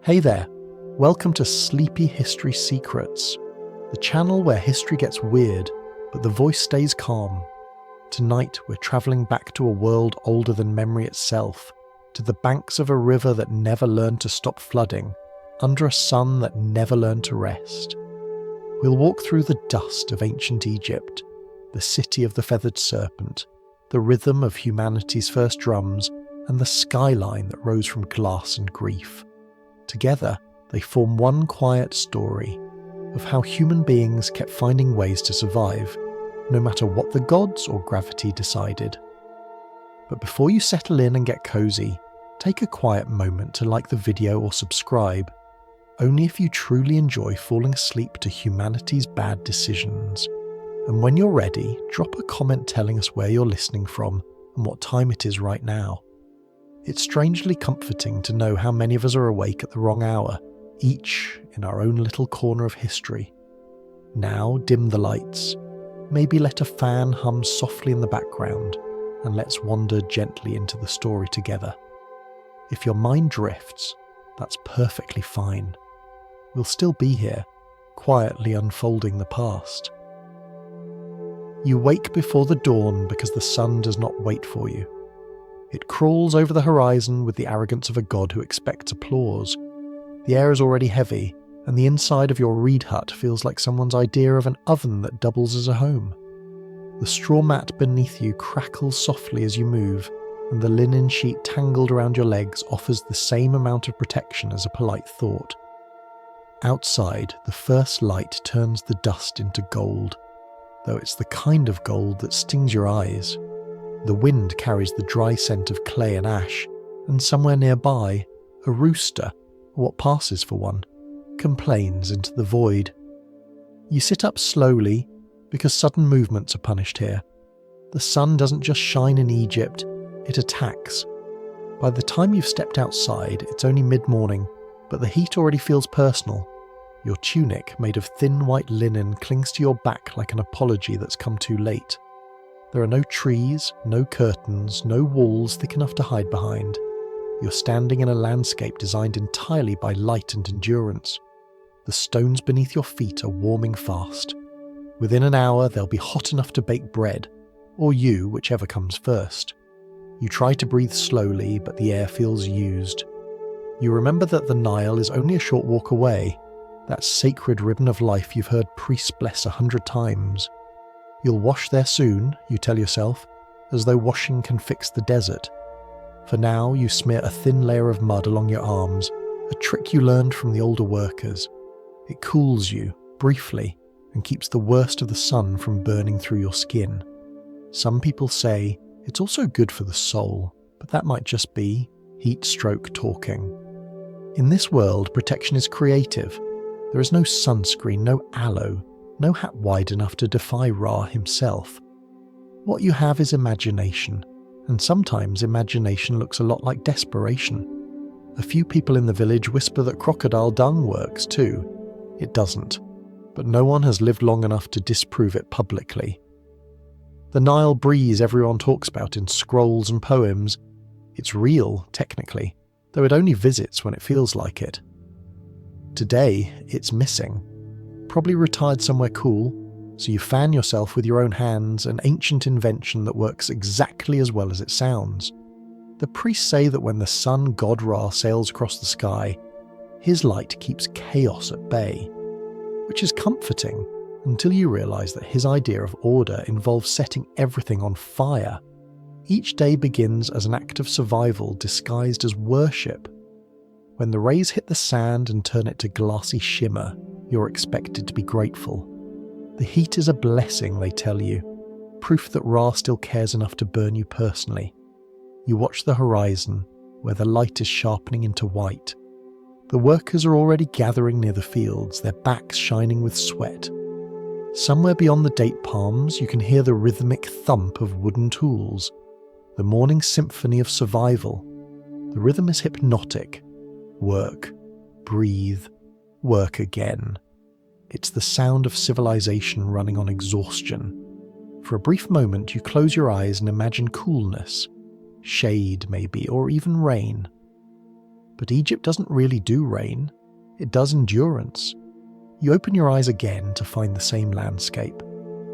Hey there, welcome to Sleepy History Secrets, the channel where history gets weird, but the voice stays calm. Tonight we're travelling back to a world older than memory itself, to the banks of a river that never learned to stop flooding, under a sun that never learned to rest. We'll walk through the dust of ancient Egypt, the city of the feathered serpent, the rhythm of humanity's first drums, and the skyline that rose from glass and grief. Together, they form one quiet story of how human beings kept finding ways to survive, no matter what the gods or gravity decided. But before you settle in and get cozy, take a quiet moment to like the video or subscribe, only if you truly enjoy falling asleep to humanity's bad decisions. And when you're ready, drop a comment telling us where you're listening from and what time it is right now. It's strangely comforting to know how many of us are awake at the wrong hour, each in our own little corner of history. Now dim the lights, maybe let a fan hum softly in the background, and let's wander gently into the story together. If your mind drifts, that's perfectly fine. We'll still be here, quietly unfolding the past. You wake before the dawn because the sun does not wait for you. It crawls over the horizon with the arrogance of a god who expects applause. The air is already heavy, and the inside of your reed hut feels like someone's idea of an oven that doubles as a home. The straw mat beneath you crackles softly as you move, and the linen sheet tangled around your legs offers the same amount of protection as a polite thought. Outside, the first light turns the dust into gold, though it's the kind of gold that stings your eyes. The wind carries the dry scent of clay and ash, and somewhere nearby, a rooster, or what passes for one, complains into the void. You sit up slowly, because sudden movements are punished here. The sun doesn't just shine in Egypt, it attacks. By the time you've stepped outside, it's only mid-morning, but the heat already feels personal. Your tunic, made of thin white linen, clings to your back like an apology that's come too late. There are no trees, no curtains, no walls thick enough to hide behind. You're standing in a landscape designed entirely by light and endurance. The stones beneath your feet are warming fast. Within an hour, they'll be hot enough to bake bread, or you, whichever comes first. You try to breathe slowly, but the air feels used. You remember that the Nile is only a short walk away, that sacred ribbon of life you've heard priests bless 100 times. You'll wash there soon, you tell yourself, as though washing can fix the desert. For now, you smear a thin layer of mud along your arms, a trick you learned from the older workers. It cools you, briefly, and keeps the worst of the sun from burning through your skin. Some people say it's also good for the soul, but that might just be heat stroke talking. In this world, protection is creative. There is no sunscreen, no aloe, no hat wide enough to defy Ra himself. What you have is imagination, and sometimes imagination looks a lot like desperation. A few people in the village whisper that crocodile dung works too. It doesn't, but no one has lived long enough to disprove it publicly. The Nile breeze everyone talks about in scrolls and poems, it's real, technically, though it only visits when it feels like it. Today, it's missing. Probably retired somewhere cool, so you fan yourself with your own hands, an ancient invention that works exactly as well as it sounds. The priests say that when the sun god Ra sails across the sky, his light keeps chaos at bay, which is comforting until you realise that his idea of order involves setting everything on fire. Each day begins as an act of survival disguised as worship. When the rays hit the sand and turn it to glassy shimmer, you're expected to be grateful. The heat is a blessing, they tell you, proof that Ra still cares enough to burn you personally. You watch the horizon, where the light is sharpening into white. The workers are already gathering near the fields, their backs shining with sweat. Somewhere beyond the date palms, you can hear the rhythmic thump of wooden tools, the morning symphony of survival. The rhythm is hypnotic. Work, breathe, work again. It's the sound of civilization running on exhaustion. For a brief moment you close your eyes and imagine coolness, shade maybe, or even rain. But Egypt doesn't really do rain. It does endurance. You open your eyes again to find the same landscape.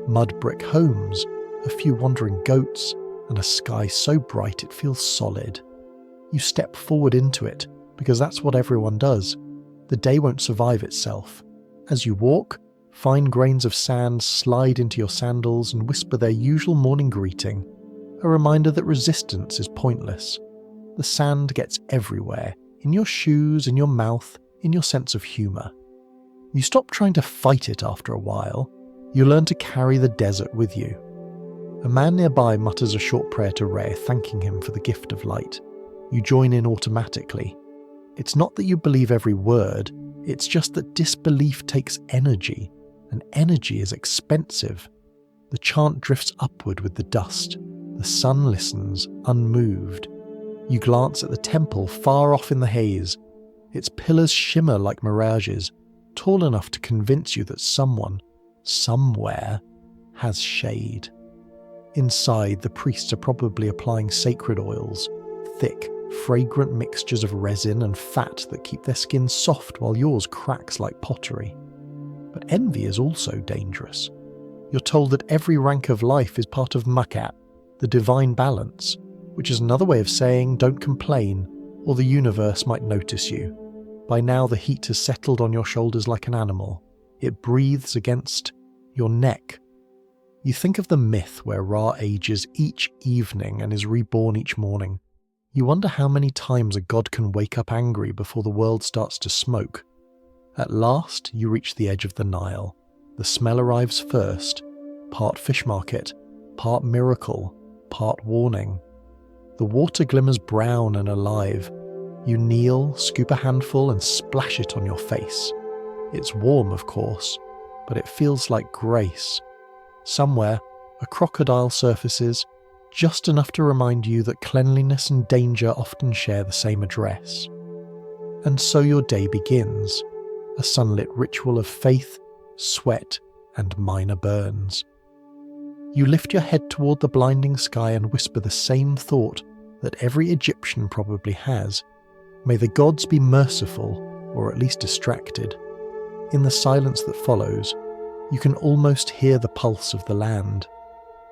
Mud brick homes, a few wandering goats, and a sky so bright it feels solid. You step forward into it, because that's what everyone does. The day won't survive itself. As you walk, fine grains of sand slide into your sandals and whisper their usual morning greeting, a reminder that resistance is pointless. The sand gets everywhere, in your shoes, in your mouth, in your sense of humour. You stop trying to fight it after a while. You learn to carry the desert with you. A man nearby mutters a short prayer to Re, thanking him for the gift of light. You join in automatically. It's not that you believe every word, it's just that disbelief takes energy, and energy is expensive. The chant drifts upward with the dust. The sun listens, unmoved. You glance at the temple far off in the haze. Its pillars shimmer like mirages, tall enough to convince you that someone, somewhere, has shade. Inside, the priests are probably applying sacred oils, thick, fragrant mixtures of resin and fat that keep their skin soft while yours cracks like pottery. But envy is also dangerous. You're told that every rank of life is part of Makat, the divine balance, which is another way of saying don't complain, or the universe might notice you. By now the heat has settled on your shoulders like an animal. It breathes against your neck. You think of the myth where Ra ages each evening and is reborn each morning. You wonder how many times a god can wake up angry before the world starts to smoke. At last you reach the edge of the Nile. The smell arrives first, part fish market, part miracle, part warning. The water glimmers brown and alive. You kneel, scoop a handful and splash it on your face. It's warm, of course, but it feels like grace. Somewhere, a crocodile surfaces, just enough to remind you that cleanliness and danger often share the same address. And so your day begins, a sunlit ritual of faith, sweat, and minor burns. You lift your head toward the blinding sky and whisper the same thought that every Egyptian probably has. May the gods be merciful, or at least distracted. In the silence that follows, you can almost hear the pulse of the land.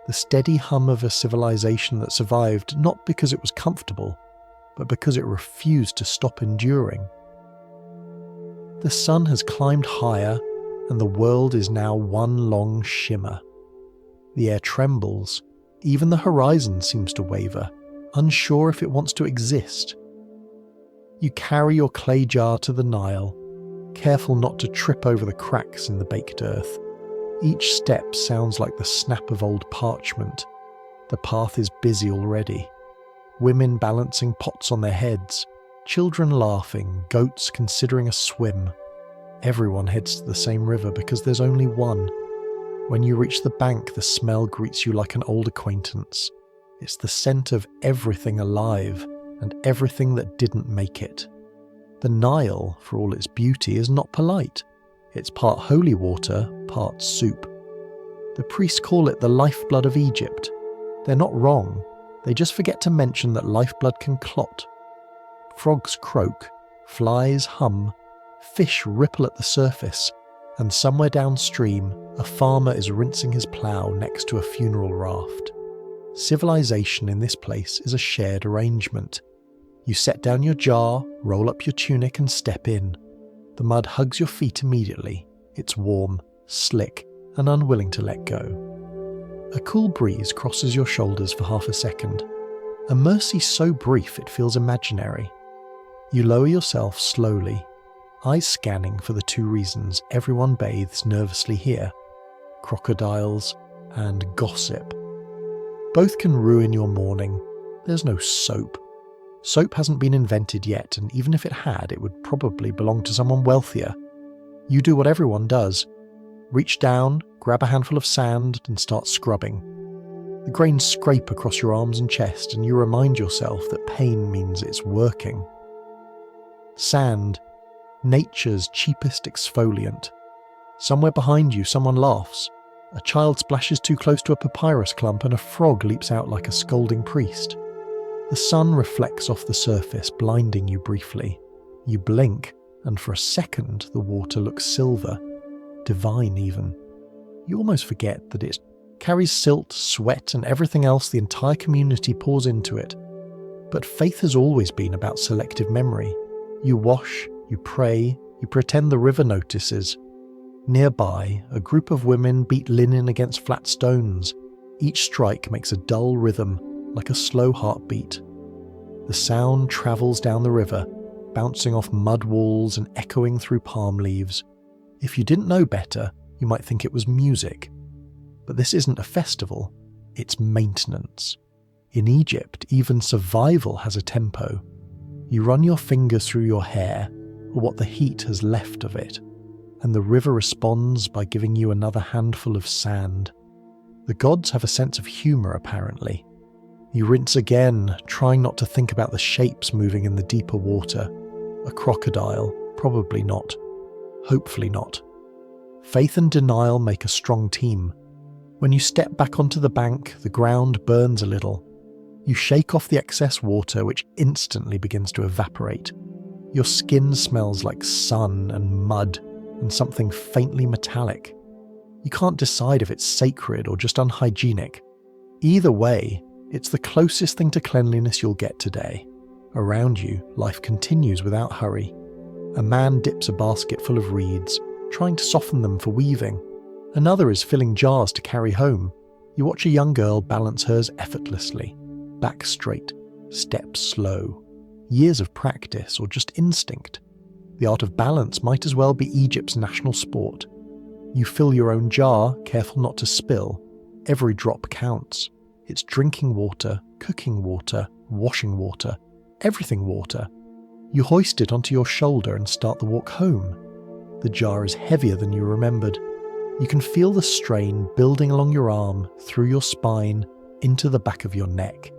The steady hum of a civilization that survived not because it was comfortable, but because it refused to stop enduring. The sun has climbed higher, and the world is now one long shimmer. The air trembles, even the horizon seems to waver, unsure if it wants to exist. You carry your clay jar to the Nile, careful not to trip over the cracks in the baked earth. Each step sounds like the snap of old parchment. The path is busy already. Women balancing pots on their heads, children laughing, goats considering a swim. Everyone heads to the same river because there's only one. When you reach the bank, the smell greets you like an old acquaintance. It's the scent of everything alive and everything that didn't make it. The Nile, for all its beauty, is not polite. It's part holy water, part soup. The priests call it the lifeblood of Egypt. They're not wrong, they just forget to mention that lifeblood can clot. Frogs croak, flies hum, fish ripple at the surface, and somewhere downstream, a farmer is rinsing his plough next to a funeral raft. Civilization in this place is a shared arrangement. You set down your jar, roll up your tunic and step in. The mud hugs your feet immediately. It's warm, slick, and unwilling to let go. A cool breeze crosses your shoulders for half a second. A mercy so brief it feels imaginary. You lower yourself slowly, eyes scanning for the two reasons everyone bathes nervously here: crocodiles and gossip. Both can ruin your morning. There's no soap. Soap hasn't been invented yet, and even if it had, it would probably belong to someone wealthier. You do what everyone does. Reach down, grab a handful of sand, and start scrubbing. The grains scrape across your arms and chest, and you remind yourself that pain means it's working. Sand, nature's cheapest exfoliant. Somewhere behind you, someone laughs. A child splashes too close to a papyrus clump, and a frog leaps out like a scolding priest. The sun reflects off the surface, blinding you briefly. You blink, and for a second the water looks silver, divine even. You almost forget that it carries silt, sweat, and everything else the entire community pours into it. But faith has always been about selective memory. You wash, you pray, you pretend the river notices. Nearby, a group of women beat linen against flat stones. Each strike makes a dull rhythm, like a slow heartbeat. The sound travels down the river, bouncing off mud walls and echoing through palm leaves. If you didn't know better, you might think it was music. But this isn't a festival, it's maintenance. In Egypt, even survival has a tempo. You run your fingers through your hair, or what the heat has left of it, and the river responds by giving you another handful of sand. The gods have a sense of humour, apparently. You rinse again, trying not to think about the shapes moving in the deeper water. A crocodile? Probably not. Hopefully not. Faith and denial make a strong team. When you step back onto the bank, the ground burns a little. You shake off the excess water, which instantly begins to evaporate. Your skin smells like sun and mud and something faintly metallic. You can't decide if it's sacred or just unhygienic. Either way, it's the closest thing to cleanliness you'll get today. Around you, life continues without hurry. A man dips a basket full of reeds, trying to soften them for weaving. Another is filling jars to carry home. You watch a young girl balance hers effortlessly. Back straight, steps slow. Years of practice or just instinct. The art of balance might as well be Egypt's national sport. You fill your own jar, careful not to spill. Every drop counts. It's drinking water, cooking water, washing water, everything water. You hoist it onto your shoulder and start the walk home. The jar is heavier than you remembered. You can feel the strain building along your arm, through your spine, into the back of your neck.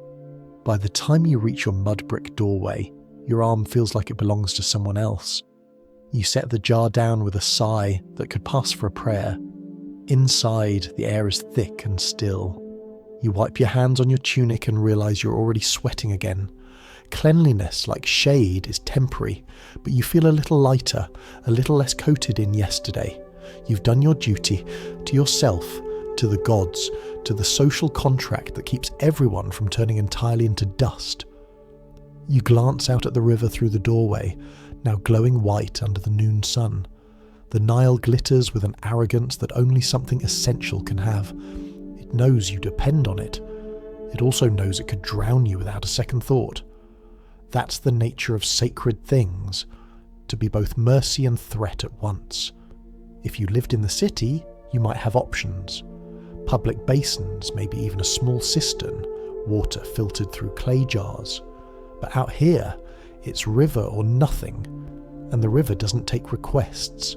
By the time you reach your mud brick doorway, your arm feels like it belongs to someone else. You set the jar down with a sigh that could pass for a prayer. Inside, the air is thick and still. You wipe your hands on your tunic and realise you're already sweating again. Cleanliness, like shade, is temporary, but you feel a little lighter, a little less coated in yesterday. You've done your duty, to yourself, to the gods, to the social contract that keeps everyone from turning entirely into dust. You glance out at the river through the doorway, now glowing white under the noon sun. The Nile glitters with an arrogance that only something essential can have. It knows you depend on it. It also knows it could drown you without a second thought. That's the nature of sacred things, to be both mercy and threat at once. If you lived in the city, you might have options. Public basins, maybe even a small cistern, water filtered through clay jars. But out here, it's river or nothing, and the river doesn't take requests.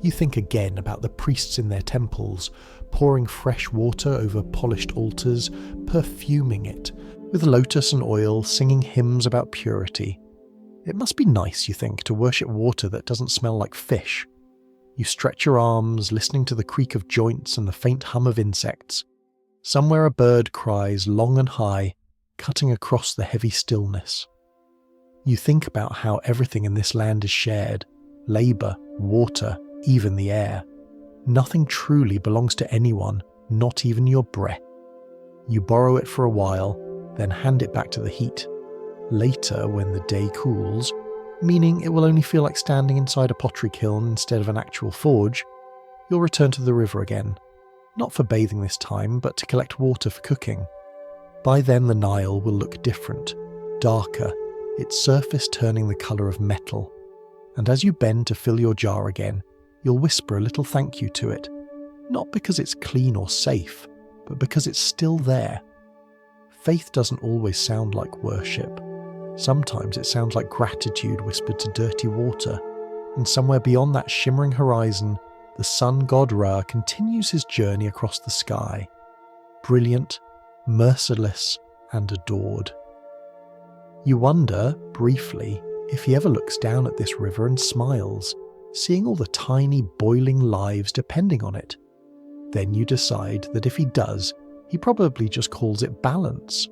You think again about the priests in their temples, pouring fresh water over polished altars, perfuming it, with lotus and oil, singing hymns about purity. It must be nice, you think, to worship water that doesn't smell like fish. You stretch your arms, listening to the creak of joints and the faint hum of insects. Somewhere a bird cries long and high, cutting across the heavy stillness. You think about how everything in this land is shared, labour, water, even the air. Nothing truly belongs to anyone, not even your breath. You borrow it for a while, then hand it back to the heat. Later, when the day cools, meaning it will only feel like standing inside a pottery kiln instead of an actual forge, you'll return to the river again. Not for bathing this time, but to collect water for cooking. By then the Nile will look different, darker, its surface turning the colour of metal. And as you bend to fill your jar again, you'll whisper a little thank you to it. Not because it's clean or safe, but because it's still there. Faith doesn't always sound like worship. Sometimes it sounds like gratitude whispered to dirty water, and somewhere beyond that shimmering horizon, the sun god Ra continues his journey across the sky, brilliant, merciless, and adored. You wonder, briefly, if he ever looks down at this river and smiles, seeing all the tiny, boiling lives depending on it. Then you decide that if he does, he probably just calls it balance.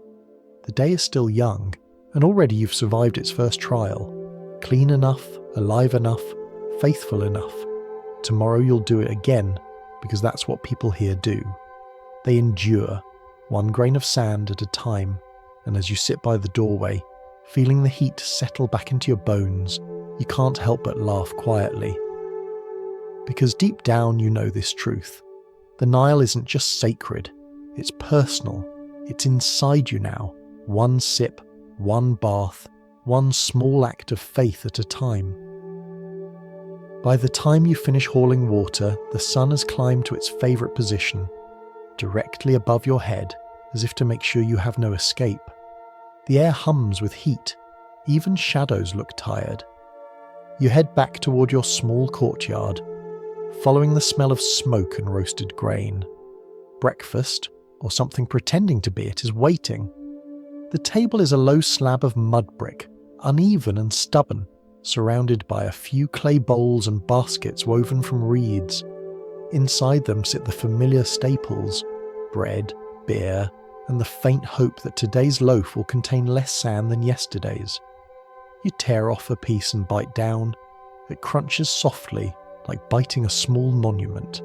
The day is still young, and already you've survived its first trial. Clean enough, alive enough, faithful enough. Tomorrow you'll do it again, because that's what people here do. They endure, one grain of sand at a time, and as you sit by the doorway, feeling the heat settle back into your bones, you can't help but laugh quietly. Because deep down you know this truth. The Nile isn't just sacred, it's personal. It's inside you now, one sip, one bath, one small act of faith at a time. By the time you finish hauling water, the sun has climbed to its favourite position, directly above your head, as if to make sure you have no escape. The air hums with heat, even shadows look tired. You head back toward your small courtyard, following the smell of smoke and roasted grain. Breakfast, or something pretending to be it, is waiting. The table is a low slab of mud brick, uneven and stubborn, surrounded by a few clay bowls and baskets woven from reeds. Inside them sit the familiar staples: bread, beer, and the faint hope that today's loaf will contain less sand than yesterday's. You tear off a piece and bite down. It crunches softly, like biting a small monument.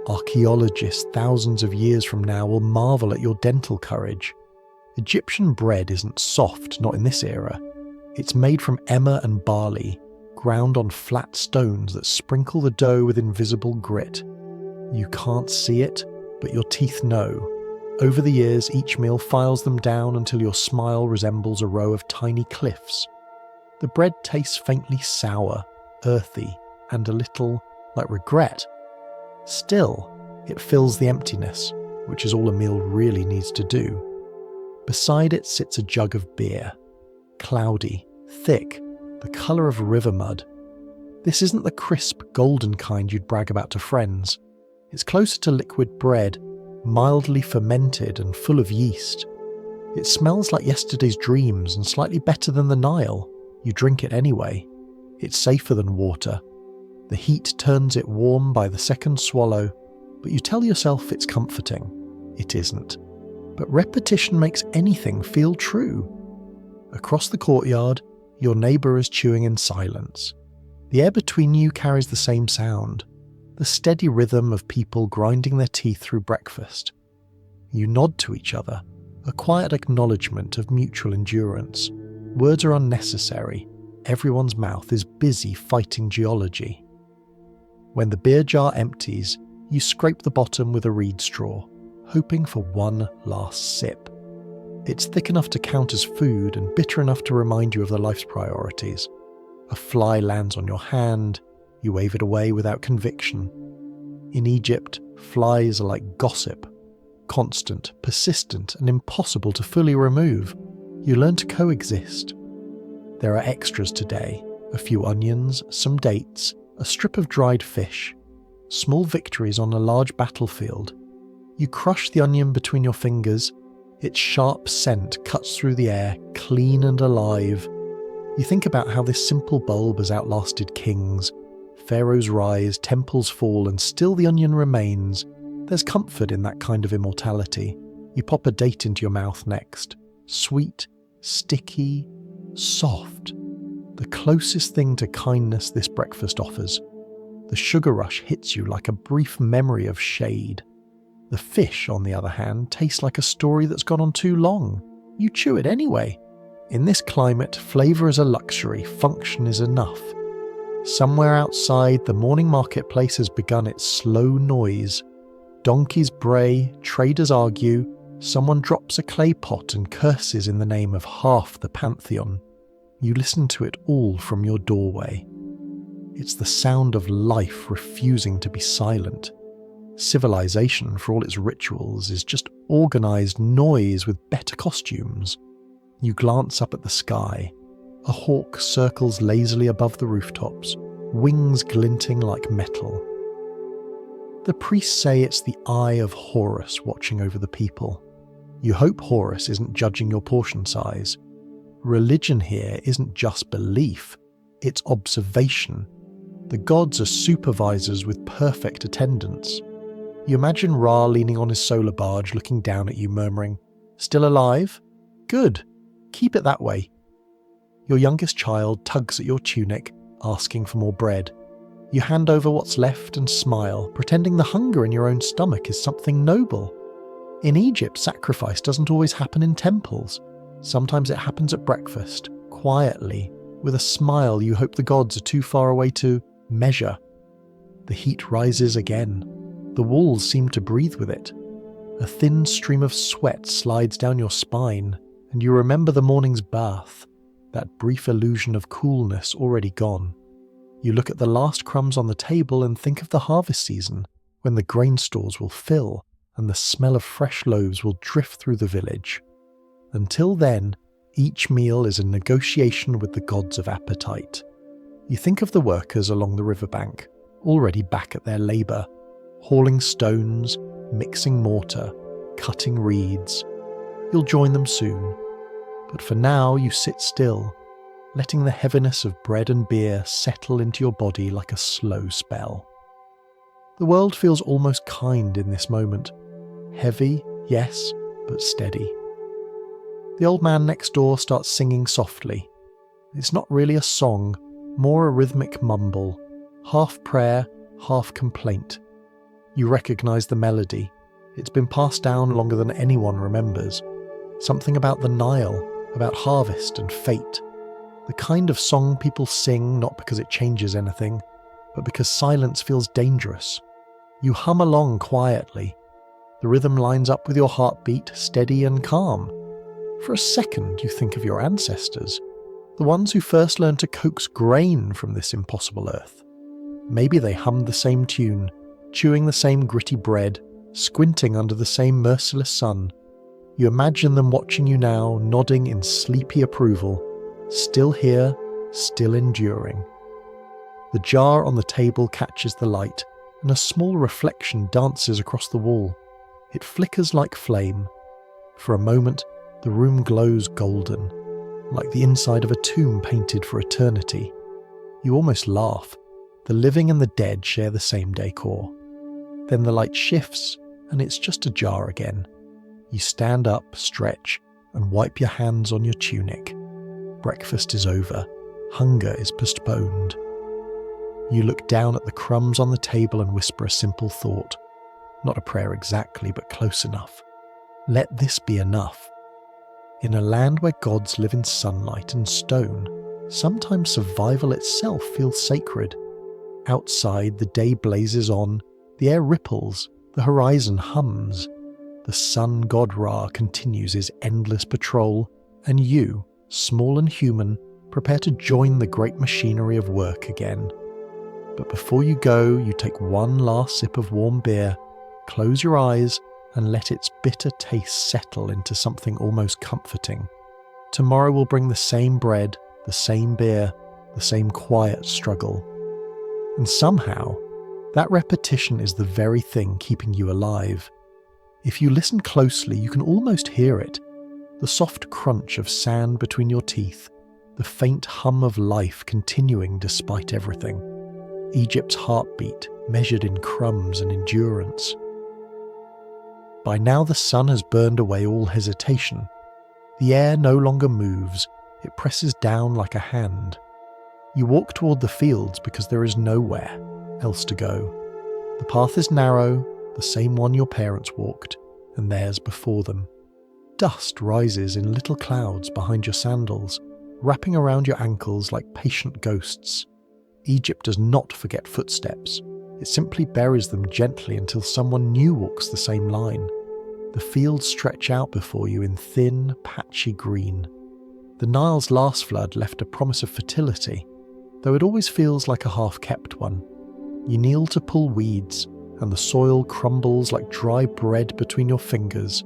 Archaeologists thousands of years from now will marvel at your dental courage. Egyptian bread isn't soft, not in this era. It's made from emmer and barley, ground on flat stones that sprinkle the dough with invisible grit. You can't see it, but your teeth know. Over the years, each meal files them down until your smile resembles a row of tiny cliffs. The bread tastes faintly sour, earthy, and a little like regret. Still, it fills the emptiness, which is all a meal really needs to do. Beside it sits a jug of beer. Cloudy, thick, the colour of river mud. This isn't the crisp, golden kind you'd brag about to friends. It's closer to liquid bread, mildly fermented and full of yeast. It smells like yesterday's dreams and slightly better than the Nile. You drink it anyway. It's safer than water. The heat turns it warm by the second swallow, but you tell yourself it's comforting. It isn't. But repetition makes anything feel true. Across the courtyard, your neighbour is chewing in silence. The air between you carries the same sound, the steady rhythm of people grinding their teeth through breakfast. You nod to each other, a quiet acknowledgement of mutual endurance. Words are unnecessary. Everyone's mouth is busy fighting geology. When the beer jar empties, you scrape the bottom with a reed straw, hoping for one last sip. It's thick enough to count as food and bitter enough to remind you of the life's priorities. A fly lands on your hand, you wave it away without conviction. In Egypt, flies are like gossip, constant, persistent, and impossible to fully remove. You learn to coexist. There are extras today, a few onions, some dates, a strip of dried fish, small victories on a large battlefield. You crush the onion between your fingers. Its sharp scent cuts through the air, clean and alive. You think about how this simple bulb has outlasted kings. Pharaohs rise, temples fall, and still the onion remains. There's comfort in that kind of immortality. You pop a date into your mouth next. Sweet, sticky, soft. The closest thing to kindness this breakfast offers. The sugar rush hits you like a brief memory of shade. The fish, on the other hand, tastes like a story that's gone on too long. You chew it anyway. In this climate, flavour is a luxury, function is enough. Somewhere outside, the morning marketplace has begun its slow noise. Donkeys bray, traders argue, someone drops a clay pot and curses in the name of half the pantheon. You listen to it all from your doorway. It's the sound of life refusing to be silent. Civilization, for all its rituals, is just organised noise with better costumes. You glance up at the sky. A hawk circles lazily above the rooftops, wings glinting like metal. The priests say it's the eye of Horus watching over the people. You hope Horus isn't judging your portion size. Religion here isn't just belief, it's observation. The gods are supervisors with perfect attendance. You imagine Ra leaning on his solar barge looking down at you, murmuring, "Still alive? Good. Keep it that way. Your youngest child tugs at your tunic, asking for more bread. You hand over what's left and smile, pretending the hunger in your own stomach is something noble. In Egypt, sacrifice doesn't always happen in temples. Sometimes it happens at breakfast, quietly, with a smile you hope the gods are too far away to measure. The heat rises again. The walls seem to breathe with it. A thin stream of sweat slides down your spine, and you remember the morning's bath, that brief illusion of coolness already gone. You look at the last crumbs on the table and think of the harvest season, when the grain stores will fill and the smell of fresh loaves will drift through the village. Until then, each meal is a negotiation with the gods of appetite. You think of the workers along the riverbank, already back at their labour, hauling stones, mixing mortar, cutting reeds. You'll join them soon. But for now you sit still, letting the heaviness of bread and beer settle into your body like a slow spell. The world feels almost kind in this moment. Heavy, yes, but steady. The old man next door starts singing softly. It's not really a song, more a rhythmic mumble, half prayer, half complaint. You recognise the melody. It's been passed down longer than anyone remembers. Something about the Nile, about harvest and fate. The kind of song people sing not because it changes anything, but because silence feels dangerous. You hum along quietly. The rhythm lines up with your heartbeat, steady and calm. For a second you think of your ancestors, the ones who first learned to coax grain from this impossible earth. Maybe they hummed the same tune, chewing the same gritty bread, squinting under the same merciless sun. You imagine them watching you now, nodding in sleepy approval, still here, still enduring. The jar on the table catches the light, and a small reflection dances across the wall. It flickers like flame. For a moment, the room glows golden, like the inside of a tomb painted for eternity. You almost laugh. The living and the dead share the same decor. Then the light shifts, and it's just a jar again. You stand up, stretch, and wipe your hands on your tunic. Breakfast is over. Hunger is postponed. You look down at the crumbs on the table and whisper a simple thought. Not a prayer exactly, but close enough. Let this be enough. In a land where gods live in sunlight and stone, sometimes survival itself feels sacred. Outside, the day blazes on, the air ripples, the horizon hums. The sun god Ra continues his endless patrol, and you, small and human, prepare to join the great machinery of work again. But before you go, you take one last sip of warm beer, close your eyes, and let its bitter taste settle into something almost comforting. Tomorrow will bring the same bread, the same beer, the same quiet struggle. And somehow, that repetition is the very thing keeping you alive. If you listen closely, you can almost hear it. The soft crunch of sand between your teeth, the faint hum of life continuing despite everything. Egypt's heartbeat, measured in crumbs and endurance. By now the sun has burned away all hesitation. The air no longer moves, it presses down like a hand. You walk toward the fields because there is nowhere else to go. The path is narrow, the same one your parents walked, and theirs before them. Dust rises in little clouds behind your sandals, wrapping around your ankles like patient ghosts. Egypt does not forget footsteps. It simply buries them gently until someone new walks the same line. The fields stretch out before you in thin, patchy green. The Nile's last flood left a promise of fertility, though it always feels like a half-kept one. You kneel to pull weeds, and the soil crumbles like dry bread between your fingers.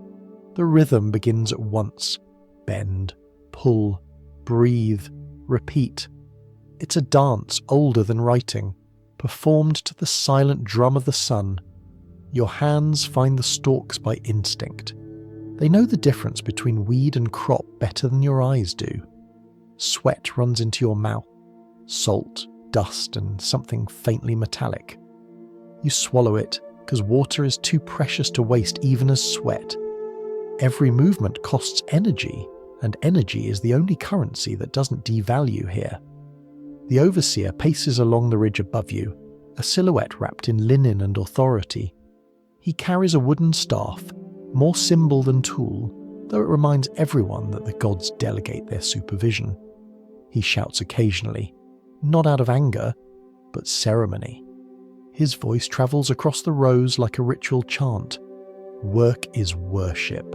The rhythm begins at once. Bend, pull, breathe, repeat. It's a dance older than writing, performed to the silent drum of the sun. Your hands find the stalks by instinct. They know the difference between weed and crop better than your eyes do. Sweat runs into your mouth, salt, dust, and something faintly metallic. You swallow it, because water is too precious to waste even as sweat. Every movement costs energy, and energy is the only currency that doesn't devalue here. The overseer paces along the ridge above you, a silhouette wrapped in linen and authority. He carries a wooden staff, more symbol than tool, though it reminds everyone that the gods delegate their supervision. He shouts occasionally, not out of anger, but ceremony. His voice travels across the rows like a ritual chant. Work is worship.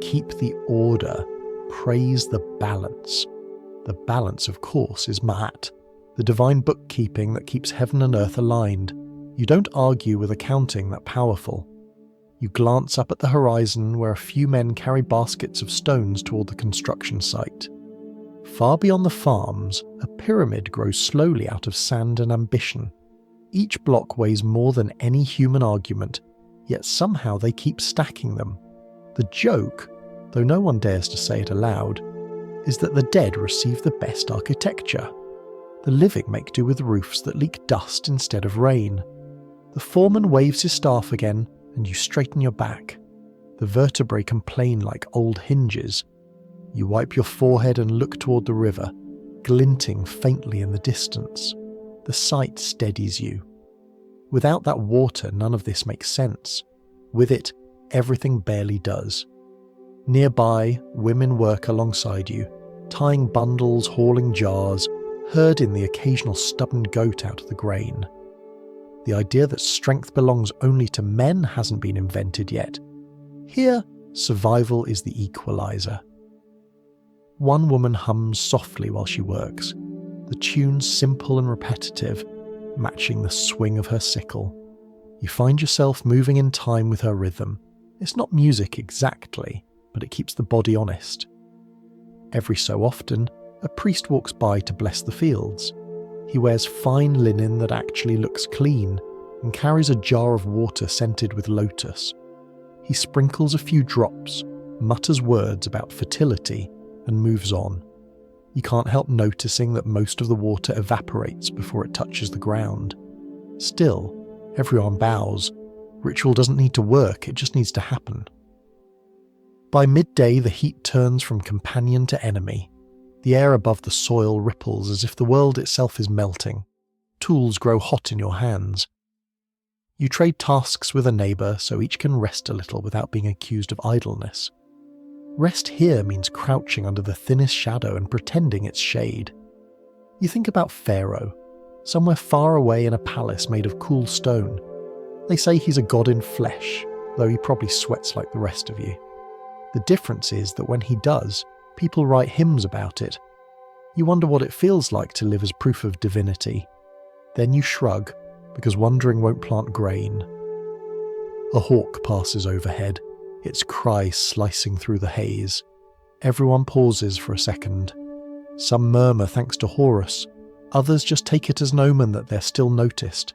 Keep the order. Praise the balance. The balance, of course, is Ma'at, the divine bookkeeping that keeps heaven and earth aligned. You don't argue with accounting that powerful. You glance up at the horizon where a few men carry baskets of stones toward the construction site. Far beyond the farms, a pyramid grows slowly out of sand and ambition. Each block weighs more than any human argument, yet somehow they keep stacking them. The joke, though no one dares to say it aloud, is that the dead receive the best architecture. The living make do with roofs that leak dust instead of rain. The foreman waves his staff again, and you straighten your back. The vertebrae complain like old hinges. You wipe your forehead and look toward the river, glinting faintly in the distance. The sight steadies you. Without that water, none of this makes sense. With it, everything barely does. Nearby, women work alongside you, tying bundles, hauling jars, herding the occasional stubborn goat out of the grain. The idea that strength belongs only to men hasn't been invented yet. Here, survival is the equalizer. One woman hums softly while she works, the tune simple and repetitive, matching the swing of her sickle. You find yourself moving in time with her rhythm. It's not music exactly, but it keeps the body honest. Every so often, a priest walks by to bless the fields. He wears fine linen that actually looks clean and carries a jar of water scented with lotus. He sprinkles a few drops, mutters words about fertility, and moves on. You can't help noticing that most of the water evaporates before it touches the ground. Still, everyone bows. Ritual doesn't need to work, it just needs to happen. By midday, the heat turns from companion to enemy. The air above the soil ripples as if the world itself is melting. Tools grow hot in your hands. You trade tasks with a neighbour so each can rest a little without being accused of idleness. Rest here means crouching under the thinnest shadow and pretending it's shade. You think about Pharaoh, somewhere far away in a palace made of cool stone. They say he's a god in flesh, though he probably sweats like the rest of you. The difference is that when he does, people write hymns about it. You wonder what it feels like to live as proof of divinity. Then you shrug, because wondering won't plant grain. A hawk passes overhead, its cry slicing through the haze. Everyone pauses for a second. Some murmur thanks to Horus, others just take it as an omen that they're still noticed.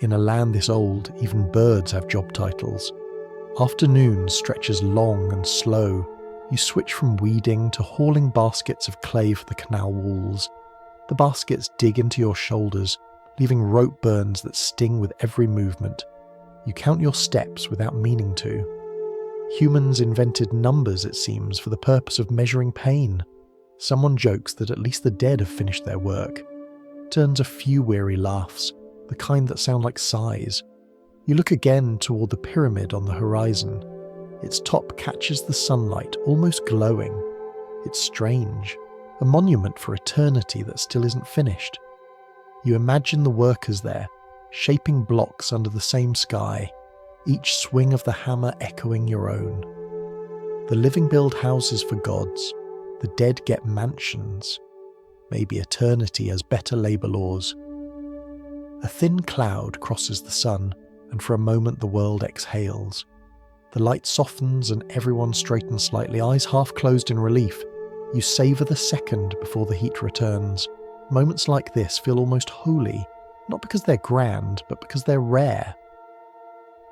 In a land this old, even birds have job titles. Afternoon stretches long and slow. You switch from weeding to hauling baskets of clay for the canal walls. The baskets dig into your shoulders, leaving rope burns that sting with every movement. You count your steps without meaning to. Humans invented numbers, it seems, for the purpose of measuring pain. Someone jokes that at least the dead have finished their work. Turns a few weary laughs, the kind that sound like sighs. You look again toward the pyramid on the horizon. Its top catches the sunlight, almost glowing. It's strange, a monument for eternity that still isn't finished. You imagine the workers there, shaping blocks under the same sky, each swing of the hammer echoing your own. The living build houses for gods, the dead get mansions. Maybe eternity has better labour laws. A thin cloud crosses the sun, and for a moment the world exhales. The light softens and everyone straightens slightly, eyes half closed in relief. You savour the second before the heat returns. Moments like this feel almost holy, not because they're grand, but because they're rare.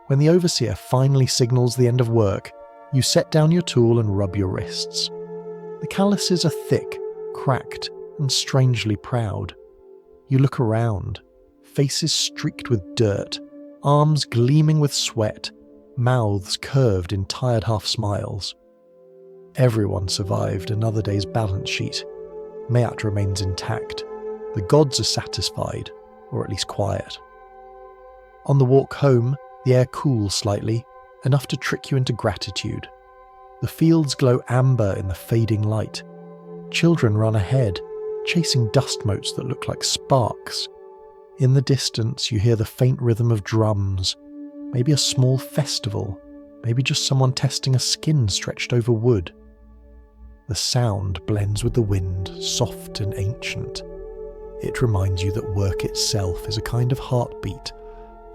When the overseer finally signals the end of work, you set down your tool and rub your wrists. The calluses are thick, cracked, and strangely proud. You look around, faces streaked with dirt, arms gleaming with sweat, mouths curved in tired half-smiles. Everyone survived another day's balance sheet. Mayat remains intact. The gods are satisfied, or at least quiet. On the walk home, the air cools slightly, enough to trick you into gratitude. The fields glow amber in the fading light. Children run ahead, chasing dust motes that look like sparks. In the distance, you hear the faint rhythm of drums, maybe a small festival, maybe just someone testing a skin stretched over wood. The sound blends with the wind, soft and ancient. It reminds you that work itself is a kind of heartbeat,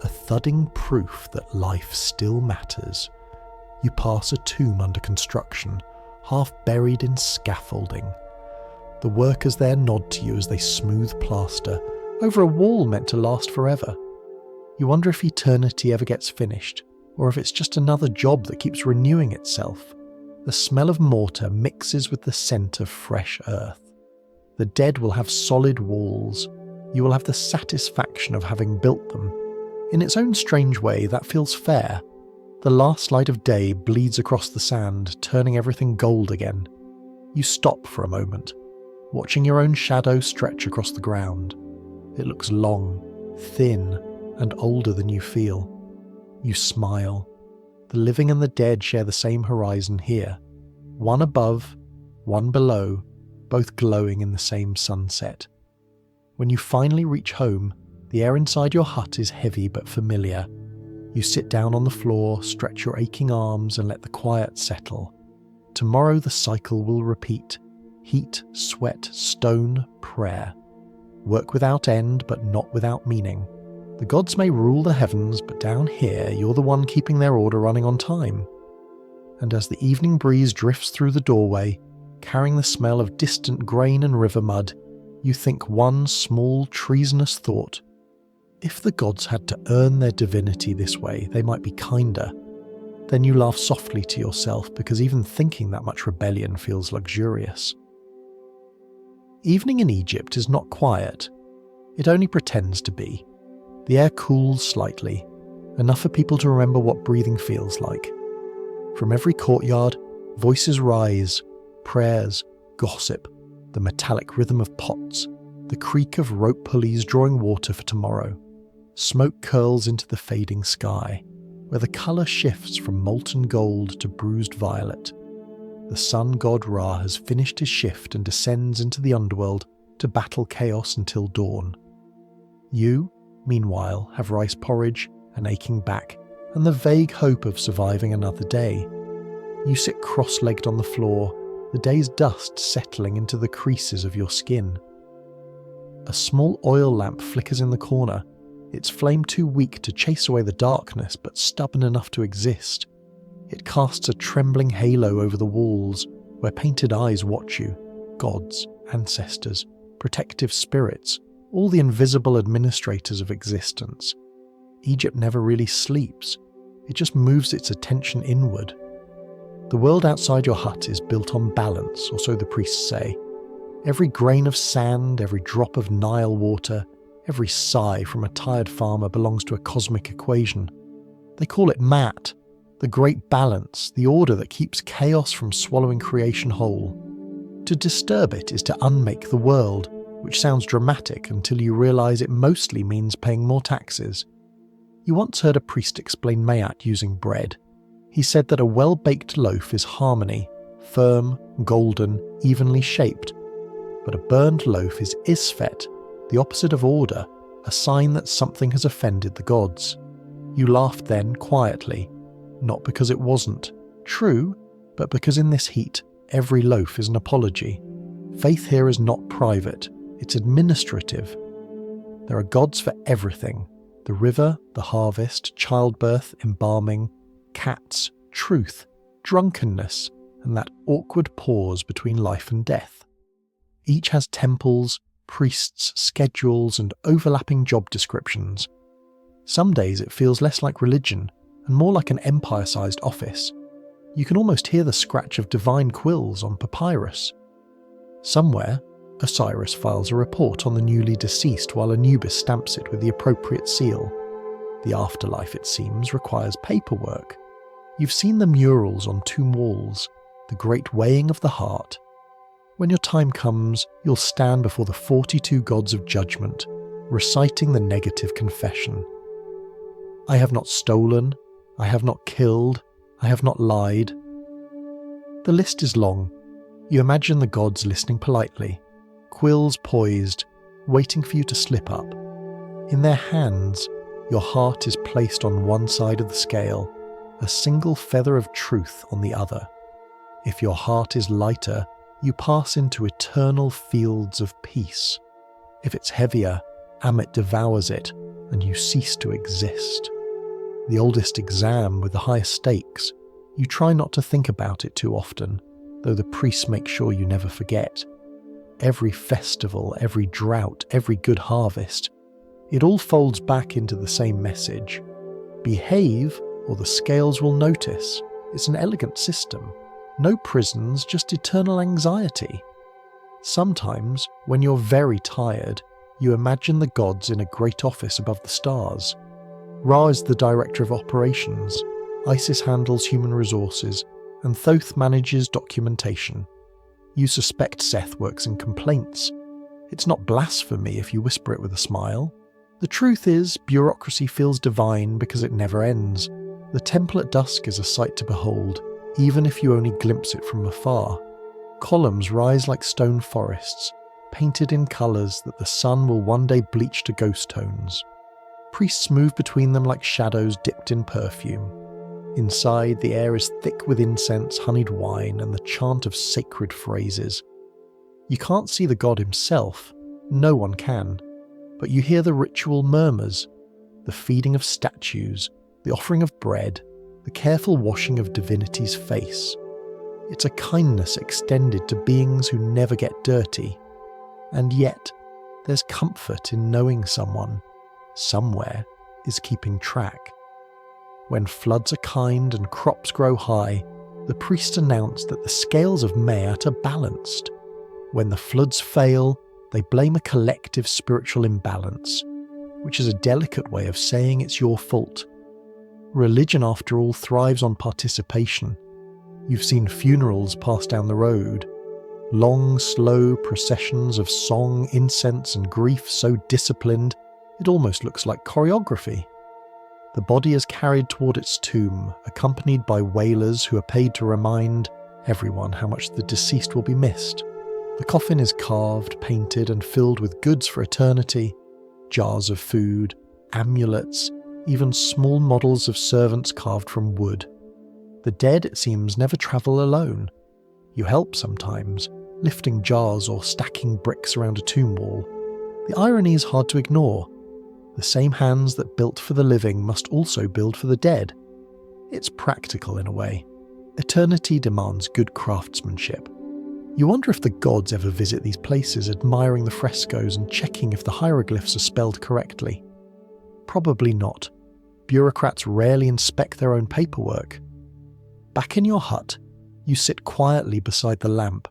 a thudding proof that life still matters. You pass a tomb under construction, half buried in scaffolding. The workers there nod to you as they smooth plaster over a wall meant to last forever. You wonder if eternity ever gets finished, or if it's just another job that keeps renewing itself. The smell of mortar mixes with the scent of fresh earth. The dead will have solid walls. You will have the satisfaction of having built them. In its own strange way, that feels fair. The last light of day bleeds across the sand, turning everything gold again. You stop for a moment, watching your own shadow stretch across the ground. It looks long, thin, and older than you feel. You smile. The living and the dead share the same horizon here. One above, one below, both glowing in the same sunset. When you finally reach home, the air inside your hut is heavy but familiar. You sit down on the floor, stretch your aching arms, and let the quiet settle. Tomorrow the cycle will repeat. Heat, sweat, stone, prayer. Work without end, but not without meaning. The gods may rule the heavens, but down here you're the one keeping their order running on time. And as the evening breeze drifts through the doorway, carrying the smell of distant grain and river mud, you think one small treasonous thought. If the gods had to earn their divinity this way, they might be kinder. Then you laugh softly to yourself because even thinking that much rebellion feels luxurious. Evening in Egypt is not quiet. It only pretends to be. The air cools slightly, enough for people to remember what breathing feels like. From every courtyard, voices rise, prayers, gossip, the metallic rhythm of pots, the creak of rope pulleys drawing water for tomorrow. Smoke curls into the fading sky, where the colour shifts from molten gold to bruised violet. The sun god Ra has finished his shift and descends into the underworld to battle chaos until dawn. You, meanwhile, have rice porridge, an aching back, and the vague hope of surviving another day. You sit cross-legged on the floor, the day's dust settling into the creases of your skin. A small oil lamp flickers in the corner, its flame too weak to chase away the darkness but stubborn enough to exist. It casts a trembling halo over the walls, where painted eyes watch you, gods, ancestors, protective spirits, all the invisible administrators of existence. Egypt never really sleeps, it just moves its attention inward. The world outside your hut is built on balance, or so the priests say. Every grain of sand, every drop of Nile water, every sigh from a tired farmer belongs to a cosmic equation. They call it Mat, the great balance, the order that keeps chaos from swallowing creation whole. To disturb it is to unmake the world, which sounds dramatic until you realise it mostly means paying more taxes. You once heard a priest explain Mayat using bread. He said that a well-baked loaf is harmony, firm, golden, evenly shaped. But a burned loaf is Isfet, the opposite of order, a sign that something has offended the gods. You laughed then quietly, not because it wasn't true, but because in this heat, every loaf is an apology. Faith here is not private, it's administrative. There are gods for everything: the river, the harvest, childbirth, embalming, cats, truth, drunkenness, and that awkward pause between life and death. Each has temples, priests, schedules, and overlapping job descriptions. Some days it feels less like religion and more like an empire-sized office. You can almost hear the scratch of divine quills on papyrus. Somewhere, Osiris files a report on the newly deceased while Anubis stamps it with the appropriate seal. The afterlife, it seems, requires paperwork. You've seen the murals on tomb walls. the great weighing of the heart. When your time comes, you'll stand before the 42 gods of judgment, reciting the negative confession. I have not stolen, I have not killed, I have not lied. The list is long. You imagine the gods listening politely, quills poised, waiting for you to slip up. In their hands, your heart is placed on one side of the scale, a single feather of truth on the other. If your heart is lighter, you pass into eternal fields of peace. If it's heavier, Amit devours it, and you cease to exist. The oldest exam with the highest stakes, you try not to think about it too often, though the priests make sure you never forget. Every festival, every drought, every good harvest, it all folds back into the same message. Behave, or the scales will notice. It's an elegant system. No prisons, just eternal anxiety. Sometimes, when you're very tired, you imagine the gods in a great office above the stars. Ra is the director of operations, Isis handles human resources, and Thoth manages documentation. You suspect Seth works in complaints. It's not blasphemy if you whisper it with a smile. The truth is, bureaucracy feels divine because it never ends. The temple at dusk is a sight to behold, even if you only glimpse it from afar. Columns rise like stone forests, painted in colours that the sun will one day bleach to ghost tones. Priests move between them like shadows dipped in perfume. Inside, the air is thick with incense, honeyed wine, and the chant of sacred phrases. You can't see the god himself, no one can, but you hear the ritual murmurs, the feeding of statues, the offering of bread, the careful washing of divinity's face. It's a kindness extended to beings who never get dirty. And yet, there's comfort in knowing someone, somewhere, is keeping track. When floods are kind and crops grow high, the priests announce that the scales of Mayat are balanced. When the floods fail, they blame a collective spiritual imbalance, which is a delicate way of saying it's your fault. Religion, after all, thrives on participation. You've seen funerals pass down the road. Long, slow processions of song, incense, and grief so disciplined, it almost looks like choreography. The body is carried toward its tomb, accompanied by wailers who are paid to remind everyone how much the deceased will be missed. The coffin is carved, painted, and filled with goods for eternity, jars of food, amulets, even small models of servants carved from wood. The dead, it seems, never travel alone. You help sometimes, lifting jars or stacking bricks around a tomb wall. The irony is hard to ignore. The same hands that built for the living must also build for the dead. It's practical in a way. Eternity demands good craftsmanship. You wonder if the gods ever visit these places, admiring the frescoes and checking if the hieroglyphs are spelled correctly. Probably not. Bureaucrats rarely inspect their own paperwork. Back in your hut, you sit quietly beside the lamp.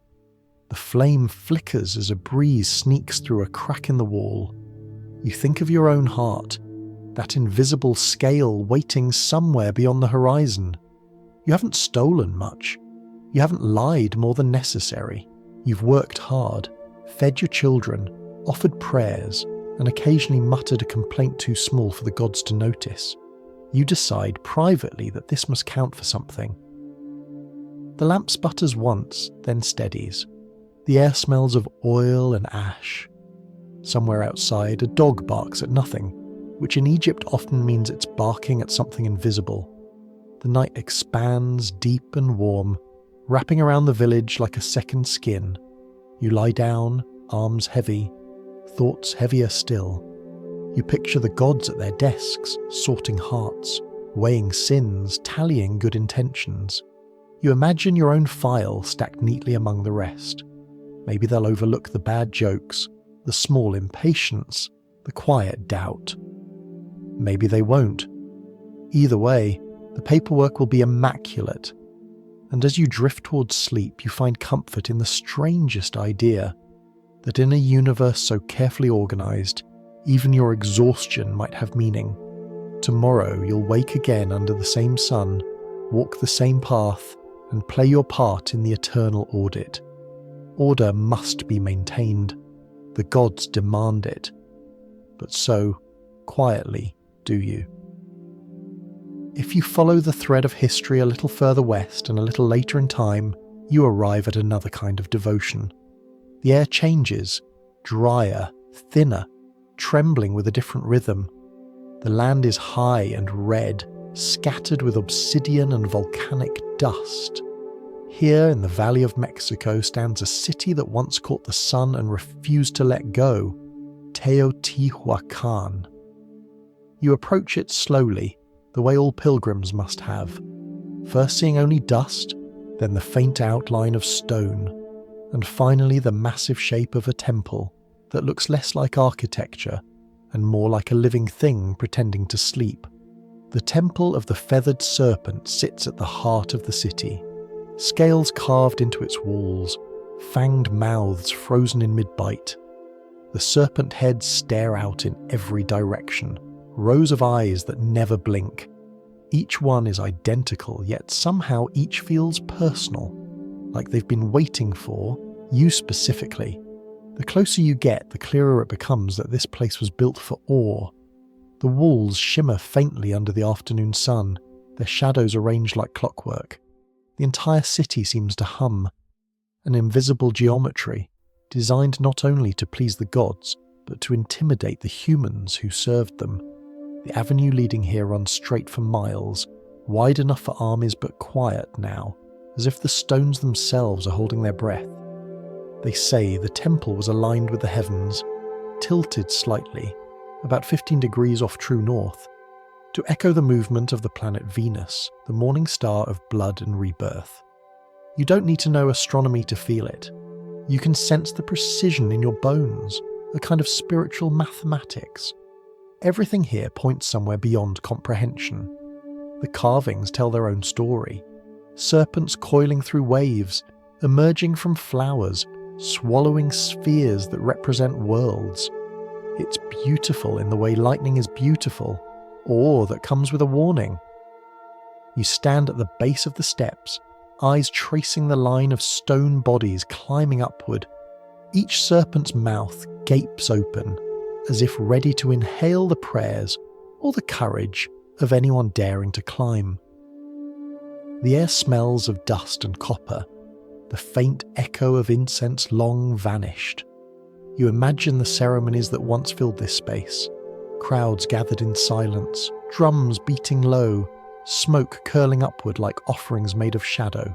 The flame flickers as a breeze sneaks through a crack in the wall. You think of your own heart, that invisible scale waiting somewhere beyond the horizon. You haven't stolen much. You haven't lied more than necessary. You've worked hard, fed your children, offered prayers, and occasionally muttered a complaint too small for the gods to notice. You decide privately that this must count for something. The lamp sputters once, then steadies. The air smells of oil and ash. Somewhere outside, a dog barks at nothing, which in Egypt often means it's barking at something invisible. The night expands deep and warm, wrapping around the village like a second skin. You lie down, arms heavy, thoughts heavier still. You picture the gods at their desks, sorting hearts, weighing sins, tallying good intentions. You imagine your own file stacked neatly among the rest. Maybe they'll overlook the bad jokes, the small impatience, the quiet doubt. Maybe they won't. Either way, the paperwork will be immaculate. And as you drift towards sleep, you find comfort in the strangest idea that in a universe so carefully organized, even your exhaustion might have meaning. Tomorrow you'll wake again under the same sun, walk the same path, and play your part in the eternal audit. Order must be maintained. The gods demand it. But so, quietly, do you. If you follow the thread of history a little further west and a little later in time, you arrive at another kind of devotion. The air changes, drier, thinner, trembling with a different rhythm. The land is high and red, scattered with obsidian and volcanic dust. Here in the Valley of Mexico stands a city that once caught the sun and refused to let go, Teotihuacan. You approach it slowly, the way all pilgrims must have, first seeing only dust, then the faint outline of stone, and finally the massive shape of a temple that looks less like architecture and more like a living thing pretending to sleep. The Temple of the Feathered Serpent sits at the heart of the city, scales carved into its walls, fanged mouths frozen in mid-bite. The serpent heads stare out in every direction, rows of eyes that never blink. Each one is identical, yet somehow each feels personal, like they've been waiting for you specifically. The closer you get, the clearer it becomes that this place was built for awe. The walls shimmer faintly under the afternoon sun, their shadows arranged like clockwork. The entire city seems to hum, an invisible geometry, designed not only to please the gods, but to intimidate the humans who served them. The avenue leading here runs straight for miles, wide enough for armies but quiet now, as if the stones themselves are holding their breath. They say the temple was aligned with the heavens, tilted slightly, about 15 degrees off true north, to echo the movement of the planet Venus, the morning star of blood and rebirth. You don't need to know astronomy to feel it. You can sense the precision in your bones, a kind of spiritual mathematics. Everything here points somewhere beyond comprehension. The carvings tell their own story. Serpents coiling through waves, emerging from flowers, swallowing spheres that represent worlds. It's beautiful in the way lightning is beautiful, or that comes with a warning. You stand at the base of the steps, eyes tracing the line of stone bodies climbing upward. Each serpent's mouth gapes open, as if ready to inhale the prayers or the courage of anyone daring to climb. The air smells of dust and copper, the faint echo of incense long vanished. You imagine the ceremonies that once filled this space. Crowds gathered in silence, drums beating low, smoke curling upward like offerings made of shadow.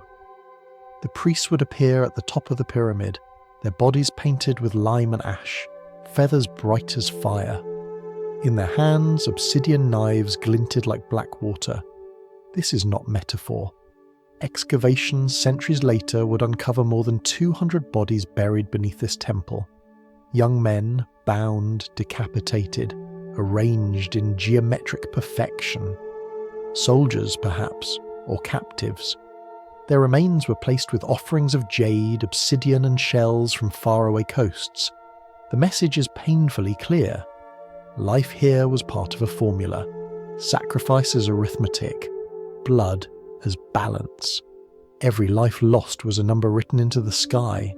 The priests would appear at the top of the pyramid, their bodies painted with lime and ash, feathers bright as fire. In their hands, obsidian knives glinted like black water. This is not metaphor. Excavations centuries later would uncover more than 200 bodies buried beneath this temple. Young men, bound, decapitated, arranged in geometric perfection. Soldiers, perhaps, or captives. Their remains were placed with offerings of jade, obsidian, and shells from faraway coasts. The message is painfully clear. Life here was part of a formula. Sacrifice as arithmetic. Blood as balance. Every life lost was a number written into the sky.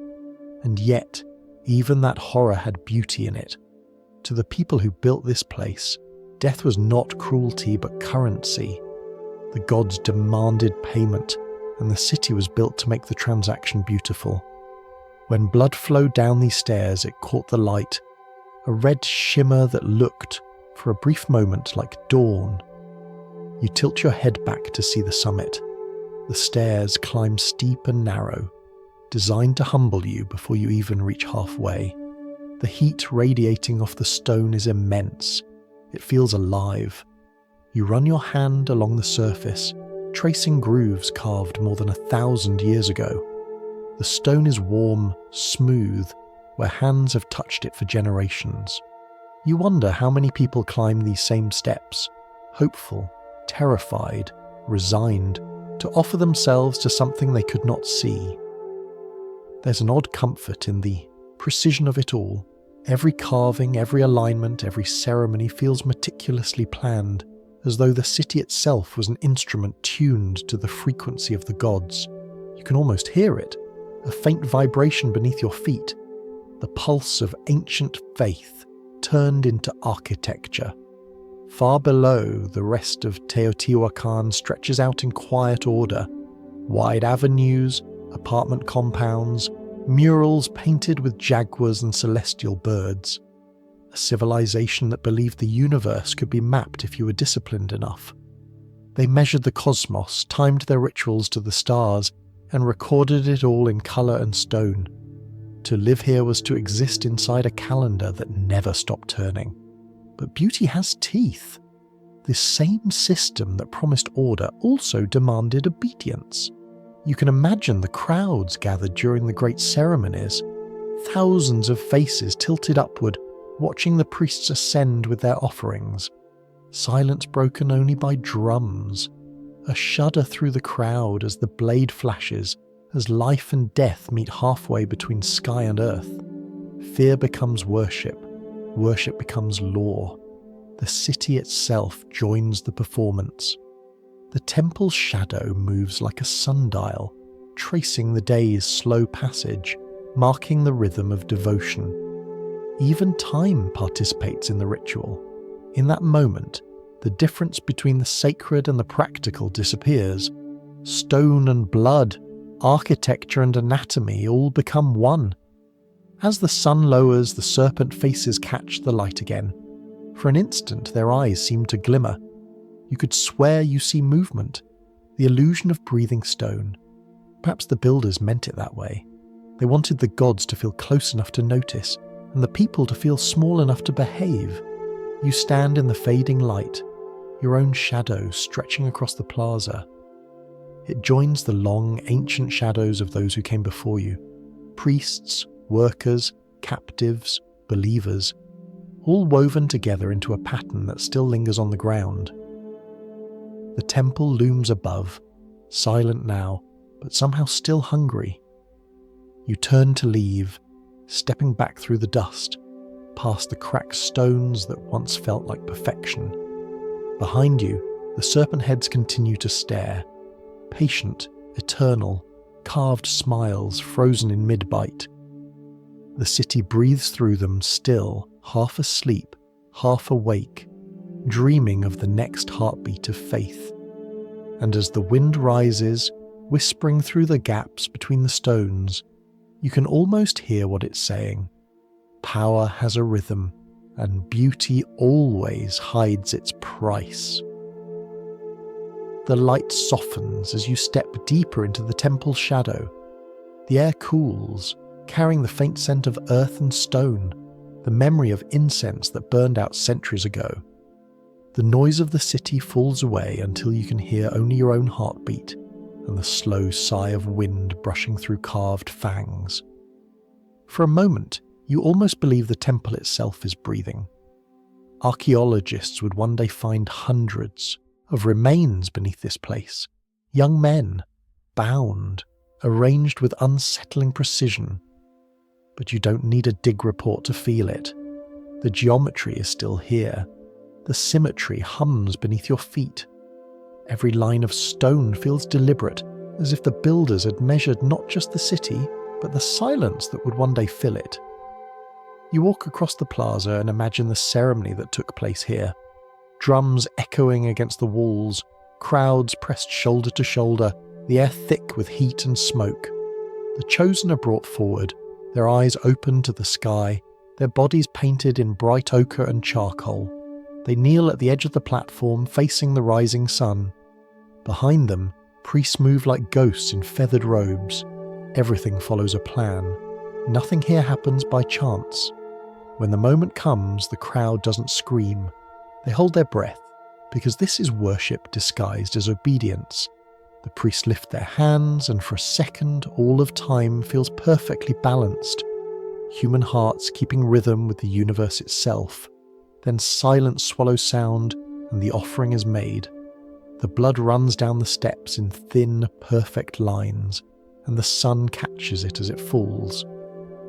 And yet, even that horror had beauty in it. To the people who built this place, death was not cruelty but currency. The gods demanded payment, and the city was built to make the transaction beautiful. When blood flowed down these stairs, it caught the light, a red shimmer that looked, for a brief moment, like dawn. You tilt your head back to see the summit. The stairs climb steep and narrow, designed to humble you before you even reach halfway. The heat radiating off the stone is immense. It feels alive. You run your hand along the surface, tracing grooves carved more than 1,000 years ago. The stone is warm, smooth, where hands have touched it for generations. You wonder how many people climb these same steps, hopeful, terrified, resigned, to offer themselves to something they could not see. There's an odd comfort in the precision of it all. Every carving, every alignment, every ceremony feels meticulously planned, as though the city itself was an instrument tuned to the frequency of the gods. You can almost hear it, a faint vibration beneath your feet, the pulse of ancient faith turned into architecture. Far below, the rest of Teotihuacan stretches out in quiet order. Wide avenues, apartment compounds, murals painted with jaguars and celestial birds. A civilization that believed the universe could be mapped if you were disciplined enough. They measured the cosmos, timed their rituals to the stars, and recorded it all in colour and stone. To live here was to exist inside a calendar that never stopped turning. But beauty has teeth. This same system that promised order also demanded obedience. You can imagine the crowds gathered during the great ceremonies, thousands of faces tilted upward, watching the priests ascend with their offerings. Silence broken only by drums. A shudder through the crowd as the blade flashes, as life and death meet halfway between sky and earth. Fear becomes worship. Worship becomes law. The city itself joins the performance. The temple's shadow moves like a sundial, tracing the day's slow passage, marking the rhythm of devotion. Even time participates in the ritual. In that moment, the difference between the sacred and the practical disappears. Stone and blood, architecture and anatomy all become one. As the sun lowers, the serpent faces catch the light again. For an instant, their eyes seem to glimmer. You could swear you see movement, the illusion of breathing stone. Perhaps the builders meant it that way. They wanted the gods to feel close enough to notice, and the people to feel small enough to behave. You stand in the fading light, your own shadow stretching across the plaza. It joins the long, ancient shadows of those who came before you. Priests, workers, captives, believers, all woven together into a pattern that still lingers on the ground. The temple looms above, silent now, but somehow still hungry. You turn to leave, stepping back through the dust, past the cracked stones that once felt like perfection. Behind you, the serpent heads continue to stare, patient, eternal, carved smiles frozen in mid-bite. The city breathes through them still, half asleep, half awake, dreaming of the next heartbeat of faith. And as the wind rises, whispering through the gaps between the stones, you can almost hear what it's saying. Power has a rhythm, and beauty always hides its price. The light softens as you step deeper into the temple's shadow. The air cools, carrying the faint scent of earth and stone, the memory of incense that burned out centuries ago. The noise of the city falls away until you can hear only your own heartbeat and the slow sigh of wind brushing through carved fangs. For a moment, you almost believe the temple itself is breathing. Archaeologists would one day find hundreds of remains beneath this place, young men, bound, arranged with unsettling precision. But you don't need a dig report to feel it. The geometry is still here. The symmetry hums beneath your feet. Every line of stone feels deliberate, as if the builders had measured not just the city, but the silence that would one day fill it. You walk across the plaza and imagine the ceremony that took place here. Drums echoing against the walls, crowds pressed shoulder to shoulder, the air thick with heat and smoke. The chosen are brought forward, their eyes open to the sky, their bodies painted in bright ochre and charcoal. They kneel at the edge of the platform, facing the rising sun. Behind them, priests move like ghosts in feathered robes. Everything follows a plan. Nothing here happens by chance. When the moment comes, the crowd doesn't scream. They hold their breath, because this is worship disguised as obedience. The priests lift their hands, and for a second, all of time feels perfectly balanced. Human hearts keeping rhythm with the universe itself. Then silence swallows sound, and the offering is made. The blood runs down the steps in thin, perfect lines, and the sun catches it as it falls.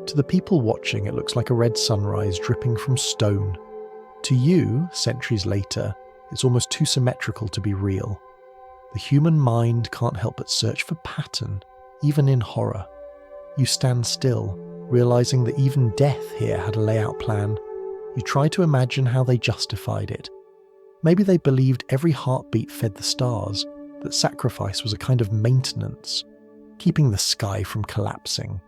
To the people watching, it looks like a red sunrise dripping from stone. To you, centuries later, it's almost too symmetrical to be real. The human mind can't help but search for pattern, even in horror. You stand still, realizing that even death here had a layout plan. You try to imagine how they justified it. Maybe they believed every heartbeat fed the stars, that sacrifice was a kind of maintenance, keeping the sky from collapsing.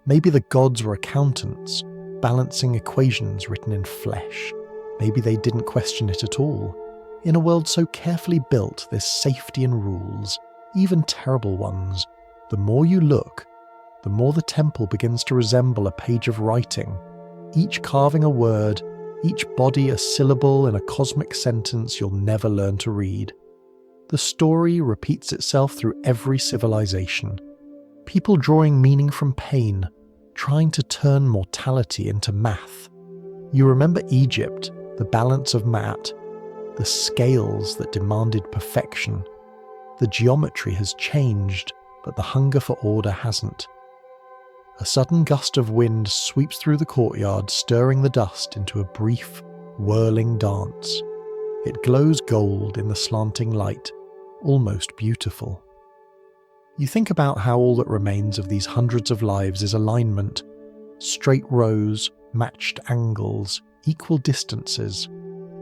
Maybe the gods were accountants, balancing equations written in flesh. Maybe they didn't question it at all. In a world so carefully built, there's safety and rules, even terrible ones. The more you look, the more the temple begins to resemble a page of writing, each carving a word, each body a syllable in a cosmic sentence you'll never learn to read. The story repeats itself through every civilization. People drawing meaning from pain, trying to turn mortality into math. You remember Egypt, the balance of Maat, the scales that demanded perfection. The geometry has changed, but the hunger for order hasn't. A sudden gust of wind sweeps through the courtyard, stirring the dust into a brief, whirling dance. It glows gold in the slanting light, almost beautiful. You think about how all that remains of these hundreds of lives is alignment, straight rows, matched angles, equal distances.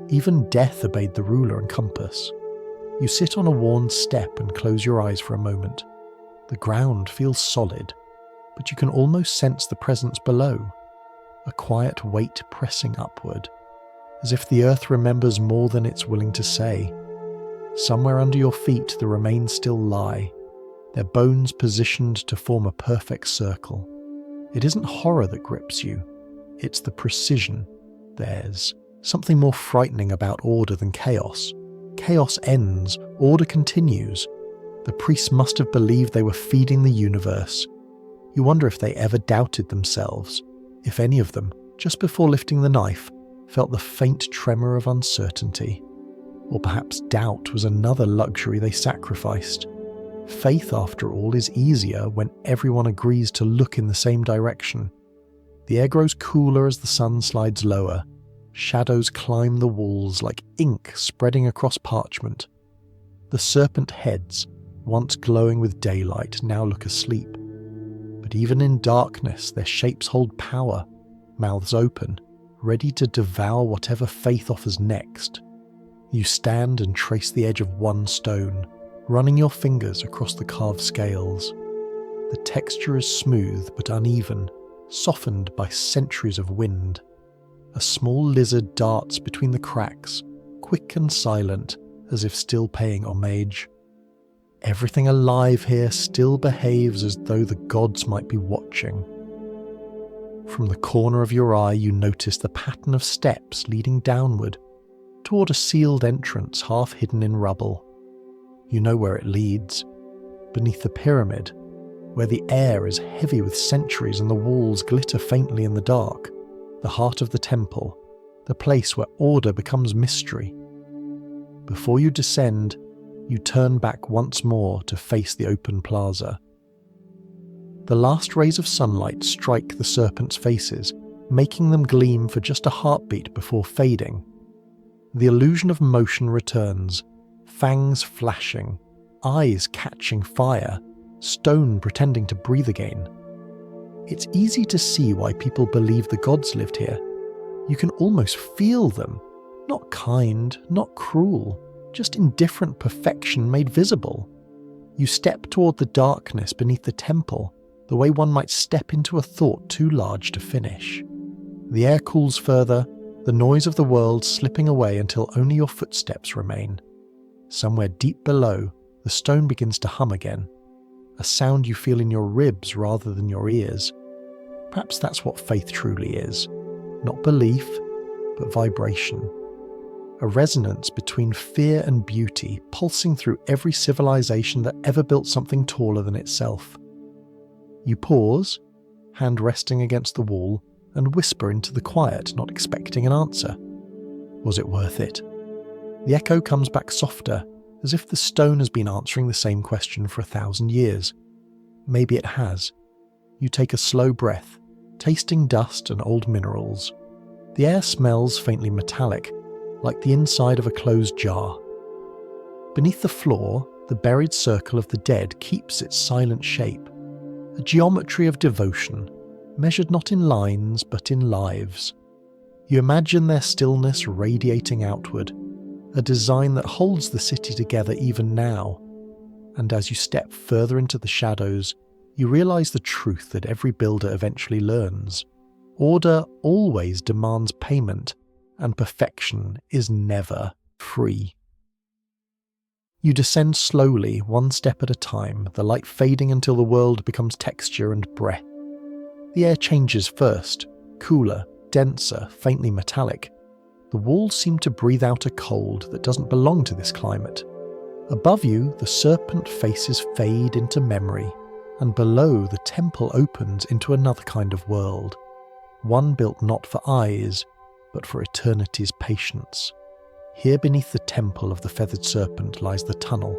Even death obeyed the ruler and compass. You sit on a worn step and close your eyes for a moment. The ground feels solid, but you can almost sense the presence below, a quiet weight pressing upward, as if the earth remembers more than it's willing to say. Somewhere under your feet the remains still lie, their bones positioned to form a perfect circle. It isn't horror that grips you, it's the precision. There's something more frightening about order than chaos. Chaos ends, order continues. The priests must have believed they were feeding the universe. You wonder if they ever doubted themselves, if any of them, just before lifting the knife, felt the faint tremor of uncertainty. Or perhaps doubt was another luxury they sacrificed. Faith, after all, is easier when everyone agrees to look in the same direction. The air grows cooler as the sun slides lower. Shadows climb the walls like ink spreading across parchment. The serpent heads, once glowing with daylight, now look asleep. But even in darkness, their shapes hold power, mouths open, ready to devour whatever faith offers next. You stand and trace the edge of one stone, running your fingers across the carved scales. The texture is smooth but uneven, softened by centuries of wind. A small lizard darts between the cracks, quick and silent, as if still paying homage. Everything alive here still behaves as though the gods might be watching. From the corner of your eye you notice the pattern of steps leading downward, toward a sealed entrance half hidden in rubble. You know where it leads. Beneath the pyramid, where the air is heavy with centuries and the walls glitter faintly in the dark. The heart of the temple, the place where order becomes mystery. Before you descend, you turn back once more to face the open plaza. The last rays of sunlight strike the serpents' faces, making them gleam for just a heartbeat before fading. The illusion of motion returns, fangs flashing, eyes catching fire, stone pretending to breathe again. It's easy to see why people believe the gods lived here. You can almost feel them. Not kind, not cruel, just indifferent perfection made visible. You step toward the darkness beneath the temple, the way one might step into a thought too large to finish. The air cools further, the noise of the world slipping away until only your footsteps remain. Somewhere deep below, the stone begins to hum again, a sound you feel in your ribs rather than your ears. Perhaps that's what faith truly is. Not belief, but vibration. A resonance between fear and beauty, pulsing through every civilization that ever built something taller than itself. You pause, hand resting against the wall, and whisper into the quiet, not expecting an answer. Was it worth it? The echo comes back softer, as if the stone has been answering the same question for 1,000 years. Maybe it has. You take a slow breath, tasting dust and old minerals. The air smells faintly metallic, like the inside of a closed jar. Beneath the floor, the buried circle of the dead keeps its silent shape, a geometry of devotion, measured not in lines but in lives. You imagine their stillness radiating outward, a design that holds the city together even now. And as you step further into the shadows, you realise the truth that every builder eventually learns. Order always demands payment, and perfection is never free. You descend slowly, one step at a time, the light fading until the world becomes texture and breath. The air changes first, cooler, denser, faintly metallic. The walls seem to breathe out a cold that doesn't belong to this climate. Above you, the serpent faces fade into memory, and below the temple opens into another kind of world, one built not for eyes, but for eternity's patience. Here beneath the temple of the feathered serpent lies the tunnel,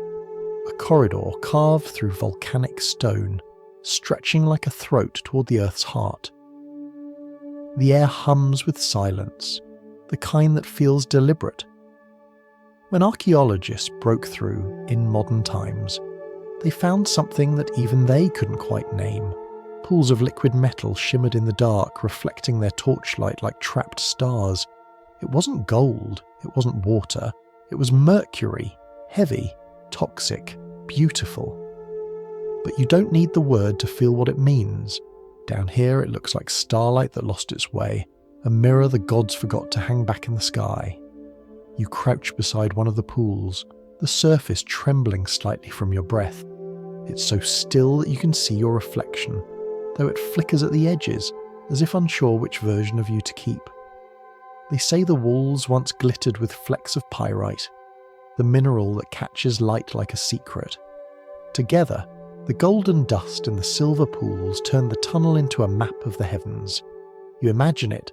a corridor carved through volcanic stone, stretching like a throat toward the earth's heart. The air hums with silence, the kind that feels deliberate. When archaeologists broke through in modern times, they found something that even they couldn't quite name. Pools of liquid metal shimmered in the dark, reflecting their torchlight like trapped stars. It wasn't gold, it wasn't water, it was mercury, heavy, toxic, beautiful. But you don't need the word to feel what it means. Down here it looks like starlight that lost its way, a mirror the gods forgot to hang back in the sky. You crouch beside one of the pools, the surface trembling slightly from your breath. It's so still that you can see your reflection, though it flickers at the edges, as if unsure which version of you to keep. They say the walls once glittered with flecks of pyrite, the mineral that catches light like a secret. Together, the golden dust and the silver pools turn the tunnel into a map of the heavens. You imagine it,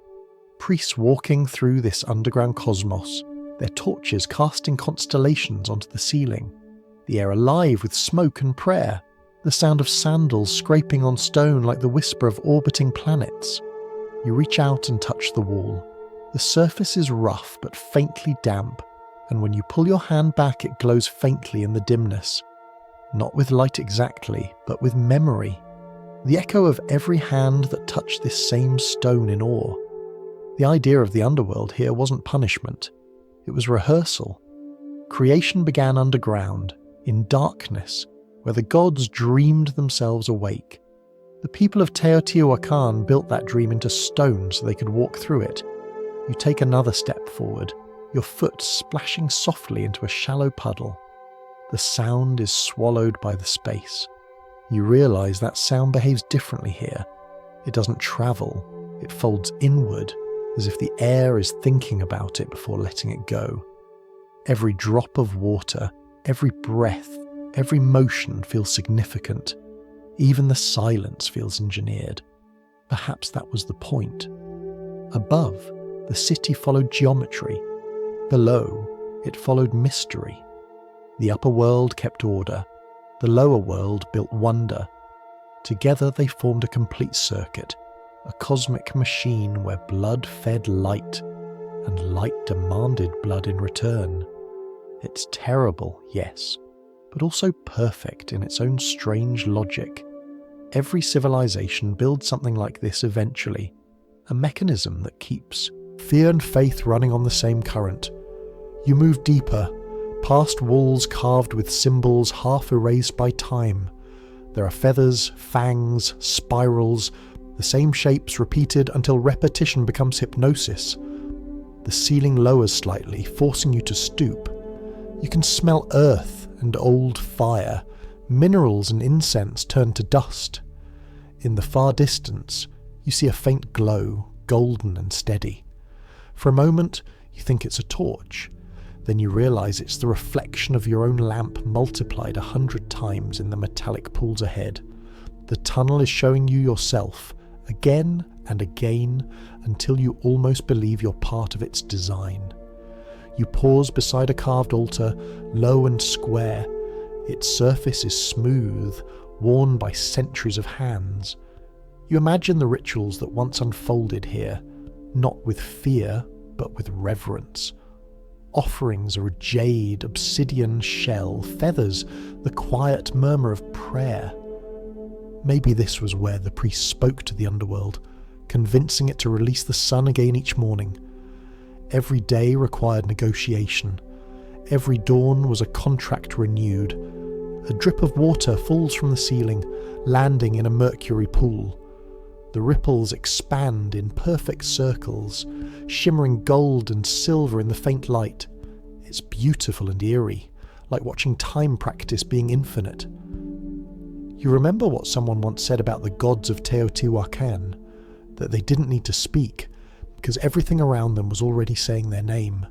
priests walking through this underground cosmos, their torches casting constellations onto the ceiling, the air alive with smoke and prayer, the sound of sandals scraping on stone like the whisper of orbiting planets. You reach out and touch the wall. The surface is rough but faintly damp, and when you pull your hand back it glows faintly in the dimness. Not with light exactly, but with memory. The echo of every hand that touched this same stone in awe. The idea of the underworld here wasn't punishment. It was rehearsal. Creation began underground, in darkness, where the gods dreamed themselves awake. The people of Teotihuacan built that dream into stone so they could walk through it. You take another step forward, your foot splashing softly into a shallow puddle. The sound is swallowed by the space. You realise that sound behaves differently here. It doesn't travel, it folds inward, as if the air is thinking about it before letting it go. Every drop of water, every breath, every motion feels significant. Even the silence feels engineered. Perhaps that was the point. Above, the city followed geometry. Below, it followed mystery. The upper world kept order. The lower world built wonder. Together they formed a complete circuit, a cosmic machine where blood fed light, and light demanded blood in return. It's terrible, yes, but also perfect in its own strange logic. Every civilization builds something like this eventually, a mechanism that keeps fear and faith running on the same current. You move deeper, past walls carved with symbols half erased by time. There are feathers, fangs, spirals, the same shapes repeated until repetition becomes hypnosis. The ceiling lowers slightly, forcing you to stoop. You can smell earth and old fire. Minerals and incense turn to dust. In the far distance, you see a faint glow, golden and steady. For a moment, you think it's a torch. Then you realise it's the reflection of your own lamp multiplied 100 times in the metallic pools ahead. The tunnel is showing you yourself, again and again, until you almost believe you're part of its design. You pause beside a carved altar, low and square. Its surface is smooth, worn by centuries of hands. You imagine the rituals that once unfolded here, not with fear, but with reverence. Offerings are a jade, obsidian shell, feathers, the quiet murmur of prayer. Maybe this was where the priest spoke to the underworld, convincing it to release the sun again each morning. Every day required negotiation. Every dawn was a contract renewed. A drip of water falls from the ceiling, landing in a mercury pool. The ripples expand in perfect circles, shimmering gold and silver in the faint light. It's beautiful and eerie, like watching time practice being infinite. You remember what someone once said about the gods of Teotihuacan? That they didn't need to speak, because everything around them was already saying their name.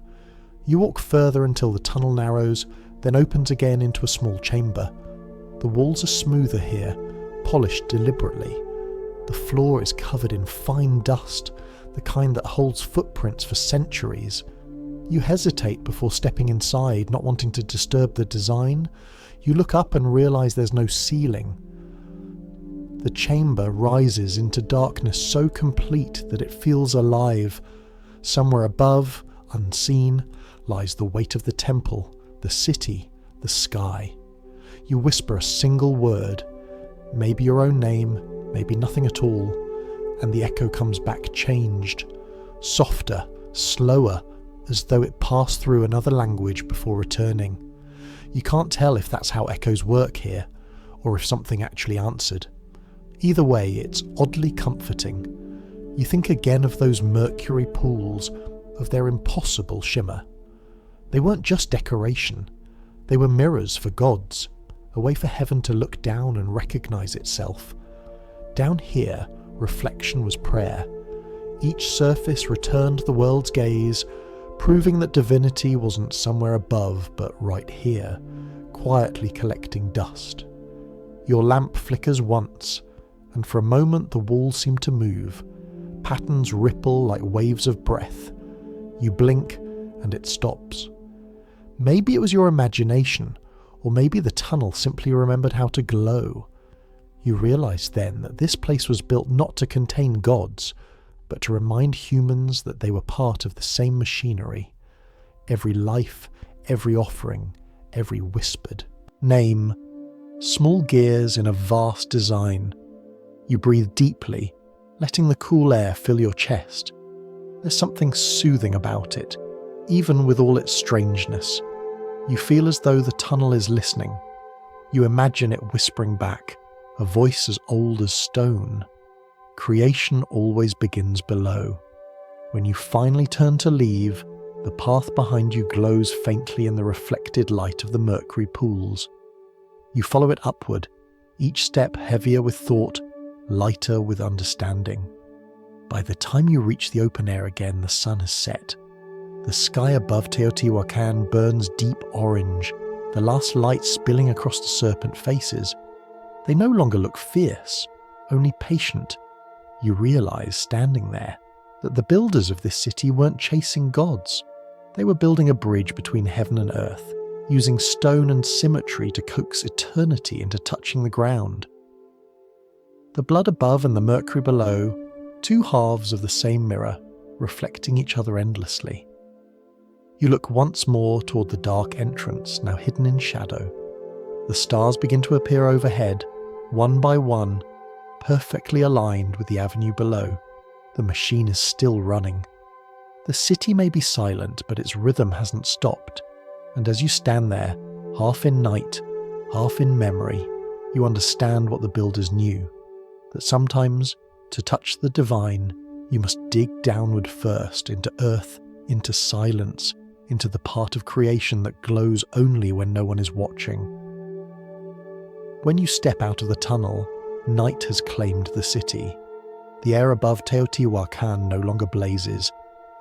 You walk further until the tunnel narrows, then opens again into a small chamber. The walls are smoother here, polished deliberately. The floor is covered in fine dust, the kind that holds footprints for centuries. You hesitate before stepping inside, not wanting to disturb the design. You look up and realise there's no ceiling. The chamber rises into darkness so complete that it feels alive. Somewhere above, unseen, lies the weight of the temple, the city, the sky. You whisper a single word, maybe your own name, maybe nothing at all, and the echo comes back changed, softer, slower, as though it passed through another language before returning. You can't tell if that's how echoes work here, or if something actually answered. Either way, it's oddly comforting. You think again of those mercury pools, of their impossible shimmer. They weren't just decoration. They were mirrors for gods, a way for heaven to look down and recognise itself. Down here, reflection was prayer. Each surface returned the world's gaze, proving that divinity wasn't somewhere above, but right here, quietly collecting dust. Your lamp flickers once, and for a moment the walls seem to move. Patterns ripple like waves of breath. You blink, and it stops. Maybe it was your imagination, or maybe the tunnel simply remembered how to glow. You realise then that this place was built not to contain gods, but to remind humans that they were part of the same machinery. Every life, every offering, every whispered name. Small gears in a vast design. You breathe deeply, letting the cool air fill your chest. There's something soothing about it, even with all its strangeness. You feel as though the tunnel is listening. You imagine it whispering back, a voice as old as stone. Creation always begins below. When you finally turn to leave, the path behind you glows faintly in the reflected light of the mercury pools. You follow it upward, each step heavier with thought, lighter with understanding. By the time you reach the open air again, the sun has set. The sky above Teotihuacan burns deep orange, the last light spilling across the serpent faces. They no longer look fierce, only patient. You realise, standing there, that the builders of this city weren't chasing gods. They were building a bridge between heaven and earth, using stone and symmetry to coax eternity into touching the ground. The blood above and the mercury below, two halves of the same mirror, reflecting each other endlessly. You look once more toward the dark entrance, now hidden in shadow. The stars begin to appear overhead, one by one, perfectly aligned with the avenue below. The machine is still running. The city may be silent, but its rhythm hasn't stopped. And as you stand there, half in night, half in memory, you understand what the builders knew. That sometimes, to touch the divine, you must dig downward first into earth, into silence, into the part of creation that glows only when no one is watching. When you step out of the tunnel, night has claimed the city. The air above Teotihuacan no longer blazes,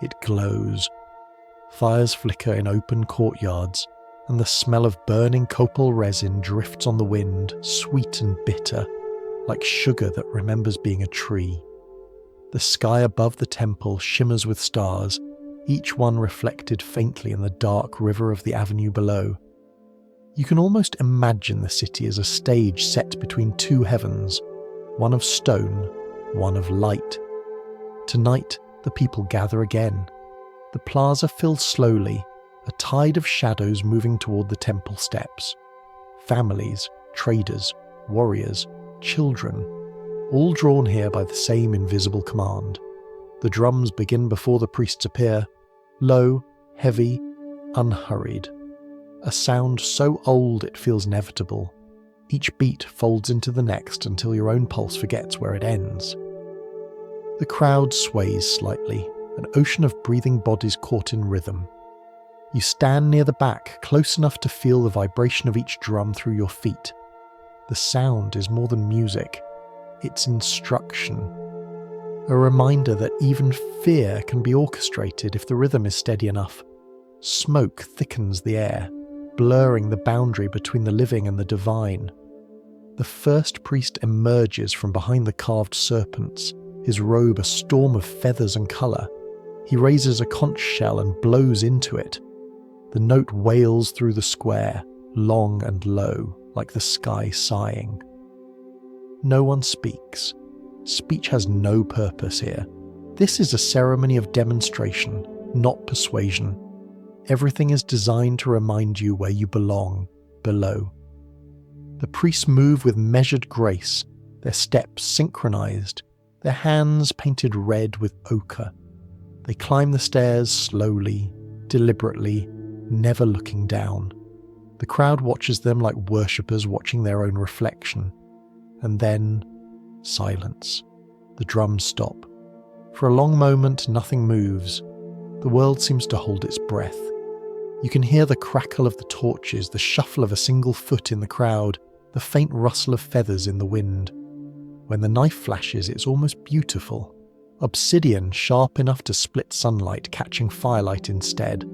it glows. Fires flicker in open courtyards, and the smell of burning copal resin drifts on the wind, sweet and bitter, like sugar that remembers being a tree. The sky above the temple shimmers with stars, each one reflected faintly in the dark river of the avenue below. You can almost imagine the city as a stage set between two heavens, one of stone, one of light. Tonight, the people gather again. The plaza fills slowly, a tide of shadows moving toward the temple steps. Families, traders, warriors, children, all drawn here by the same invisible command. The drums begin before the priests appear, low, heavy, unhurried. A sound so old it feels inevitable. Each beat folds into the next until your own pulse forgets where it ends. The crowd sways slightly, an ocean of breathing bodies caught in rhythm. You stand near the back, close enough to feel the vibration of each drum through your feet. The sound is more than music, it's instruction. A reminder that even fear can be orchestrated if the rhythm is steady enough. Smoke thickens the air, blurring the boundary between the living and the divine. The first priest emerges from behind the carved serpents, his robe a storm of feathers and colour. He raises a conch shell and blows into it. The note wails through the square, long and low, like the sky sighing. No one speaks. Speech has no purpose here. This is a ceremony of demonstration, not persuasion. Everything is designed to remind you where you belong, below. The priests move with measured grace, their steps synchronized, their hands painted red with ochre. They climb the stairs slowly, deliberately, never looking down. The crowd watches them like worshippers watching their own reflection. And then, silence. The drums stop. For a long moment, nothing moves. The world seems to hold its breath. You can hear the crackle of the torches, the shuffle of a single foot in the crowd, the faint rustle of feathers in the wind. When the knife flashes, it's almost beautiful. Obsidian sharp enough to split sunlight, catching firelight instead.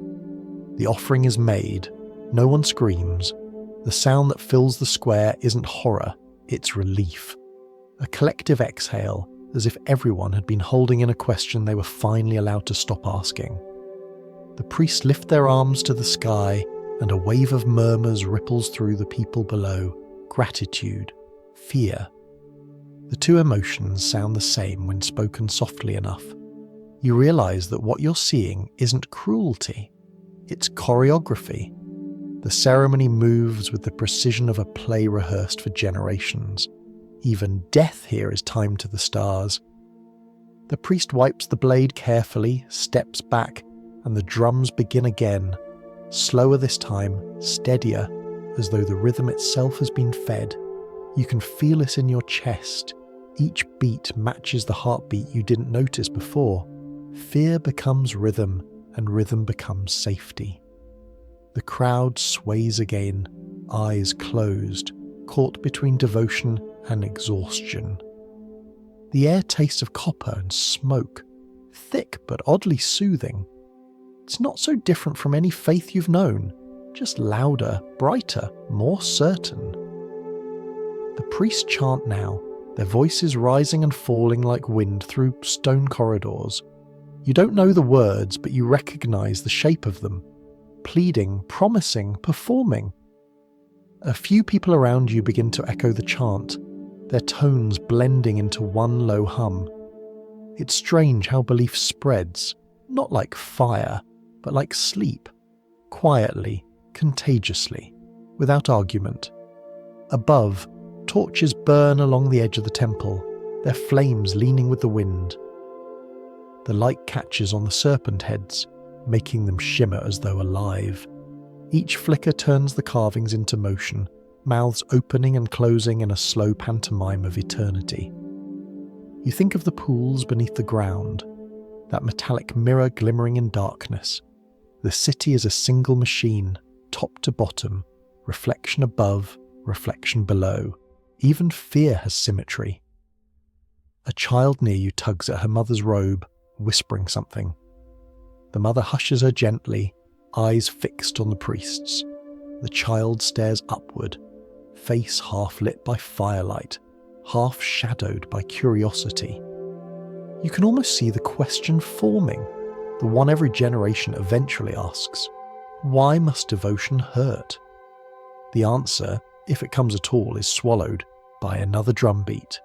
The offering is made. No one screams. The sound that fills the square isn't horror, it's relief. A collective exhale, as if everyone had been holding in a question they were finally allowed to stop asking. The priests lift their arms to the sky, and a wave of murmurs ripples through the people below. Gratitude, fear. The two emotions sound the same when spoken softly enough. You realize that what you're seeing isn't cruelty, it's choreography. The ceremony moves with the precision of a play rehearsed for generations. Even death here is timed to the stars. The priest wipes the blade carefully, steps back, and the drums begin again, slower this time, steadier, as though the rhythm itself has been fed. You can feel it in your chest. Each beat matches the heartbeat you didn't notice before. Fear becomes rhythm, and rhythm becomes safety. The crowd sways again, eyes closed, caught between devotion and exhaustion. The air tastes of copper and smoke, thick but oddly soothing. It's not so different from any faith you've known, just louder, brighter, more certain. The priests chant now, their voices rising and falling like wind through stone corridors. You don't know the words, but you recognize the shape of them. Pleading, promising, performing. A few people around you begin to echo the chant, their tones blending into one low hum. It's strange how belief spreads, not like fire, but like sleep, quietly, contagiously, without argument. Above, torches burn along the edge of the temple, their flames leaning with the wind. The light catches on the serpent heads, making them shimmer as though alive. Each flicker turns the carvings into motion, mouths opening and closing in a slow pantomime of eternity. You think of the pools beneath the ground, that metallic mirror glimmering in darkness. The city is a single machine, top to bottom, reflection above, reflection below. Even fear has symmetry. A child near you tugs at her mother's robe, whispering something. The mother hushes her gently, eyes fixed on the priests. The child stares upward, face half lit by firelight, half shadowed by curiosity. You can almost see the question forming, the one every generation eventually asks. Why must devotion hurt? The answer, if it comes at all, is swallowed by another drumbeat.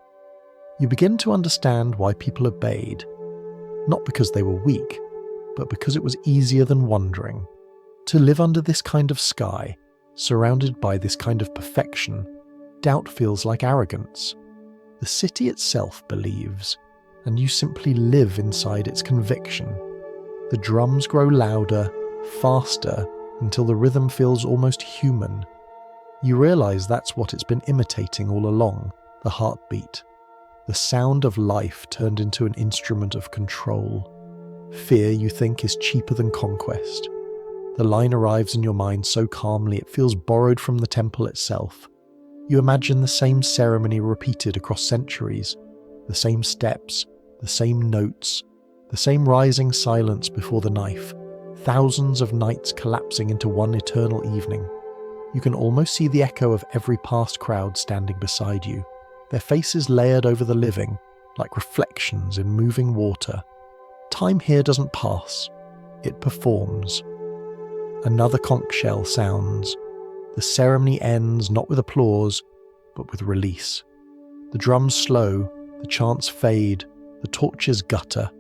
You begin to understand why people obeyed, not because they were weak, but because it was easier than wondering. To live under this kind of sky, surrounded by this kind of perfection, doubt feels like arrogance. The city itself believes, and you simply live inside its conviction. The drums grow louder, faster, until the rhythm feels almost human. You realise that's what it's been imitating all along, the heartbeat. The sound of life turned into an instrument of control. Fear, you think, is cheaper than conquest. The line arrives in your mind so calmly it feels borrowed from the temple itself. You imagine the same ceremony repeated across centuries, the same steps, the same notes, the same rising silence before the knife, thousands of nights collapsing into one eternal evening. You can almost see the echo of every past crowd standing beside you, their faces layered over the living, like reflections in moving water. Time here doesn't pass, it performs. Another conch shell sounds. The ceremony ends not with applause, but with release. The drums slow, the chants fade, the torches gutter.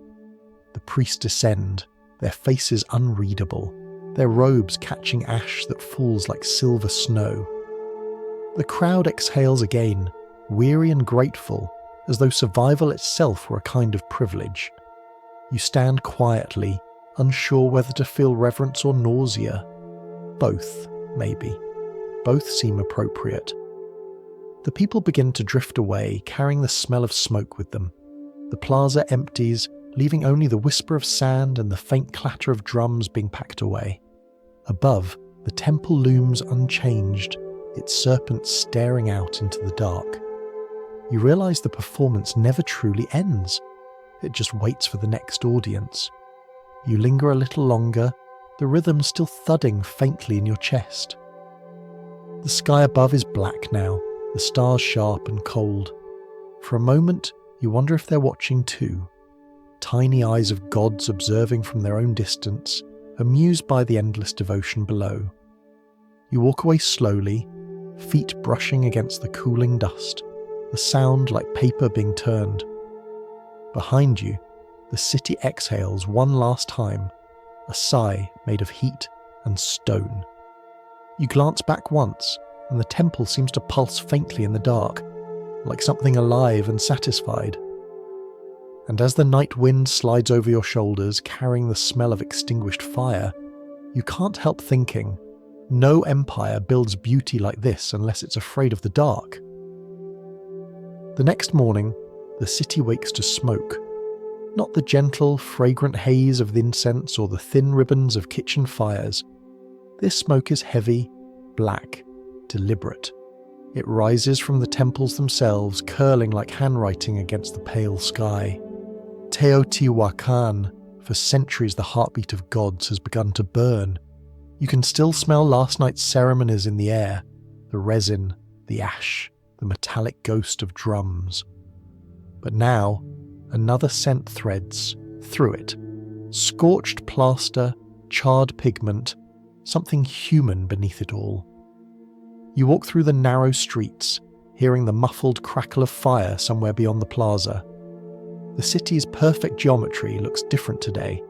The priests descend, their faces unreadable, their robes catching ash that falls like silver snow. The crowd exhales again, weary and grateful, as though survival itself were a kind of privilege. You stand quietly, unsure whether to feel reverence or nausea. Both, maybe. Both seem appropriate. The people begin to drift away, carrying the smell of smoke with them. The plaza empties, leaving only the whisper of sand and the faint clatter of drums being packed away. Above, the temple looms unchanged, its serpents staring out into the dark. You realise the performance never truly ends. It just waits for the next audience. You linger a little longer, the rhythm still thudding faintly in your chest. The sky above is black now, the stars sharp and cold. For a moment, you wonder if they're watching too. Tiny eyes of gods observing from their own distance, amused by the endless devotion below. You walk away slowly, feet brushing against the cooling dust, the sound like paper being turned. Behind you, the city exhales one last time, a sigh made of heat and stone. You glance back once, and the temple seems to pulse faintly in the dark, like something alive and satisfied. And as the night wind slides over your shoulders, carrying the smell of extinguished fire, you can't help thinking, no empire builds beauty like this unless it's afraid of the dark. The next morning, the city wakes to smoke. Not the gentle, fragrant haze of the incense or the thin ribbons of kitchen fires. This smoke is heavy, black, deliberate. It rises from the temples themselves, curling like handwriting against the pale sky. Teotihuacan, for centuries the heartbeat of gods, has begun to burn. You can still smell last night's ceremonies in the air, the resin, the ash, the metallic ghost of drums. But now, another scent threads through it. Scorched plaster, charred pigment, something human beneath it all. You walk through the narrow streets, hearing the muffled crackle of fire somewhere beyond the plaza. The city's perfect geometry looks different today.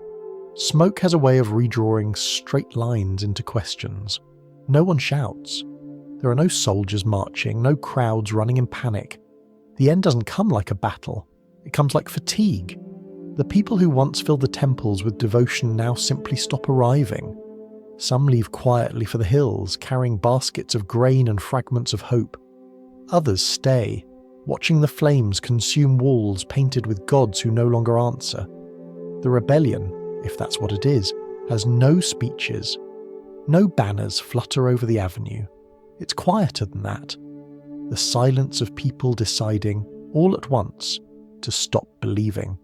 Smoke has a way of redrawing straight lines into questions. No one shouts. There are no soldiers marching, no crowds running in panic. The end doesn't come like a battle. It comes like fatigue. The people who once filled the temples with devotion now simply stop arriving. Some leave quietly for the hills, carrying baskets of grain and fragments of hope. Others stay, watching the flames consume walls painted with gods who no longer answer. The rebellion, if that's what it is, has no speeches. No banners flutter over the avenue. It's quieter than that. The silence of people deciding, all at once, to stop believing.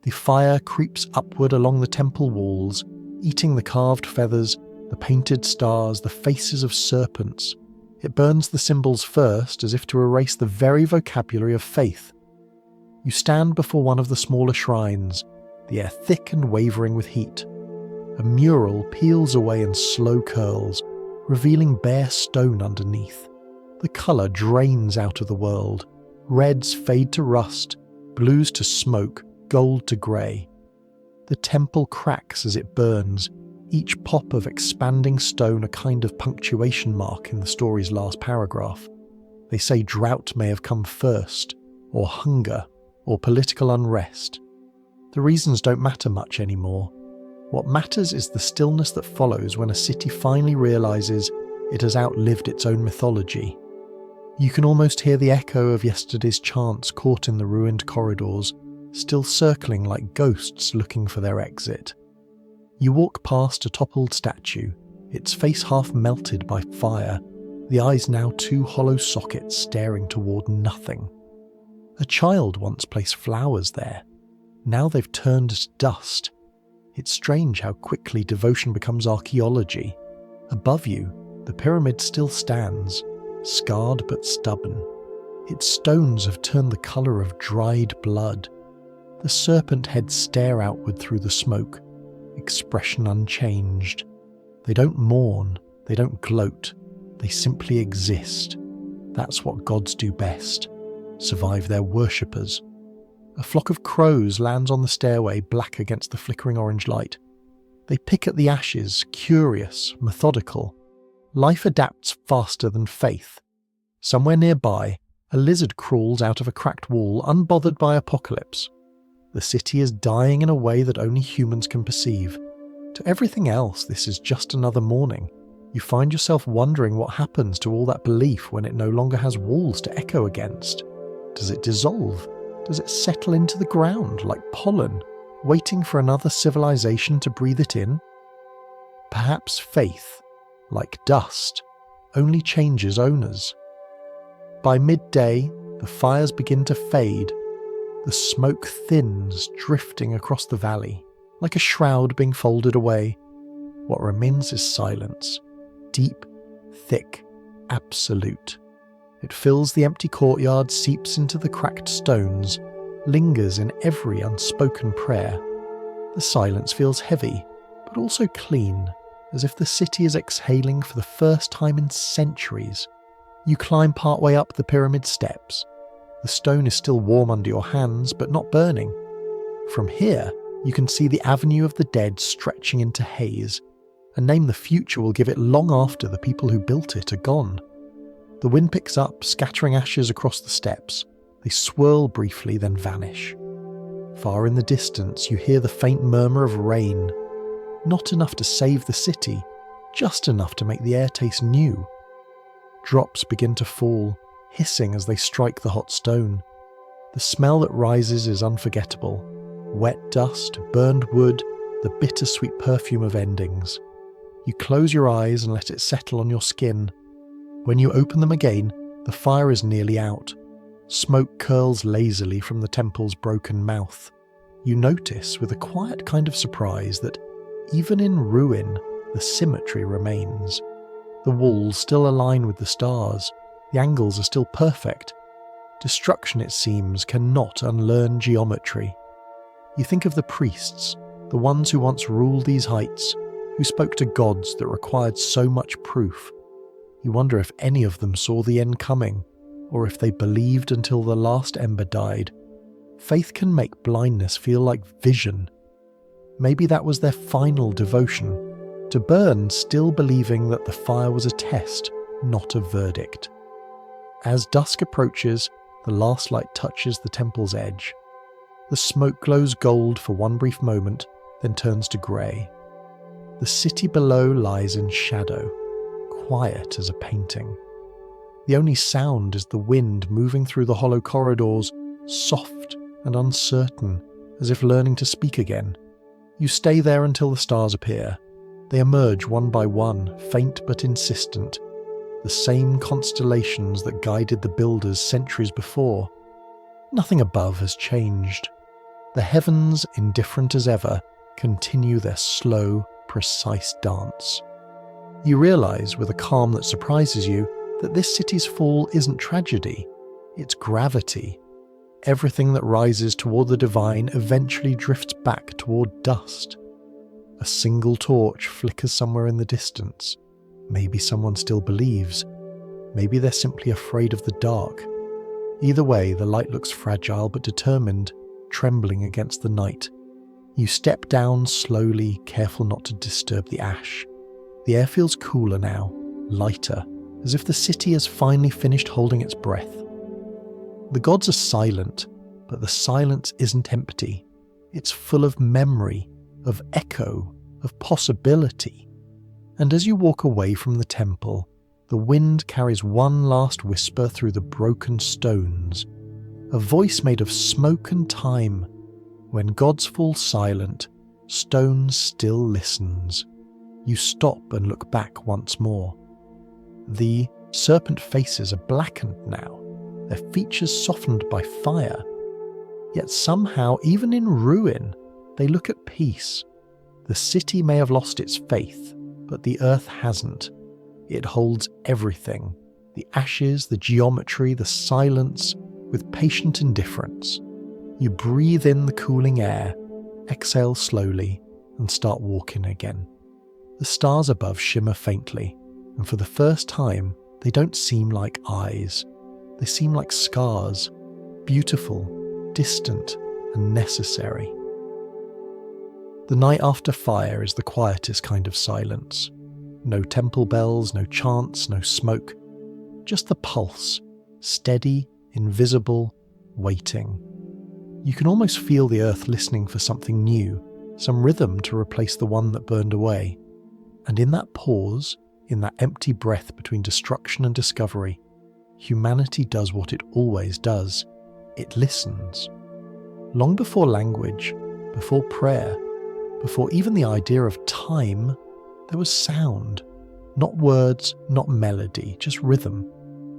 The fire creeps upward along the temple walls, eating the carved feathers, the painted stars, the faces of serpents. It burns the symbols first, as if to erase the very vocabulary of faith. You stand before one of the smaller shrines, the air thick and wavering with heat. A mural peels away in slow curls, revealing bare stone underneath. The colour drains out of the world. Reds fade to rust, blues to smoke, gold to grey. The temple cracks as it burns, each pop of expanding stone a kind of punctuation mark in the story's last paragraph. They say drought may have come first, or hunger, or political unrest. The reasons don't matter much anymore. What matters is the stillness that follows when a city finally realizes it has outlived its own mythology. You can almost hear the echo of yesterday's chants caught in the ruined corridors, still circling like ghosts looking for their exit. You walk past a toppled statue, its face half melted by fire, the eyes now two hollow sockets staring toward nothing. A child once placed flowers there. Now they've turned to dust. It's strange how quickly devotion becomes archaeology. Above you, the pyramid still stands, scarred but stubborn. Its stones have turned the colour of dried blood. The serpent heads stare outward through the smoke, expression unchanged. They don't mourn, they don't gloat, they simply exist. That's what gods do best, survive their worshippers. A flock of crows lands on the stairway, black against the flickering orange light. They pick at the ashes, curious, methodical. Life adapts faster than faith. Somewhere nearby, a lizard crawls out of a cracked wall, unbothered by apocalypse. The city is dying in a way that only humans can perceive. To everything else, this is just another morning. You find yourself wondering what happens to all that belief when it no longer has walls to echo against. Does it dissolve? Does it settle into the ground like pollen, waiting for another civilization to breathe it in? Perhaps faith, like dust, only changes owners. By midday, the fires begin to fade. The smoke thins, drifting across the valley, like a shroud being folded away. What remains is silence, deep, thick, absolute. It fills the empty courtyard, seeps into the cracked stones, lingers in every unspoken prayer. The silence feels heavy, but also clean, as if the city is exhaling for the first time in centuries. You climb partway up the pyramid steps. The stone is still warm under your hands, but not burning. From here, you can see the Avenue of the Dead stretching into haze, a name the future will give it long after the people who built it are gone. The wind picks up, scattering ashes across the steps. They swirl briefly, then vanish. Far in the distance, you hear the faint murmur of rain. Not enough to save the city, just enough to make the air taste new. Drops begin to fall, hissing as they strike the hot stone. The smell that rises is unforgettable. Wet dust, burned wood, the bittersweet perfume of endings. You close your eyes and let it settle on your skin. When you open them again, the fire is nearly out. Smoke curls lazily from the temple's broken mouth. You notice, with a quiet kind of surprise, that even in ruin, the symmetry remains. The walls still align with the stars. The angles are still perfect. Destruction, it seems, cannot unlearn geometry. You think of the priests, the ones who once ruled these heights, who spoke to gods that required so much proof. You wonder if any of them saw the end coming, or if they believed until the last ember died. Faith can make blindness feel like vision. Maybe that was their final devotion, to burn still believing that the fire was a test, not a verdict. As dusk approaches, the last light touches the temple's edge. The smoke glows gold for one brief moment, then turns to grey. The city below lies in shadow, quiet as a painting. The only sound is the wind moving through the hollow corridors, soft and uncertain, as if learning to speak again. You stay there until the stars appear. They emerge one by one, faint but insistent, the same constellations that guided the builders centuries before. Nothing above has changed. The heavens, indifferent as ever, continue their slow, precise dance. You realise, with a calm that surprises you, that this city's fall isn't tragedy, it's gravity. Everything that rises toward the divine eventually drifts back toward dust. A single torch flickers somewhere in the distance. Maybe someone still believes. Maybe they're simply afraid of the dark. Either way, the light looks fragile but determined, trembling against the night. You step down slowly, careful not to disturb the ash. The air feels cooler now, lighter, as if the city has finally finished holding its breath. The gods are silent, but the silence isn't empty. It's full of memory, of echo, of possibility. And as you walk away from the temple, the wind carries one last whisper through the broken stones, a voice made of smoke and time. When gods fall silent, stone still listens. You stop and look back once more. The serpent faces are blackened now, their features softened by fire. Yet somehow, even in ruin, they look at peace. The city may have lost its faith, but the earth hasn't. It holds everything, the ashes, the geometry, the silence, with patient indifference. You breathe in the cooling air, exhale slowly, and start walking again. The stars above shimmer faintly, and for the first time, they don't seem like eyes. They seem like scars, beautiful, distant, and necessary. The night after fire is the quietest kind of silence. No temple bells, no chants, no smoke. Just the pulse, steady, invisible, waiting. You can almost feel the earth listening for something new, some rhythm to replace the one that burned away. And in that pause, in that empty breath between destruction and discovery, humanity does what it always does. It listens. Long before language, before prayer, before even the idea of time, there was sound. Not words, not melody, just rhythm.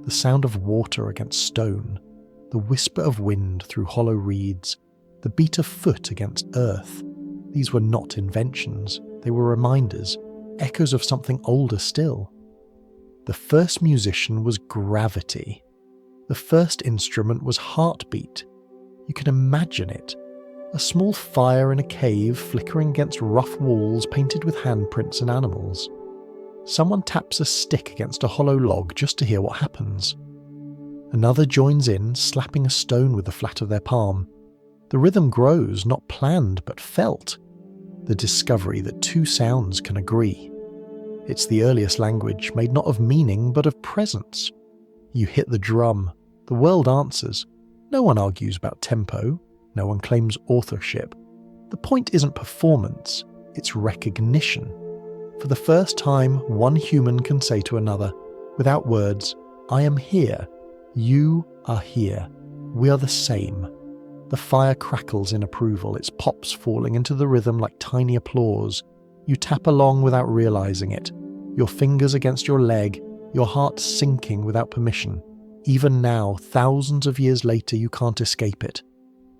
The sound of water against stone, the whisper of wind through hollow reeds, the beat of foot against earth. These were not inventions, they were reminders, echoes of something older still. The first musician was gravity. The first instrument was heartbeat. You can imagine it. A small fire in a cave flickering against rough walls painted with handprints and animals. Someone taps a stick against a hollow log just to hear what happens. Another joins in, slapping a stone with the flat of their palm. The rhythm grows, not planned but felt. The discovery that two sounds can agree. It's the earliest language, made not of meaning but of presence. You hit the drum, the world answers. No one argues about tempo, no one claims authorship. The point isn't performance, it's recognition. For the first time, one human can say to another, without words, I am here, you are here, we are the same. The fire crackles in approval, its pops falling into the rhythm like tiny applause. You tap along without realizing it, your fingers against your leg, your heart sinking without permission. Even now, thousands of years later, you can't escape it.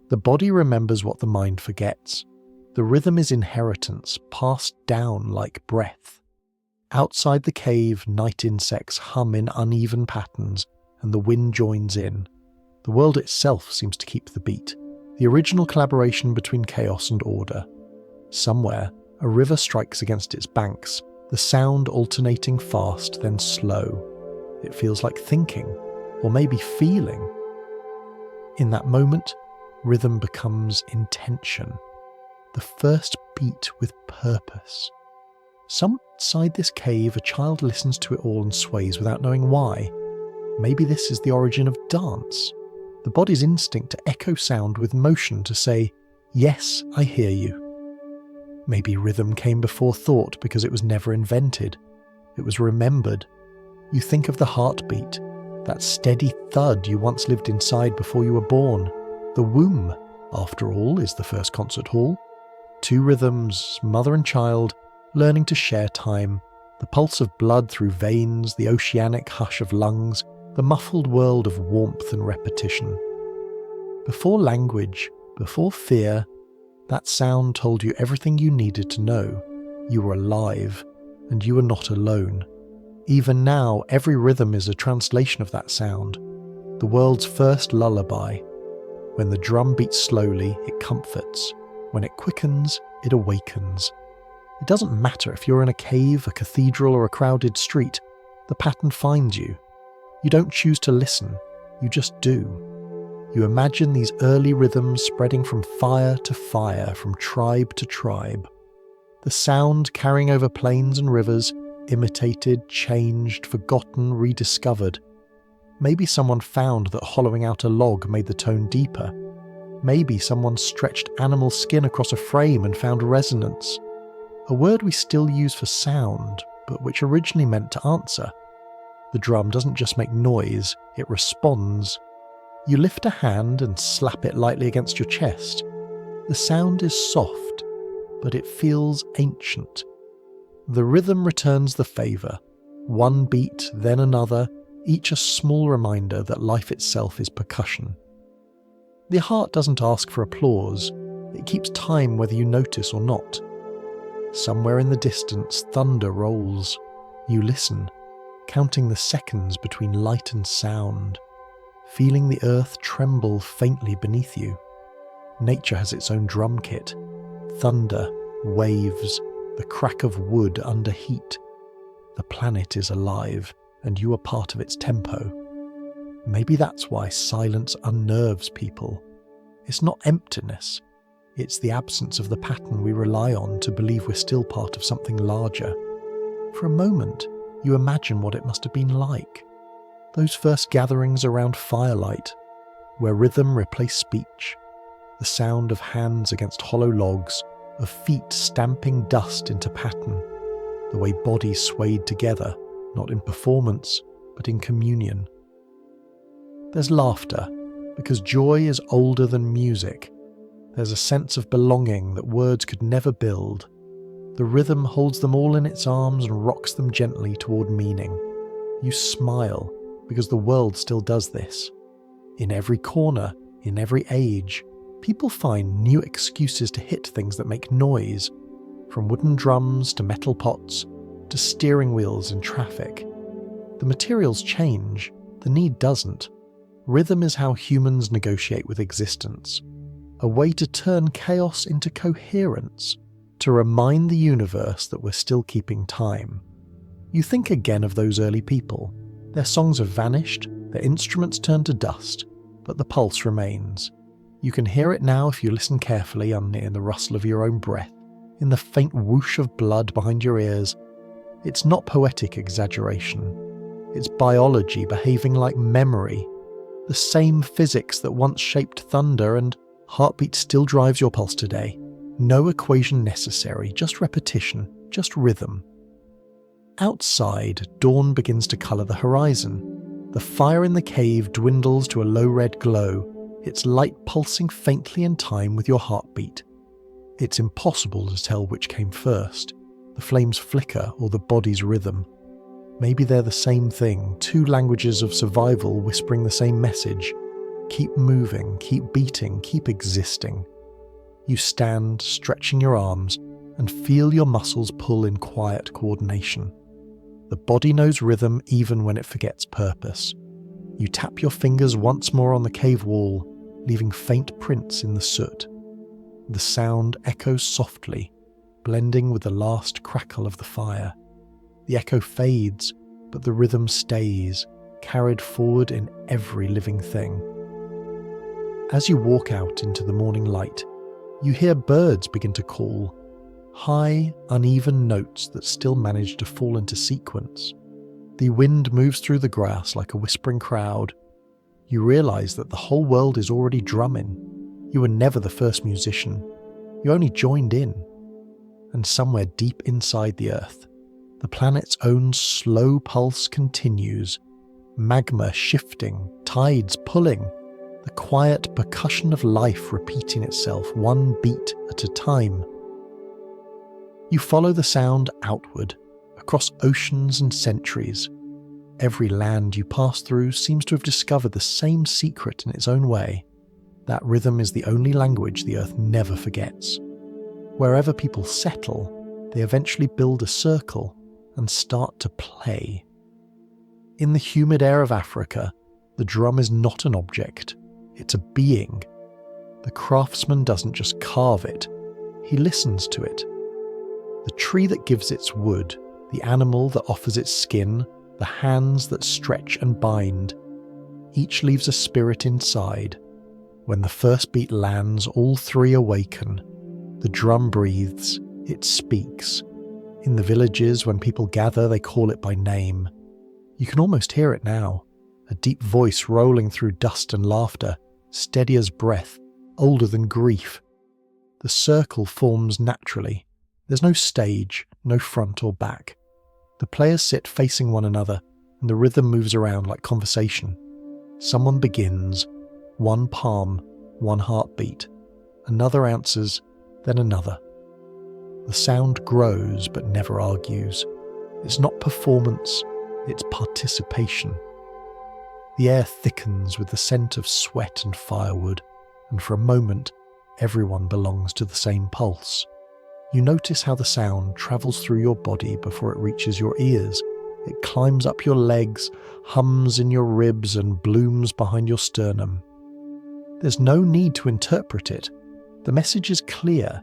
The body remembers what the mind forgets. The rhythm is inheritance, passed down like breath. Outside the cave, night insects hum in uneven patterns, and the wind joins in. The world itself seems to keep the beat, the original collaboration between chaos and order. Somewhere, a river strikes against its banks, the sound alternating fast, then slow. It feels like thinking, or maybe feeling. In that moment, rhythm becomes intention, the first beat with purpose. Somewhere inside this cave, a child listens to it all and sways without knowing why. Maybe this is the origin of dance, the body's instinct to echo sound with motion to say, yes, I hear you. Maybe rhythm came before thought because it was never invented. It was remembered. You think of the heartbeat, that steady thud you once lived inside before you were born. The womb, after all, is the first concert hall. Two rhythms, mother and child, learning to share time, the pulse of blood through veins, the oceanic hush of lungs, the muffled world of warmth and repetition. Before language, before fear, that sound told you everything you needed to know. You were alive, and you were not alone. Even now, every rhythm is a translation of that sound, the world's first lullaby. When the drum beats slowly, it comforts. When it quickens, it awakens. It doesn't matter if you're in a cave, a cathedral, or a crowded street. The pattern finds you. You don't choose to listen, you just do. You imagine these early rhythms spreading from fire to fire, from tribe to tribe. The sound carrying over plains and rivers, imitated, changed, forgotten, rediscovered. Maybe someone found that hollowing out a log made the tone deeper. Maybe someone stretched animal skin across a frame and found resonance. A word we still use for sound, but which originally meant to answer. The drum doesn't just make noise, it responds. You lift a hand and slap it lightly against your chest. The sound is soft, but it feels ancient. The rhythm returns the favour. One beat, then another, each a small reminder that life itself is percussion. The heart doesn't ask for applause, it keeps time whether you notice or not. Somewhere in the distance, thunder rolls. You listen, counting the seconds between light and sound, feeling the earth tremble faintly beneath you. Nature has its own drum kit. Thunder, waves, the crack of wood under heat. The planet is alive, and you are part of its tempo. Maybe that's why silence unnerves people. It's not emptiness. It's the absence of the pattern we rely on to believe we're still part of something larger. For a moment, you imagine what it must have been like. Those first gatherings around firelight, where rhythm replaced speech. The sound of hands against hollow logs, of feet stamping dust into pattern. The way bodies swayed together, not in performance, but in communion. There's laughter, because joy is older than music. There's a sense of belonging that words could never build. The rhythm holds them all in its arms and rocks them gently toward meaning. You smile, because the world still does this. In every corner, in every age, people find new excuses to hit things that make noise, from wooden drums to metal pots, to steering wheels in traffic. The materials change, the need doesn't. Rhythm is how humans negotiate with existence. A way to turn chaos into coherence, to remind the universe that we're still keeping time. You think again of those early people. Their songs have vanished, their instruments turned to dust, but the pulse remains. You can hear it now if you listen carefully in the rustle of your own breath, in the faint whoosh of blood behind your ears. It's not poetic exaggeration. It's biology behaving like memory. The same physics that once shaped thunder and heartbeat still drives your pulse today. No equation necessary, just repetition, just rhythm. Outside, dawn begins to colour the horizon. The fire in the cave dwindles to a low red glow, its light pulsing faintly in time with your heartbeat. It's impossible to tell which came first, the flame's flicker or the body's rhythm. Maybe they're the same thing, two languages of survival whispering the same message. Keep moving, keep beating, keep existing. You stand, stretching your arms, and feel your muscles pull in quiet coordination. The body knows rhythm even when it forgets purpose. You tap your fingers once more on the cave wall, leaving faint prints in the soot. The sound echoes softly, blending with the last crackle of the fire. The echo fades, but the rhythm stays, carried forward in every living thing. As you walk out into the morning light, you hear birds begin to call, high, uneven notes that still manage to fall into sequence. The wind moves through the grass like a whispering crowd. You realise that the whole world is already drumming. You were never the first musician. You only joined in. And somewhere deep inside the earth, the planet's own slow pulse continues, magma shifting, tides pulling, the quiet percussion of life repeating itself one beat at a time. You follow the sound outward, across oceans and centuries. Every land you pass through seems to have discovered the same secret in its own way. That rhythm is the only language the earth never forgets. Wherever people settle, they eventually build a circle and start to play. In the humid air of Africa, the drum is not an object, it's a being. The craftsman doesn't just carve it, he listens to it. The tree that gives its wood, the animal that offers its skin, the hands that stretch and bind, each leaves a spirit inside. When the first beat lands, all three awaken. The drum breathes, it speaks. In the villages, when people gather, they call it by name. You can almost hear it now, a deep voice rolling through dust and laughter, steady as breath, older than grief. The circle forms naturally. There's no stage, no front or back. The players sit facing one another, and the rhythm moves around like conversation. Someone begins, one palm, one heartbeat. Another answers, then another. The sound grows but never argues. It's not performance, it's participation. The air thickens with the scent of sweat and firewood, and for a moment, everyone belongs to the same pulse. You notice how the sound travels through your body before it reaches your ears. It climbs up your legs, hums in your ribs, and blooms behind your sternum. There's no need to interpret it. The message is clear.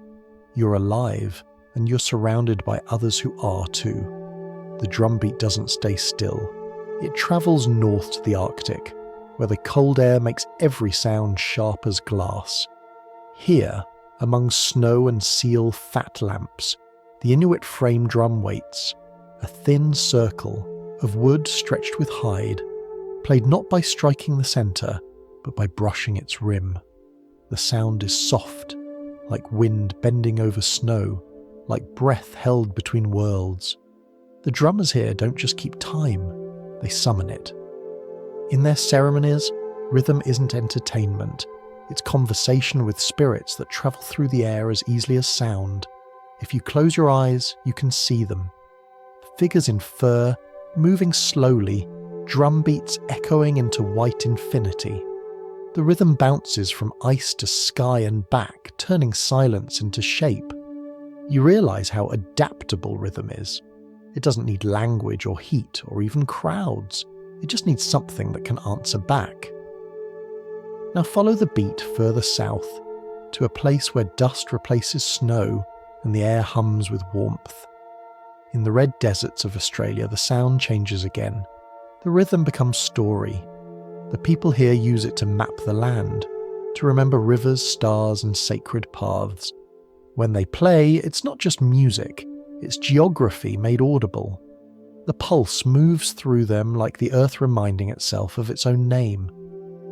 You're alive, and you're surrounded by others who are too. The drumbeat doesn't stay still. It travels north to the Arctic, where the cold air makes every sound sharp as glass. Here, among snow and seal fat lamps, the Inuit frame drum waits, a thin circle of wood stretched with hide, played not by striking the centre, but by brushing its rim. The sound is soft, like wind bending over snow, like breath held between worlds. The drummers here don't just keep time, they summon it. In their ceremonies, rhythm isn't entertainment. It's conversation with spirits that travel through the air as easily as sound. If you close your eyes, you can see them. Figures in fur, moving slowly, drum beats echoing into white infinity. The rhythm bounces from ice to sky and back, turning silence into shape. You realise how adaptable rhythm is. It doesn't need language or heat or even crowds. It just needs something that can answer back. Now follow the beat further south, to a place where dust replaces snow and the air hums with warmth. In the red deserts of Australia, the sound changes again. The rhythm becomes story. The people here use it to map the land, to remember rivers, stars, and sacred paths. When they play, it's not just music, it's geography made audible. The pulse moves through them like the earth reminding itself of its own name.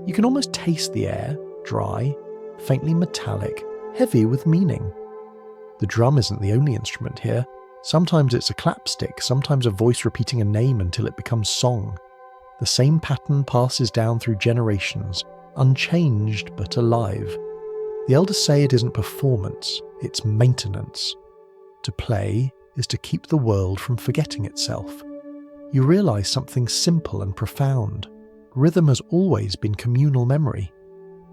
You can almost taste the air, dry, faintly metallic, heavy with meaning. The drum isn't the only instrument here. Sometimes it's a clapstick, sometimes a voice repeating a name until it becomes song. The same pattern passes down through generations, unchanged but alive. The elders say it isn't performance, it's maintenance. To play is to keep the world from forgetting itself. You realise something simple and profound. Rhythm has always been communal memory.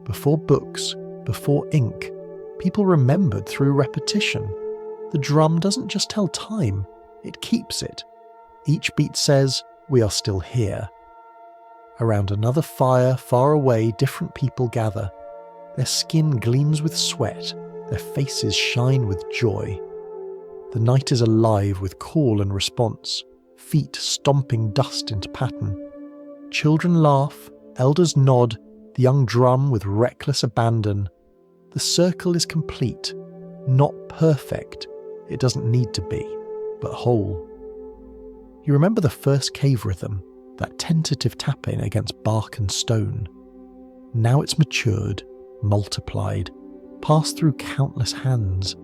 Before books, before ink, people remembered through repetition. The drum doesn't just tell time, it keeps it. Each beat says, "We are still here." Around another fire, far away, different people gather. Their skin gleams with sweat, their faces shine with joy. The night is alive with call and response, feet stomping dust into pattern. Children laugh, elders nod, the young drum with reckless abandon. The circle is complete, not perfect. It doesn't need to be, but whole. You remember the first cave rhythm, that tentative tapping against bark and stone. Now it's matured, multiplied, passed through countless hands.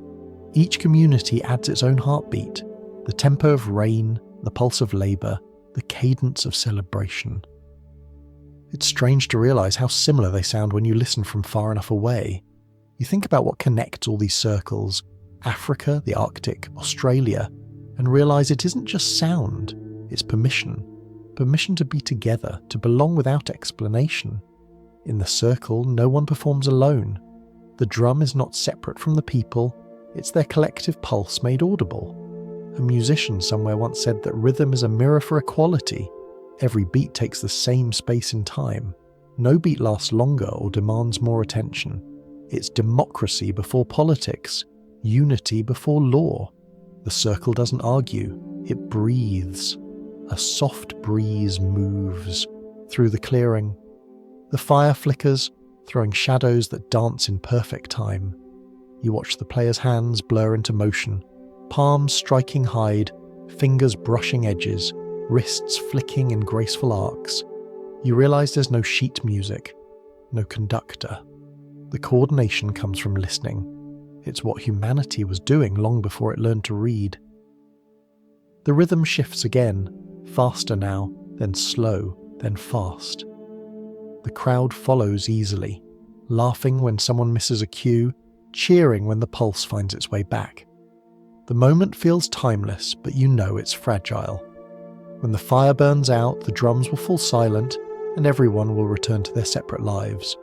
Each community adds its own heartbeat, the tempo of rain, the pulse of labour, the cadence of celebration. It's strange to realise how similar they sound when you listen from far enough away. You think about what connects all these circles, Africa, the Arctic, Australia, and realise it isn't just sound, it's permission. Permission to be together, to belong without explanation. In the circle, no one performs alone. The drum is not separate from the people, it's their collective pulse made audible. A musician somewhere once said that rhythm is a mirror for equality. Every beat takes the same space in time. No beat lasts longer or demands more attention. It's democracy before politics, unity before law. The circle doesn't argue, it breathes. A soft breeze moves through the clearing. The fire flickers, throwing shadows that dance in perfect time. You watch the players' hands blur into motion, palms striking hide, fingers brushing edges, wrists flicking in graceful arcs. You realise there's no sheet music, no conductor. The coordination comes from listening. It's what humanity was doing long before it learned to read. The rhythm shifts again, faster now, then slow, then fast. The crowd follows easily, laughing when someone misses a cue, cheering when the pulse finds its way back. The moment feels timeless, but you know it's fragile. When the fire burns out, the drums will fall silent, and everyone will return to their separate lives.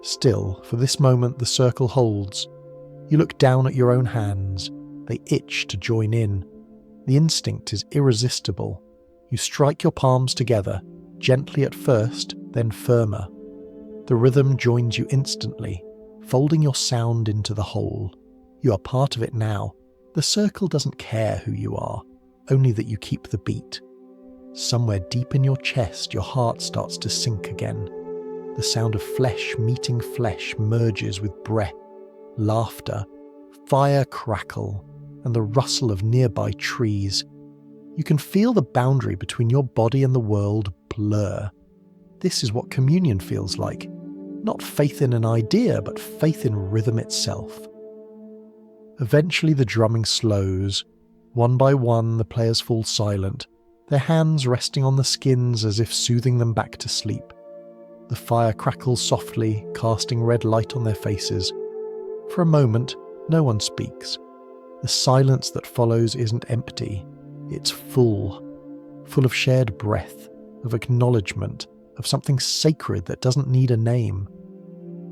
Still, for this moment the circle holds. You look down at your own hands. They itch to join in. The instinct is irresistible. You strike your palms together, gently at first, then firmer. The rhythm joins you instantly, folding your sound into the whole. You are part of it now. The circle doesn't care who you are, only that you keep the beat. Somewhere deep in your chest, your heart starts to sink again. The sound of flesh meeting flesh merges with breath, laughter, fire crackle, and the rustle of nearby trees. You can feel the boundary between your body and the world blur. This is what communion feels like. Not faith in an idea, but faith in rhythm itself. Eventually the drumming slows. One by one the players fall silent, their hands resting on the skins as if soothing them back to sleep. The fire crackles softly, casting red light on their faces. For a moment, no one speaks. The silence that follows isn't empty. It's full of shared breath, of acknowledgement, of something sacred that doesn't need a name.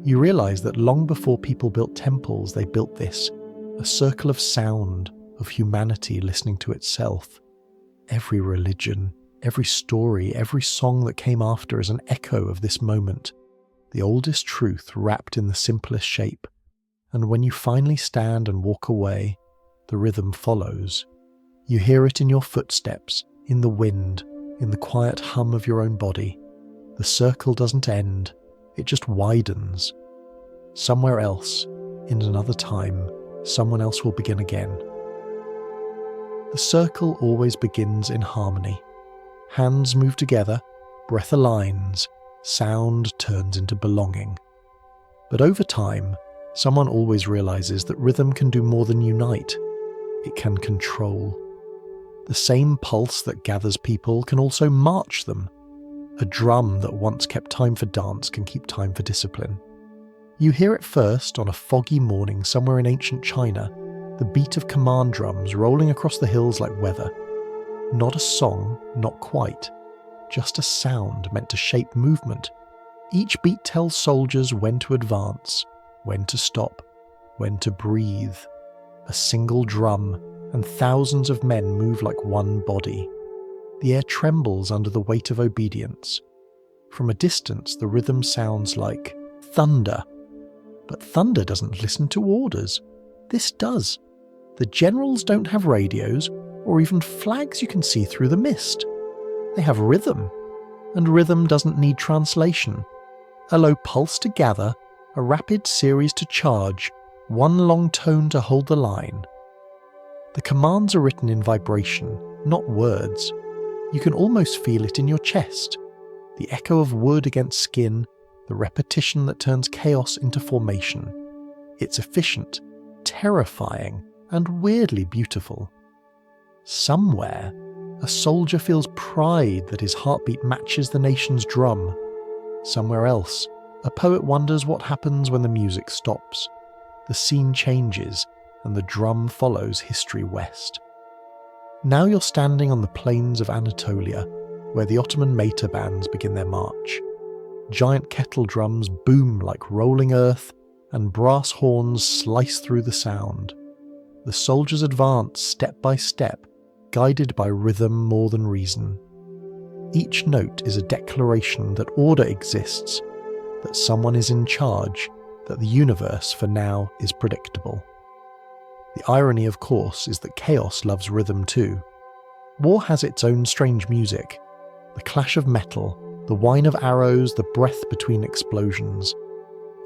You realise that long before people built temples, they built this, a circle of sound, of humanity listening to itself. Every religion, every story, every song that came after is an echo of this moment, the oldest truth wrapped in the simplest shape. And when you finally stand and walk away, the rhythm follows. You hear it in your footsteps, in the wind, in the quiet hum of your own body. The circle doesn't end, it just widens. Somewhere else, in another time, someone else will begin again. The circle always begins in harmony. Hands move together, breath aligns, sound turns into belonging. But over time, someone always realizes that rhythm can do more than unite. It can control. The same pulse that gathers people can also march them. A drum that once kept time for dance can keep time for discipline. You hear it first on a foggy morning somewhere in ancient China, the beat of command drums rolling across the hills like weather. Not a song, not quite. Just a sound meant to shape movement. Each beat tells soldiers when to advance, when to stop, when to breathe. A single drum, and thousands of men move like one body. The air trembles under the weight of obedience. From a distance, the rhythm sounds like thunder. But thunder doesn't listen to orders. This does. The generals don't have radios, or even flags you can see through the mist. They have rhythm, and rhythm doesn't need translation. A low pulse to gather, a rapid series to charge, one long tone to hold the line. The commands are written in vibration, not words. You can almost feel it in your chest. The echo of wood against skin, the repetition that turns chaos into formation. It's efficient, terrifying, and weirdly beautiful. Somewhere, a soldier feels pride that his heartbeat matches the nation's drum. Somewhere else, a poet wonders what happens when the music stops. The scene changes, and the drum follows history west. Now you're standing on the plains of Anatolia, where the Ottoman Mater bands begin their march. Giant kettle drums boom like rolling earth, and brass horns slice through the sound. The soldiers advance step by step, guided by rhythm more than reason. Each note is a declaration that order exists, that someone is in charge, that the universe for now is predictable. The irony, of course, is that chaos loves rhythm too. War has its own strange music. The clash of metal, the whine of arrows, the breath between explosions.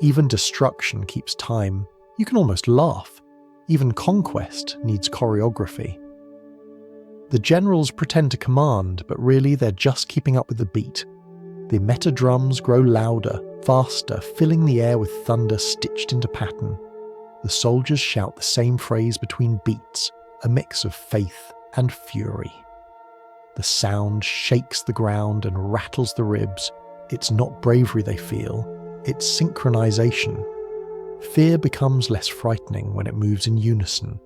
Even destruction keeps time. You can almost laugh. Even conquest needs choreography. The generals pretend to command, but really they're just keeping up with the beat. The meta drums grow louder, faster, filling the air with thunder stitched into pattern. The soldiers shout the same phrase between beats, a mix of faith and fury. The sound shakes the ground and rattles the ribs. It's not bravery they feel, it's synchronization. Fear becomes less frightening when it moves in unison.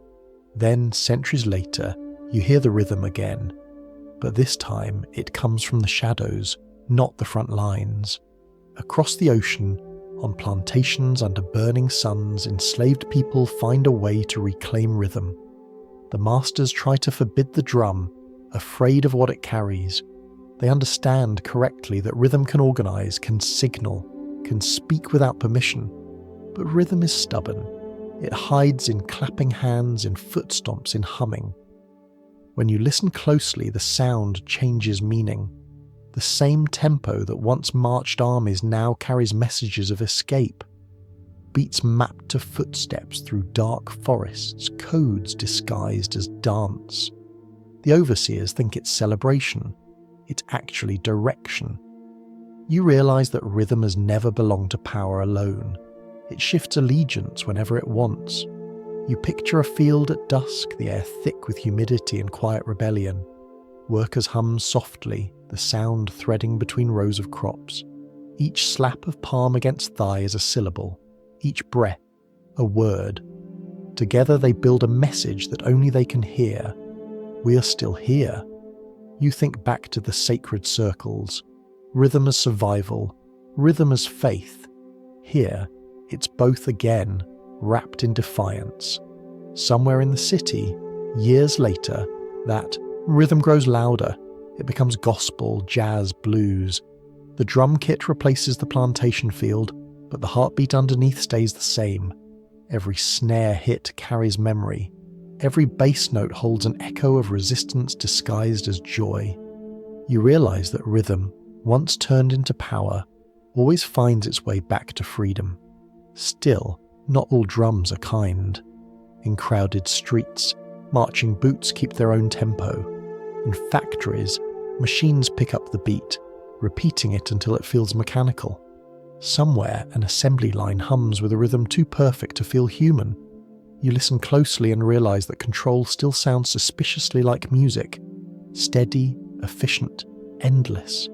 Then, centuries later, you hear the rhythm again. But this time, it comes from the shadows, not the front lines. Across the ocean, on plantations under burning suns, enslaved people find a way to reclaim rhythm. The masters try to forbid the drum, afraid of what it carries. They understand correctly that rhythm can organize, can signal, can speak without permission. But rhythm is stubborn. It hides in clapping hands, in foot stomps, in humming. When you listen closely, the sound changes meaning. The same tempo that once marched armies now carries messages of escape. Beats mapped to footsteps through dark forests, codes disguised as dance. The overseers think it's celebration. It's actually direction. You realize that rhythm has never belonged to power alone. It shifts allegiance whenever it wants. You picture a field at dusk, the air thick with humidity and quiet rebellion. Workers hum softly, the sound threading between rows of crops. Each slap of palm against thigh is a syllable, each breath a word. Together they build a message that only they can hear. We are still here. You think back to the sacred circles. Rhythm as survival, rhythm as faith. Here, it's both again, wrapped in defiance. Somewhere in the city, years later, that rhythm grows louder. It becomes gospel, jazz, blues. The drum kit replaces the plantation field, but the heartbeat underneath stays the same. Every snare hit carries memory. Every bass note holds an echo of resistance disguised as joy. You realize that rhythm, once turned into power, always finds its way back to freedom. Still, not all drums are kind. In crowded streets, marching boots keep their own tempo. In factories, machines pick up the beat, repeating it until it feels mechanical. Somewhere, an assembly line hums with a rhythm too perfect to feel human. You listen closely and realize that control still sounds suspiciously like music. Steady, efficient, endless.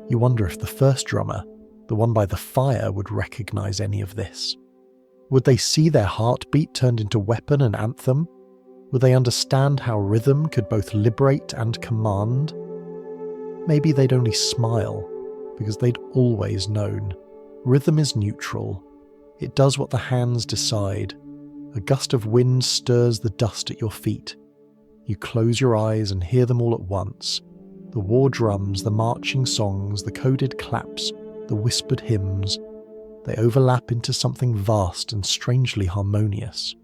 You wonder if the first drummer, the one by the fire, would recognize any of this. Would they see their heartbeat turned into weapon and anthem? Would they understand how rhythm could both liberate and command? Maybe they'd only smile, because they'd always known. Rhythm is neutral. It does what the hands decide. A gust of wind stirs the dust at your feet. You close your eyes and hear them all at once. The war drums, the marching songs, the coded claps, the whispered hymns. They overlap into something vast and strangely harmonious.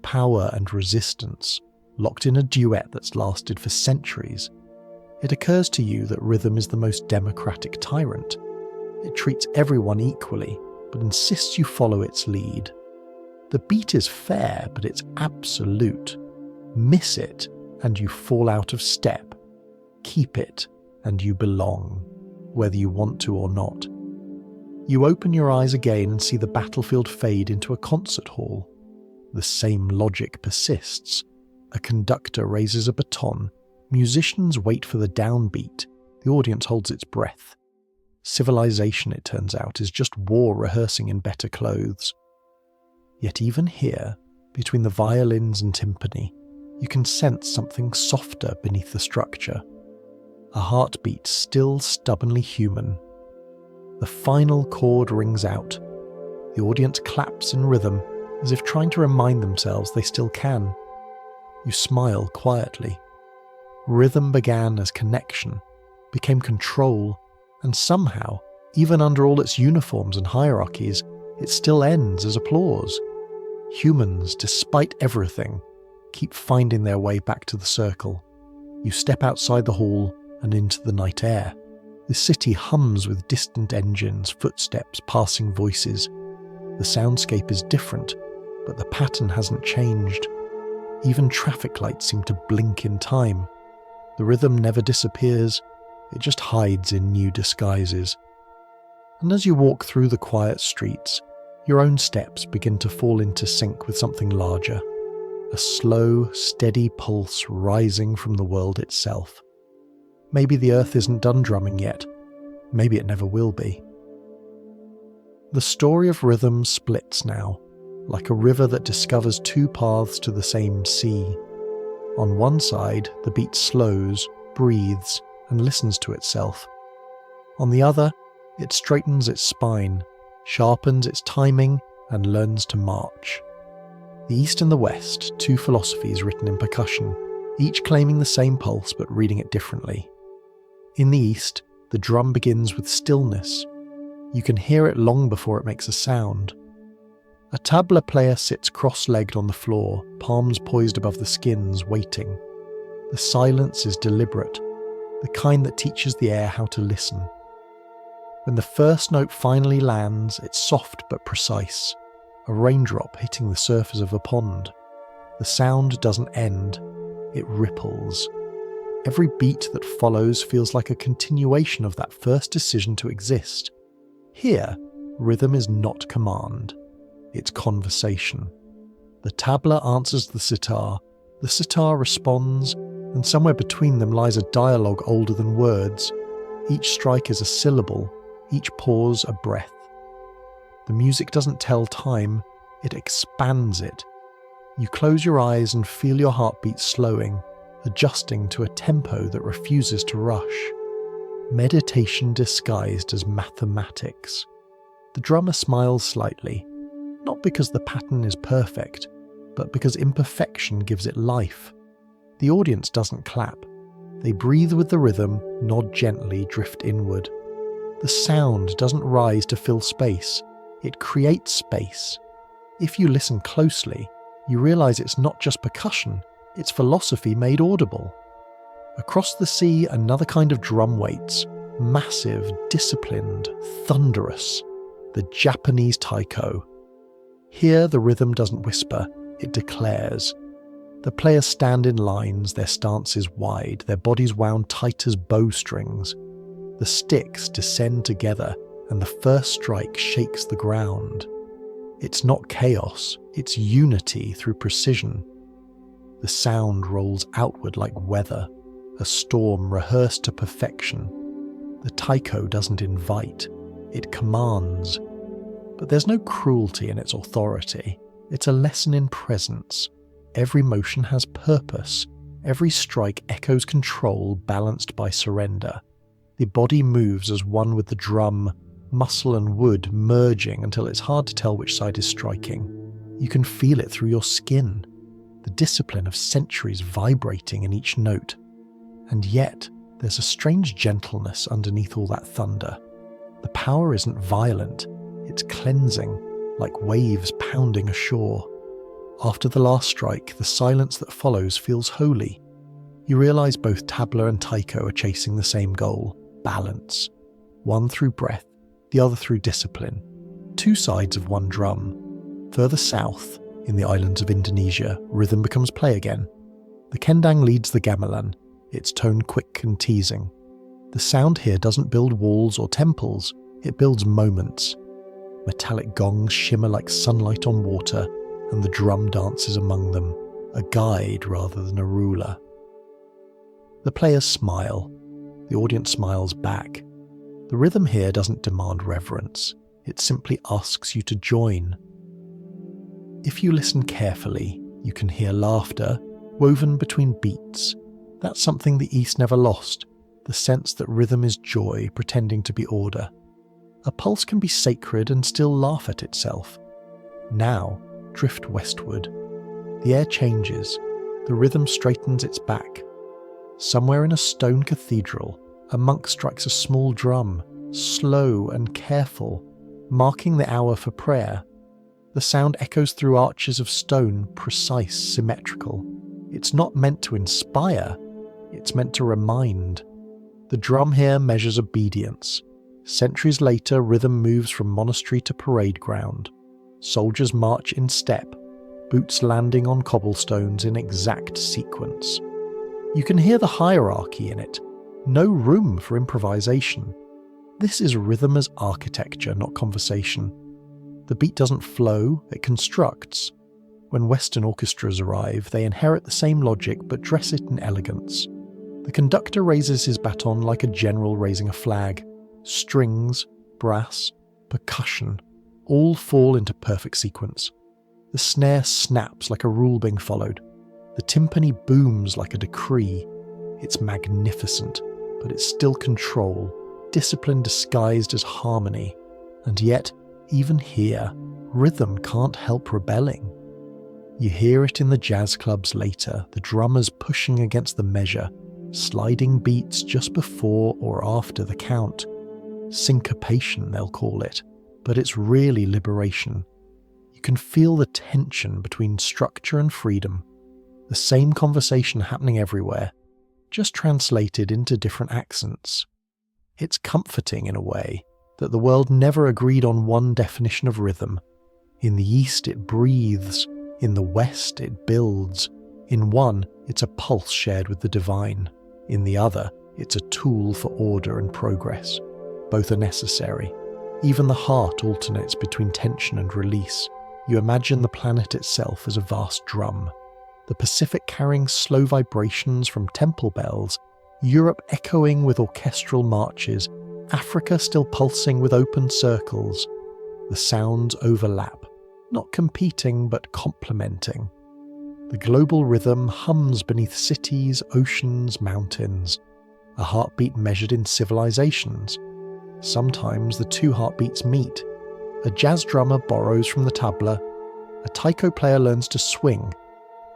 Power and resistance, locked in a duet that's lasted for centuries. It occurs to you that rhythm is the most democratic tyrant. It treats everyone equally, but insists you follow its lead. The beat is fair, but it's absolute. Miss it, and you fall out of step. Keep it, and you belong, whether you want to or not. You open your eyes again and see the battlefield fade into a concert hall. The same logic persists. A conductor raises a baton. Musicians wait for the downbeat. The audience holds its breath. Civilization, it turns out, is just war rehearsing in better clothes. Yet even here, between the violins and timpani, you can sense something softer beneath the structure. A heartbeat still stubbornly human. The final chord rings out. The audience claps in rhythm, as if trying to remind themselves they still can. You smile quietly. Rhythm began as connection, became control, and somehow, even under all its uniforms and hierarchies, it still ends as applause. Humans, despite everything, keep finding their way back to the circle. You step outside the hall and into the night air. The city hums with distant engines, footsteps, passing voices. The soundscape is different, but the pattern hasn't changed. Even traffic lights seem to blink in time. The rhythm never disappears, it just hides in new disguises. and as you walk through the quiet streets, your own steps begin to fall into sync with something larger, a slow, steady pulse rising from the world itself. Maybe the earth isn't done drumming yet. Maybe it never will be. The story of rhythm splits now, like a river that discovers two paths to the same sea. On one side, the beat slows, breathes, and listens to itself. On the other, it straightens its spine, sharpens its timing, and learns to march. The East and the West, two philosophies written in percussion, each claiming the same pulse but reading it differently. In the East, the drum begins with stillness. You can hear it long before it makes a sound. A tabla player sits cross-legged on the floor, palms poised above the skins, waiting. The silence is deliberate, the kind that teaches the air how to listen. When the first note finally lands, it's soft but precise, a raindrop hitting the surface of a pond. The sound doesn't end, it ripples. Every beat that follows feels like a continuation of that first decision to exist. Here, rhythm is not command, it's conversation. The tabla answers the sitar responds, and somewhere between them lies a dialogue older than words. Each strike is a syllable, each pause a breath. The music doesn't tell time, it expands it. You close your eyes and feel your heartbeat slowing, adjusting to a tempo that refuses to rush. Meditation disguised as mathematics. The drummer smiles slightly, not because the pattern is perfect, but because imperfection gives it life. The audience doesn't clap. They breathe with the rhythm, nod gently, drift inward. The sound doesn't rise to fill space, it creates space. If you listen closely, you realize it's not just percussion, it's philosophy made audible. Across the sea, another kind of drum waits, massive, disciplined, thunderous, the Japanese taiko. Here the rhythm doesn't whisper, it declares. The players stand in lines, their stances wide, their bodies wound tight as bowstrings. The sticks descend together, and the first strike shakes the ground. It's not chaos, it's unity through precision. The sound rolls outward like weather, a storm rehearsed to perfection. The taiko doesn't invite, it commands. But there's no cruelty in its authority. It's a lesson in presence. Every motion has purpose. Every strike echoes control balanced by surrender. The body moves as one with the drum, muscle and wood merging until it's hard to tell which side is striking. You can feel it through your skin, the discipline of centuries vibrating in each note. And yet, there's a strange gentleness underneath all that thunder. The power isn't violent, it's cleansing, like waves pounding ashore. After the last strike, the silence that follows feels holy. You realize both tabla and taiko are chasing the same goal, balance. One through breath, the other through discipline. Two sides of one drum. Further south, in the islands of Indonesia, rhythm becomes play again. The kendang leads the gamelan, its tone quick and teasing. The sound here doesn't build walls or temples, it builds moments. Metallic gongs shimmer like sunlight on water, and the drum dances among them, a guide rather than a ruler. The players smile. The audience smiles back. The rhythm here doesn't demand reverence, it simply asks you to join. If you listen carefully, you can hear laughter, woven between beats. That's something the East never lost, the sense that rhythm is joy pretending to be order. A pulse can be sacred and still laugh at itself. Now, drift westward. The air changes, the rhythm straightens its back. Somewhere in a stone cathedral, a monk strikes a small drum, slow and careful, marking the hour for prayer. The sound echoes through arches of stone, precise, symmetrical. It's not meant to inspire, it's meant to remind. The drum here measures obedience. Centuries later, rhythm moves from monastery to parade ground. Soldiers march in step, boots landing on cobblestones in exact sequence. You can hear the hierarchy in it, no room for improvisation. This is rhythm as architecture, not conversation. The beat doesn't flow, it constructs. When Western orchestras arrive, they inherit the same logic but dress it in elegance. The conductor raises his baton like a general raising a flag. Strings, brass, percussion, all fall into perfect sequence. The snare snaps like a rule being followed. The timpani booms like a decree. It's magnificent, but it's still control, discipline disguised as harmony. And yet, even here, rhythm can't help rebelling. You hear it in the jazz clubs later, the drummers pushing against the measure, sliding beats just before or after the count. Syncopation, they'll call it, but it's really liberation. You can feel the tension between structure and freedom, the same conversation happening everywhere, just translated into different accents. It's comforting in a way that the world never agreed on one definition of rhythm. In the East it breathes, in the West it builds. In one, it's a pulse shared with the divine. In the other, it's a tool for order and progress. Both are necessary. Even the heart alternates between tension and release. You imagine the planet itself as a vast drum. The Pacific carrying slow vibrations from temple bells, Europe echoing with orchestral marches, Africa still pulsing with open circles. The sounds overlap, not competing but complementing. The global rhythm hums beneath cities, oceans, mountains. A heartbeat measured in civilizations. Sometimes the two heartbeats meet. A jazz drummer borrows from the tabla. A taiko player learns to swing.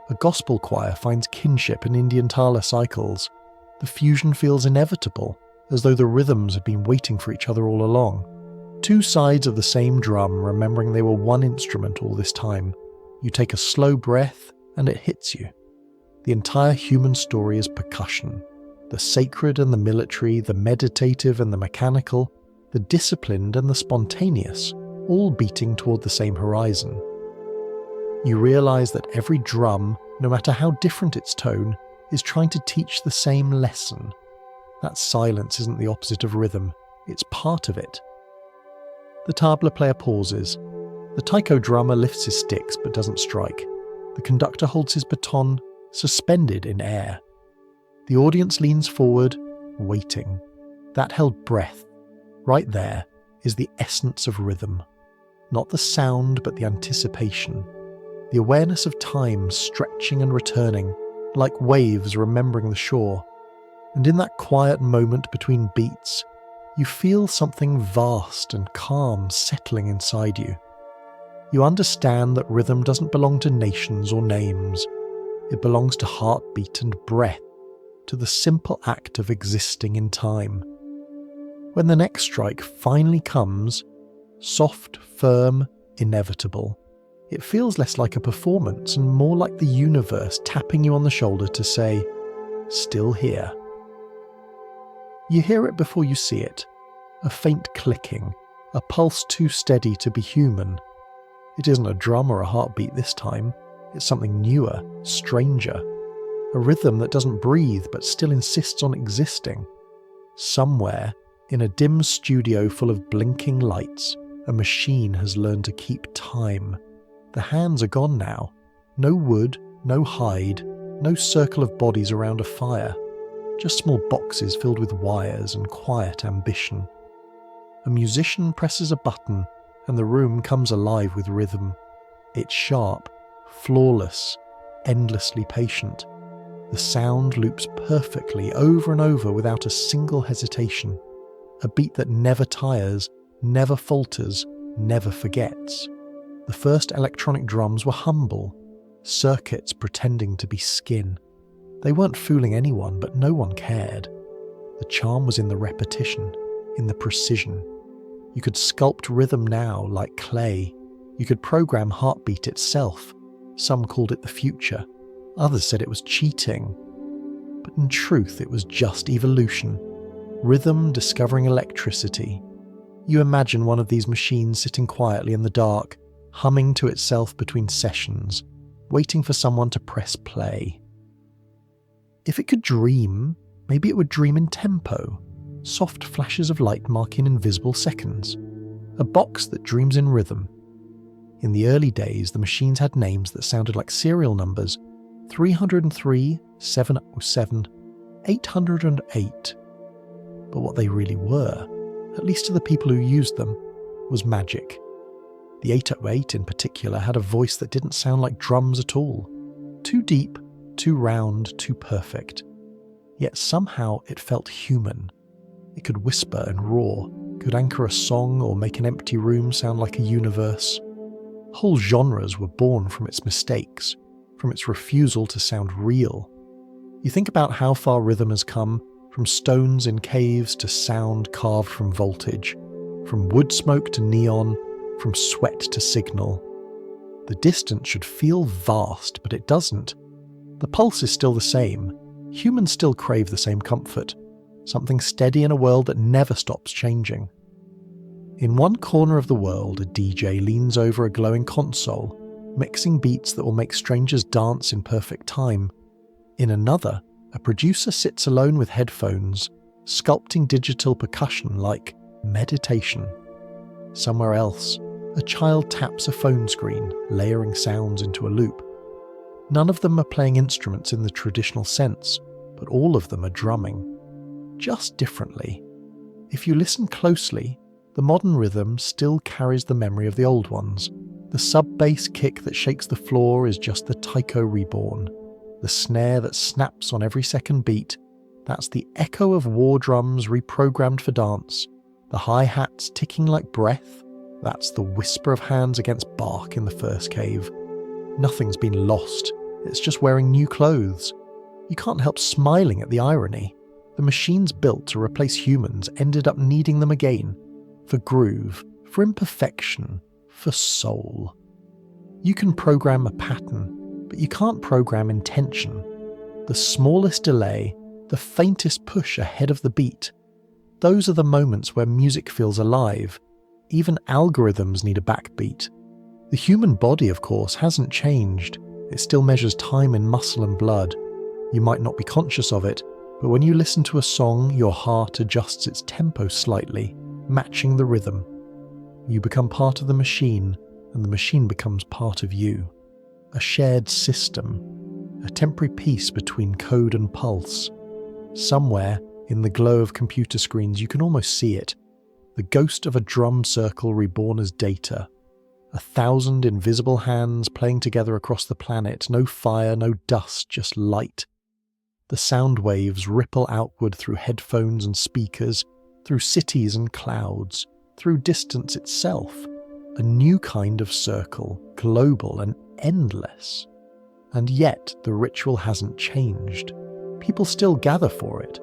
A gospel choir finds kinship in Indian thala cycles. The fusion feels inevitable, as though the rhythms had been waiting for each other all along. Two sides of the same drum, remembering they were one instrument all this time. You take a slow breath, and it hits you. The entire human story is percussion. The sacred and the military, the meditative and the mechanical, the disciplined and the spontaneous, all beating toward the same horizon. You realize that every drum, no matter how different its tone, is trying to teach the same lesson. That silence isn't the opposite of rhythm, it's part of it. The tabla player pauses. The taiko drummer lifts his sticks but doesn't strike. The conductor holds his baton suspended in air. The audience leans forward, waiting. That held breath, right there, is the essence of rhythm. Not the sound, but the anticipation. The awareness of time stretching and returning, like waves remembering the shore. And in that quiet moment between beats, you feel something vast and calm settling inside you. You understand that rhythm doesn't belong to nations or names. It belongs to heartbeat and breath, to the simple act of existing in time. When the next strike finally comes, soft, firm, inevitable, it feels less like a performance and more like the universe tapping you on the shoulder to say, "Still here." You hear it before you see it, a faint clicking, a pulse too steady to be human. It isn't a drum or a heartbeat this time, it's something newer, stranger, a rhythm that doesn't breathe but still insists on existing. Somewhere, in a dim studio full of blinking lights, a machine has learned to keep time. The hands are gone now. No wood, no hide, no circle of bodies around a fire. Just small boxes filled with wires and quiet ambition. A musician presses a button and the room comes alive with rhythm. It's sharp, flawless, endlessly patient. The sound loops perfectly over and over without a single hesitation. A beat that never tires, never falters, never forgets. The first electronic drums were humble, circuits pretending to be skin. They weren't fooling anyone, but no one cared. The charm was in the repetition, in the precision. You could sculpt rhythm now like clay. You could program heartbeat itself. Some called it the future. Others said it was cheating. But in truth, it was just evolution. Rhythm discovering electricity. You imagine one of these machines sitting quietly in the dark, humming to itself between sessions, waiting for someone to press play. If it could dream, maybe it would dream in tempo. soft flashes of light marking invisible seconds, a box that dreams in rhythm. In the early days, the machines had names that sounded like serial numbers: 303, 707, 808. But what they really were, at least to the people who used them, was magic. The 808 in particular had a voice that didn't sound like drums at all. Too deep, too round, too perfect. Yet somehow it felt human. It could whisper and roar, could anchor a song or make an empty room sound like a universe. Whole genres were born from its mistakes, from its refusal to sound real. You think about how far rhythm has come, from stones in caves to sound carved from voltage, from wood smoke to neon, from sweat to signal. The distance should feel vast, but it doesn't. The pulse is still the same. Humans still crave the same comfort, something steady in a world that never stops changing. In one corner of the world, a DJ leans over a glowing console, mixing beats that will make strangers dance in perfect time. In another, a producer sits alone with headphones, sculpting digital percussion like meditation. Somewhere else, a child taps a phone screen, layering sounds into a loop. None of them are playing instruments in the traditional sense, but all of them are drumming. Just differently. If you listen closely, the modern rhythm still carries the memory of the old ones. The sub-bass kick that shakes the floor is just the taiko reborn. The snare that snaps on every second beat, that's the echo of war drums reprogrammed for dance. The hi-hats ticking like breath, that's the whisper of hands against bark in the first cave. Nothing's been lost, it's just wearing new clothes. You can't help smiling at the irony. The machines built to replace humans ended up needing them again, for groove, for imperfection, for soul. You can program a pattern, but you can't program intention. The smallest delay, the faintest push ahead of the beat, those are the moments where music feels alive. Even algorithms need a backbeat. The human body, of course, hasn't changed. It still measures time in muscle and blood. You might not be conscious of it, but when you listen to a song, your heart adjusts its tempo slightly, matching the rhythm. You become part of the machine, and the machine becomes part of you. A shared system, a temporary peace between code and pulse. Somewhere, in the glow of computer screens, you can almost see it. The ghost of a drum circle reborn as data. 1,000 invisible hands playing together across the planet, no fire, no dust, just light. The sound waves ripple outward through headphones and speakers, through cities and clouds, through distance itself. A new kind of circle, global and endless. And yet the ritual hasn't changed. People still gather for it.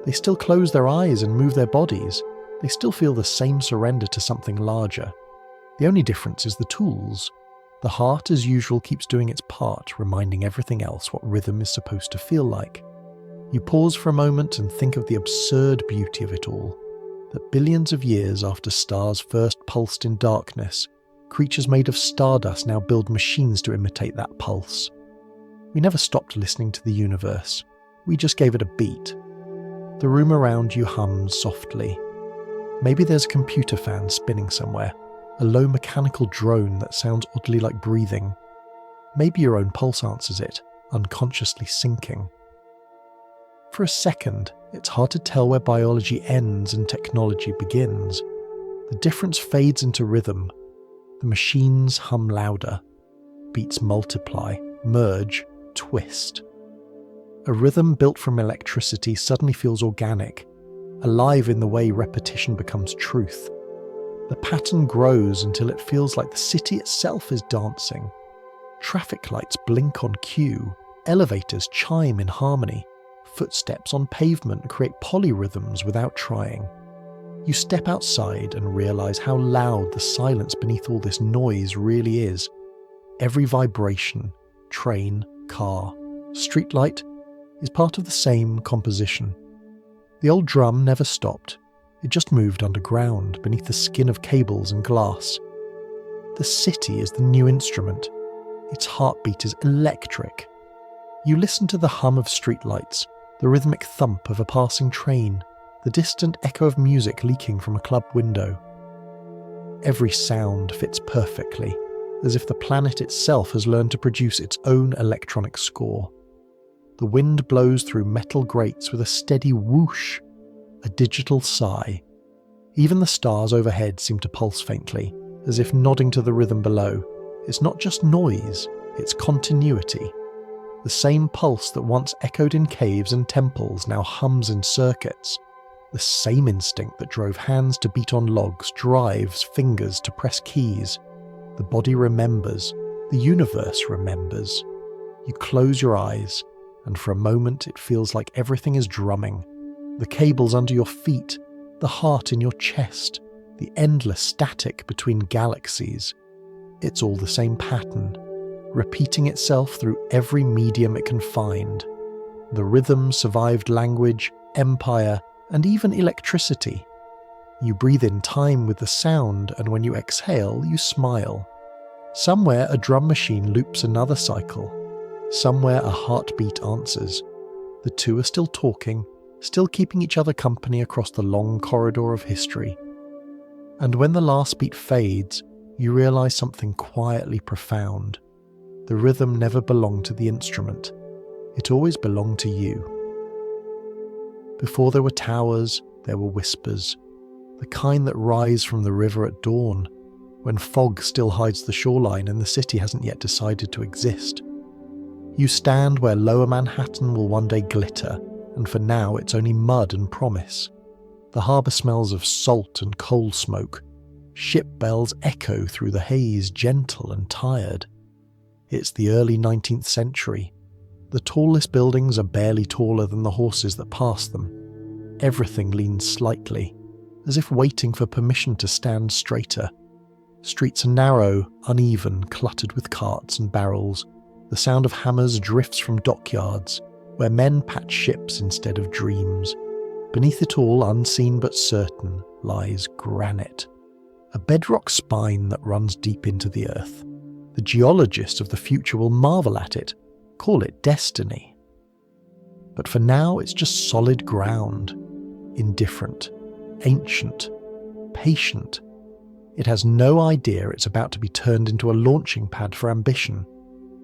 They still close their eyes and move their bodies. They still feel the same surrender to something larger. The only difference is the tools. The heart, as usual, keeps doing its part, reminding everything else what rhythm is supposed to feel like. You pause for a moment and think of the absurd beauty of it all. That billions of years after stars first pulsed in darkness, creatures made of stardust now build machines to imitate that pulse. We never stopped listening to the universe. We just gave it a beat. The room around you hums softly. Maybe there's a computer fan spinning somewhere, a low mechanical drone that sounds oddly like breathing. Maybe your own pulse answers it, unconsciously syncing. For a second, it's hard to tell where biology ends and technology begins. The difference fades into rhythm. The machines hum louder. Beats multiply, merge, twist. A rhythm built from electricity suddenly feels organic, alive in the way repetition becomes truth. The pattern grows until it feels like the city itself is dancing. Traffic lights blink on cue, elevators chime in harmony, footsteps on pavement create polyrhythms without trying. You step outside and realize how loud the silence beneath all this noise really is. Every vibration, train, car, streetlight, is part of the same composition. The old drum never stopped. It just moved underground, beneath the skin of cables and glass. The city is the new instrument. Its heartbeat is electric. You listen to the hum of streetlights, the rhythmic thump of a passing train, the distant echo of music leaking from a club window. Every sound fits perfectly, as if the planet itself has learned to produce its own electronic score. The wind blows through metal grates with a steady whoosh, a digital sigh. Even the stars overhead seem to pulse faintly, as if nodding to the rhythm below. It's not just noise, it's continuity. The same pulse that once echoed in caves and temples now hums in circuits. The same instinct that drove hands to beat on logs drives fingers to press keys. The body remembers. The universe remembers. You close your eyes, and for a moment it feels like everything is drumming. The cables under your feet, the heart in your chest, the endless static between galaxies. It's all the same pattern, repeating itself through every medium it can find. The rhythm survived language, empire, and even electricity. You breathe in time with the sound, and when you exhale, you smile. Somewhere a drum machine loops another cycle. Somewhere a heartbeat answers. The two are still talking, still keeping each other company across the long corridor of history. And when the last beat fades, you realize something quietly profound. The rhythm never belonged to the instrument. It always belonged to you. Before there were towers, there were whispers, the kind that rise from the river at dawn, when fog still hides the shoreline and the city hasn't yet decided to exist. You stand where lower Manhattan will one day glitter, and for now it's only mud and promise. The harbour smells of salt and coal smoke. Ship bells echo through the haze, gentle and tired. It's the early 19th century. The tallest buildings are barely taller than the horses that pass them. Everything leans slightly, as if waiting for permission to stand straighter. Streets are narrow, uneven, cluttered with carts and barrels. The sound of hammers drifts from dockyards, where men patch ships instead of dreams. Beneath it all, unseen but certain, lies granite. A bedrock spine that runs deep into the earth. The geologist of the future will marvel at it, call it destiny. But for now, it's just solid ground. Indifferent, ancient, patient. It has no idea it's about to be turned into a launching pad for ambition.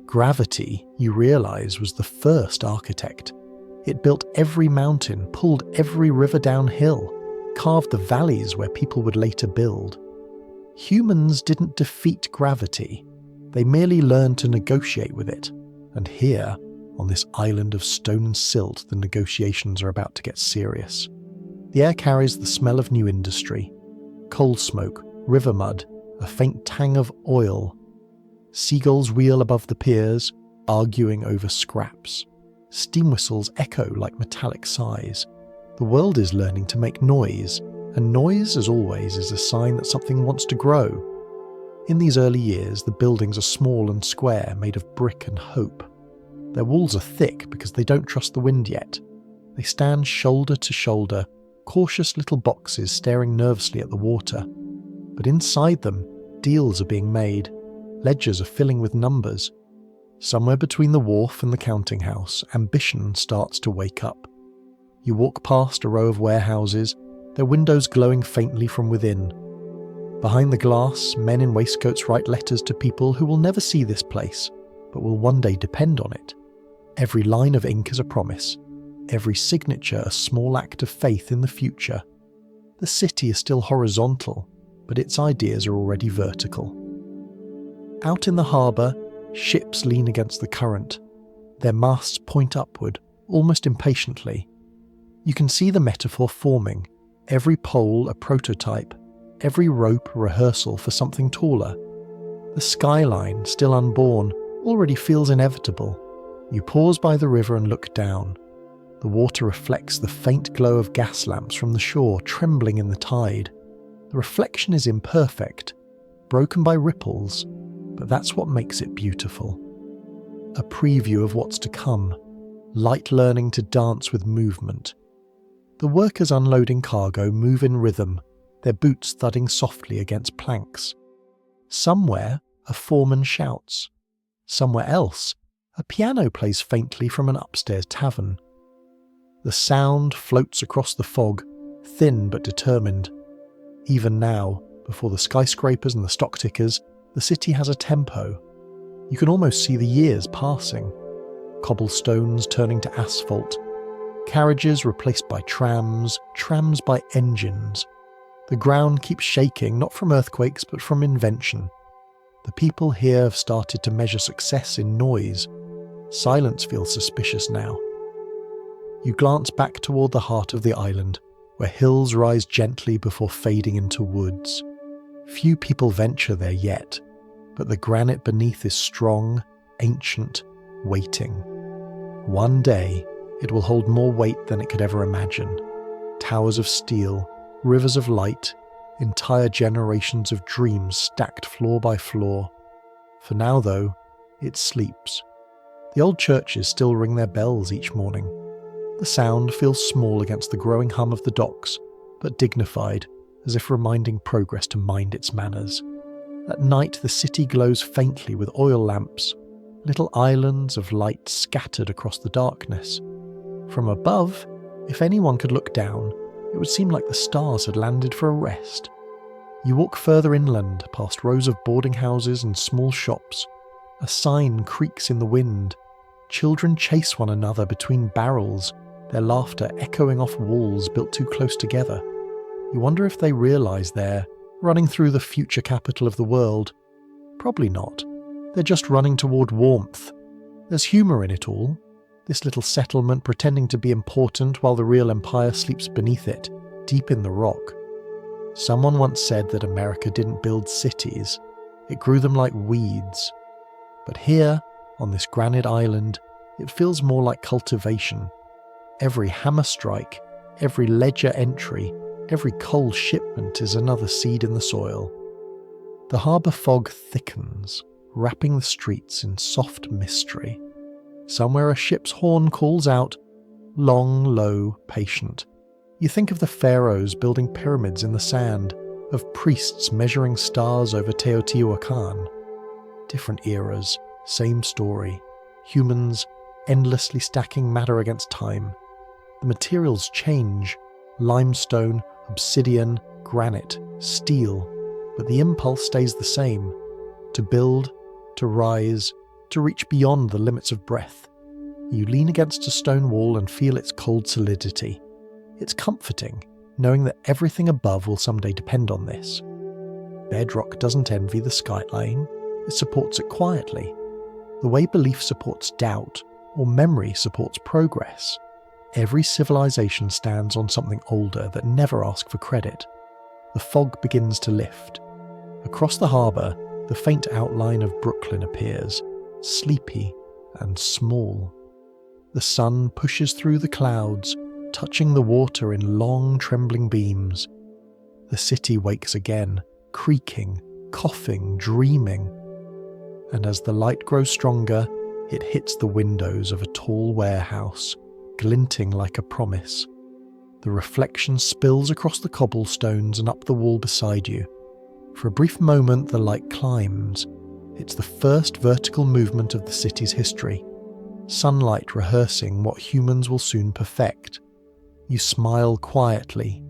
Gravity, you realize, was the first architect. It built every mountain, pulled every river downhill, carved the valleys where people would later build. Humans didn't defeat gravity. They merely learned to negotiate with it. And here, on this island of stone and silt, the negotiations are about to get serious. The air carries the smell of new industry. Coal smoke, river mud, a faint tang of oil. Seagulls wheel above the piers, arguing over scraps. Steam whistles echo like metallic sighs. The world is learning to make noise, and noise, as always, is a sign that something wants to grow. In these early years, the buildings are small and square, made of brick and hope. Their walls are thick because they don't trust the wind yet. They stand shoulder to shoulder, cautious little boxes staring nervously at the water. But inside them, deals are being made. Ledgers are filling with numbers. Somewhere between the wharf and the counting house, ambition starts to wake up. You walk past a row of warehouses, their windows glowing faintly from within. Behind the glass, men in waistcoats write letters to people who will never see this place, but will one day depend on it. Every line of ink is a promise. Every signature a small act of faith in the future. The city is still horizontal, but its ideas are already vertical. Out in the harbour, ships lean against the current. Their masts point upward, almost impatiently. You can see the metaphor forming, every pole a prototype, every rope a rehearsal for something taller. The skyline, still unborn, already feels inevitable. You pause by the river and look down. The water reflects the faint glow of gas lamps from the shore, trembling in the tide. The reflection is imperfect, broken by ripples, but that's what makes it beautiful. A preview of what's to come, light learning to dance with movement. The workers unloading cargo move in rhythm, their boots thudding softly against planks. Somewhere, a foreman shouts. Somewhere else, a piano plays faintly from an upstairs tavern. The sound floats across the fog, thin but determined. Even now, before the skyscrapers and the stock tickers, the city has a tempo. You can almost see the years passing. Cobblestones turning to asphalt, carriages replaced by trams, trams by engines. The ground keeps shaking, not from earthquakes, but from invention. The people here have started to measure success in noise. Silence feels suspicious now. You glance back toward the heart of the island, where hills rise gently before fading into woods. Few people venture there yet, but the granite beneath is strong, ancient, waiting. One day, it will hold more weight than it could ever imagine. Towers of steel, rivers of light, entire generations of dreams stacked floor by floor. For now, though, it sleeps. The old churches still ring their bells each morning. The sound feels small against the growing hum of the docks, but dignified, as if reminding progress to mind its manners. At night, the city glows faintly with oil lamps, little islands of light scattered across the darkness. From above, if anyone could look down, it would seem like the stars had landed for a rest. You walk further inland, past rows of boarding houses and small shops. A sign creaks in the wind. Children chase one another between barrels, their laughter echoing off walls built too close together. You wonder if they realise they're running through the future capital of the world. Probably not. They're just running toward warmth. There's humour in it all. This little settlement pretending to be important while the real empire sleeps beneath it, deep in the rock. Someone once said that America didn't build cities, it grew them like weeds. But here, on this granite island, it feels more like cultivation. Every hammer strike, every ledger entry, every coal shipment is another seed in the soil. The harbour fog thickens, wrapping the streets in soft mystery. Somewhere a ship's horn calls out, long, low, patient. You think of the pharaohs building pyramids in the sand, of priests measuring stars over Teotihuacan. Different eras, same story. Humans endlessly stacking matter against time. The materials change. Limestone, obsidian, granite, steel. But the impulse stays the same. To build, to rise, to reach beyond the limits of breath. You lean against a stone wall and feel its cold solidity. It's comforting, knowing that everything above will someday depend on this. Bedrock doesn't envy the skyline, it supports it quietly. The way belief supports doubt, or memory supports progress. Every civilization stands on something older that never asks for credit. The fog begins to lift. Across the harbour, the faint outline of Brooklyn appears, sleepy and small. The sun pushes through the clouds, touching the water in long, trembling beams. The city wakes again, creaking, coughing, dreaming. And as the light grows stronger, it hits the windows of a tall warehouse, glinting like a promise. The reflection spills across the cobblestones and up the wall beside you. For a brief moment, the light climbs. It's the first vertical movement of the city's history. Sunlight rehearsing what humans will soon perfect. You smile quietly.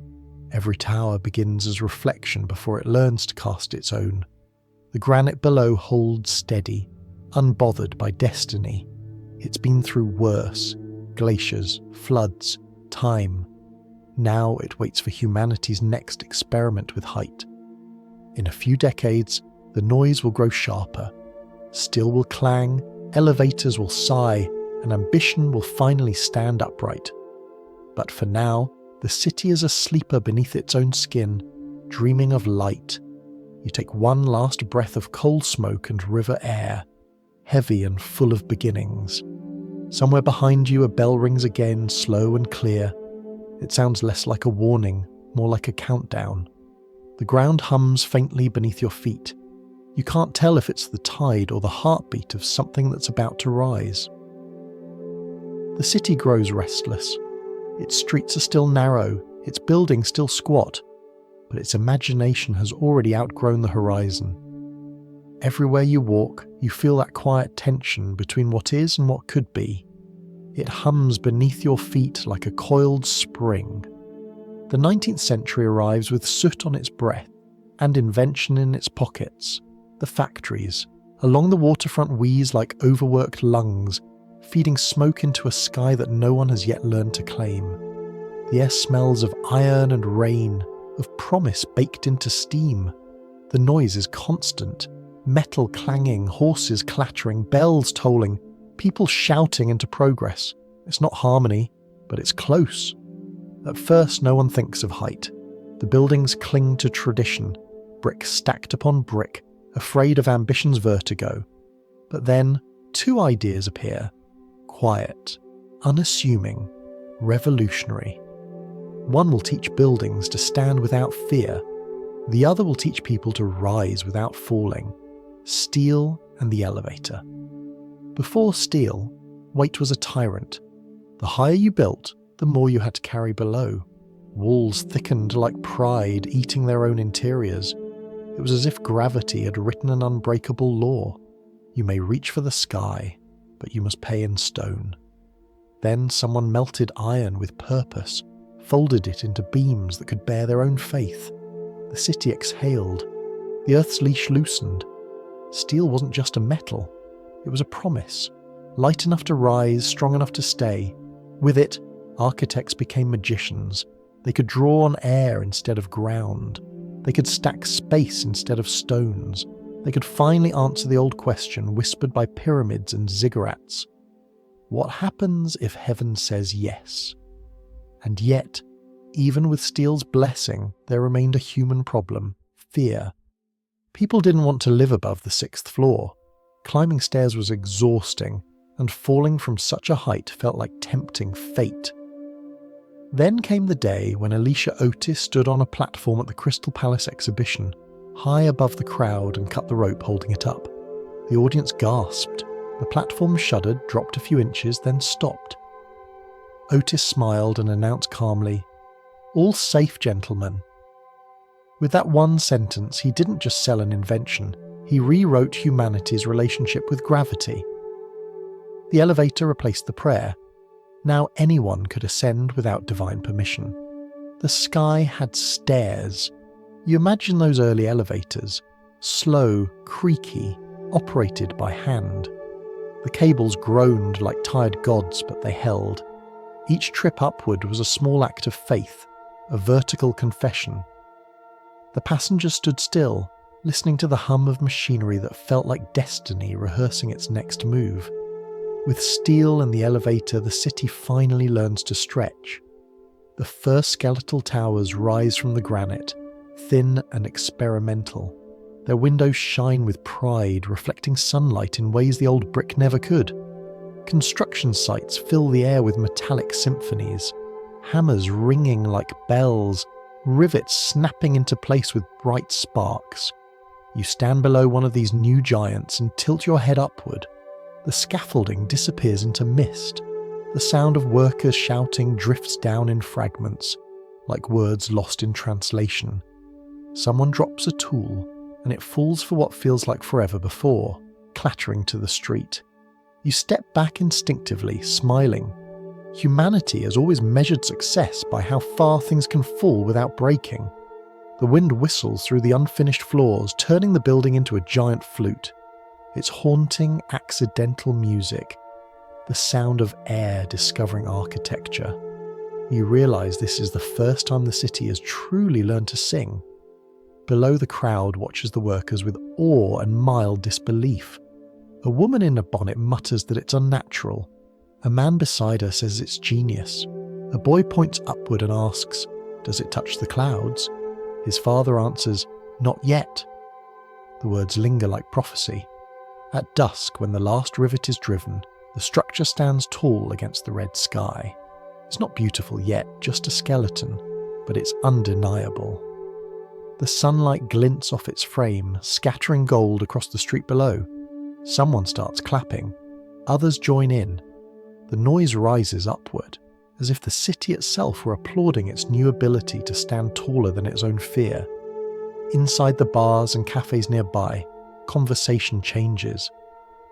Every tower begins as reflection before it learns to cast its own. The granite below holds steady, unbothered by destiny. It's been through worse, glaciers, floods, time. Now it waits for humanity's next experiment with height. In a few decades, the noise will grow sharper. Steel will clang, elevators will sigh, and ambition will finally stand upright. But for now, the city is a sleeper beneath its own skin, dreaming of light. You take one last breath of coal smoke and river air, heavy and full of beginnings. Somewhere behind you a bell rings again, slow and clear. It sounds less like a warning, more like a countdown. The ground hums faintly beneath your feet. You can't tell if it's the tide or the heartbeat of something that's about to rise. The city grows restless. Its streets are still narrow, its buildings still squat, but its imagination has already outgrown the horizon. Everywhere you walk, you feel that quiet tension between what is and what could be. It hums beneath your feet like a coiled spring. The 19th century arrives with soot on its breath and invention in its pockets. The factories, along the waterfront, wheeze like overworked lungs, feeding smoke into a sky that no one has yet learned to claim. The air smells of iron and rain, of promise baked into steam. The noise is constant. Metal clanging, horses clattering, bells tolling, people shouting into progress. It's not harmony, but it's close. At first, no one thinks of height. The buildings cling to tradition, brick stacked upon brick, afraid of ambition's vertigo. But then, two ideas appear. Quiet, unassuming, revolutionary. One will teach buildings to stand without fear. The other will teach people to rise without falling. Steel and the elevator. Before steel, weight was a tyrant. The higher you built, the more you had to carry below. Walls thickened like pride, eating their own interiors. It was as if gravity had written an unbreakable law. You may reach for the sky, but you must pay in stone. Then someone melted iron with purpose, folded it into beams that could bear their own faith. The city exhaled. The earth's leash loosened. Steel wasn't just a metal. It was a promise. Light enough to rise, strong enough to stay. With it, architects became magicians. They could draw on air instead of ground. They could stack space instead of stones. They could finally answer the old question whispered by pyramids and ziggurats. What happens if heaven says yes? And yet, even with steel's blessing, there remained a human problem: fear. People didn't want to live above the 6th floor. Climbing stairs was exhausting, and falling from such a height felt like tempting fate. Then came the day when Alicia Otis stood on a platform at the Crystal Palace exhibition, high above the crowd, and cut the rope holding it up. The audience gasped. The platform shuddered, dropped a few inches, then stopped. Otis smiled and announced calmly, "All safe, gentlemen." With that one sentence, he didn't just sell an invention, he rewrote humanity's relationship with gravity. The elevator replaced the prayer. Now anyone could ascend without divine permission. The sky had stairs. You imagine those early elevators, slow, creaky, operated by hand. The cables groaned like tired gods, but they held. Each trip upward was a small act of faith, a vertical confession. The passengers stood still, listening to the hum of machinery that felt like destiny rehearsing its next move. With steel and the elevator, the city finally learns to stretch. The first skeletal towers rise from the granite, thin and experimental. Their windows shine with pride, reflecting sunlight in ways the old brick never could. Construction sites fill the air with metallic symphonies, hammers ringing like bells, rivets snapping into place with bright sparks. You stand below one of these new giants and tilt your head upward. The scaffolding disappears into mist. The sound of workers shouting drifts down in fragments, like words lost in translation. Someone drops a tool, and it falls for what feels like forever before, clattering to the street. You step back instinctively, smiling. Humanity has always measured success by how far things can fall without breaking. The wind whistles through the unfinished floors, turning the building into a giant flute. It's haunting, accidental music, the sound of air discovering architecture. You realise this is the first time the city has truly learned to sing. Below, the crowd watches the workers with awe and mild disbelief. A woman in a bonnet mutters that it's unnatural. A man beside her says it's genius. A boy points upward and asks, "Does it touch the clouds?" His father answers, "Not yet." The words linger like prophecy. At dusk, when the last rivet is driven, the structure stands tall against the red sky. It's not beautiful yet, just a skeleton, but it's undeniable. The sunlight glints off its frame, scattering gold across the street below. Someone starts clapping. Others join in. The noise rises upward, as if the city itself were applauding its new ability to stand taller than its own fear. Inside the bars and cafes nearby, conversation changes.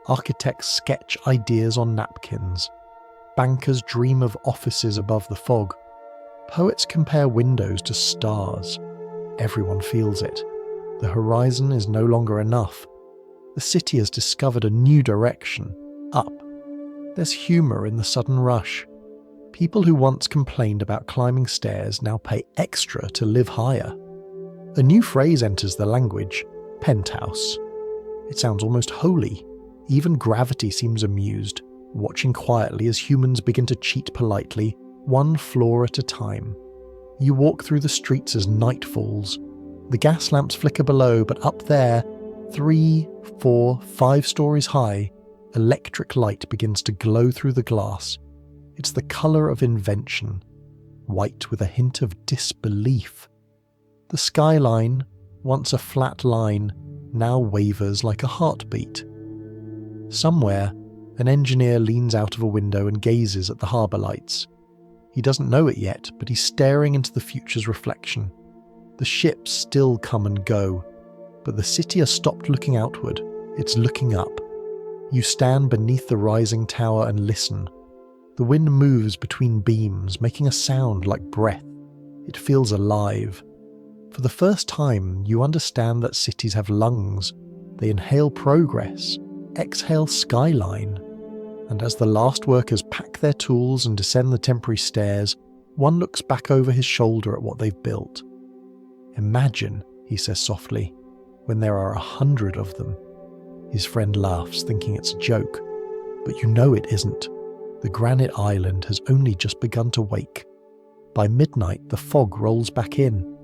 Architects sketch ideas on napkins. Bankers dream of offices above the fog. Poets compare windows to stars. Everyone feels it. The horizon is no longer enough. The city has discovered a new direction, up. There's humour in the sudden rush. People who once complained about climbing stairs now pay extra to live higher. A new phrase enters the language, penthouse. It sounds almost holy. Even gravity seems amused, watching quietly as humans begin to cheat politely, one floor at a time. You walk through the streets as night falls. The gas lamps flicker below, but up there, 3, 4, 5 stories high, electric light begins to glow through the glass. It's the colour of invention, white with a hint of disbelief. The skyline, once a flat line, now wavers like a heartbeat. Somewhere, an engineer leans out of a window and gazes at the harbour lights. He doesn't know it yet, but he's staring into the future's reflection. The ships still come and go, but the city has stopped looking outward. It's looking up. You stand beneath the rising tower and listen. The wind moves between beams, making a sound like breath. It feels alive. For the first time, you understand that cities have lungs. They inhale progress, exhale skyline. And as the last workers pack their tools and descend the temporary stairs, one looks back over his shoulder at what they've built. Imagine, he says softly, when there are 100 of them. His friend laughs, thinking it's a joke. But you know it isn't. The granite island has only just begun to wake. By midnight, the fog rolls back in.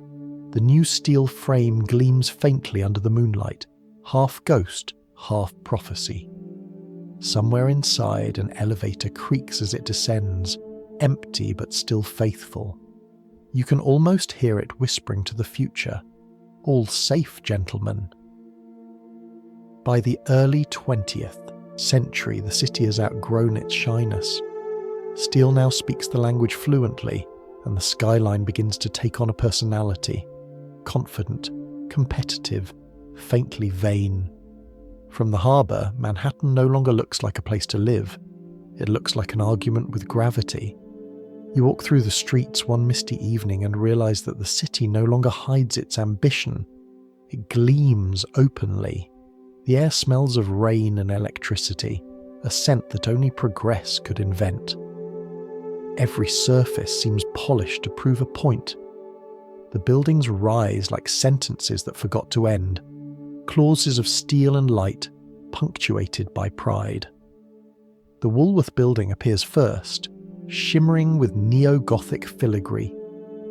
The new steel frame gleams faintly under the moonlight, half ghost, half prophecy. Somewhere inside, an elevator creaks as it descends, empty but still faithful. You can almost hear it whispering to the future, "All safe, gentlemen." By the early 20th century, the city has outgrown its shyness. Steel now speaks the language fluently, and the skyline begins to take on a personality. Confident, competitive, faintly vain. From the harbour, Manhattan no longer looks like a place to live. It looks like an argument with gravity. You walk through the streets one misty evening and realise that the city no longer hides its ambition. It gleams openly. The air smells of rain and electricity, a scent that only progress could invent. Every surface seems polished to prove a point. The buildings rise like sentences that forgot to end, clauses of steel and light, punctuated by pride. The Woolworth building appears first, shimmering with neo-Gothic filigree,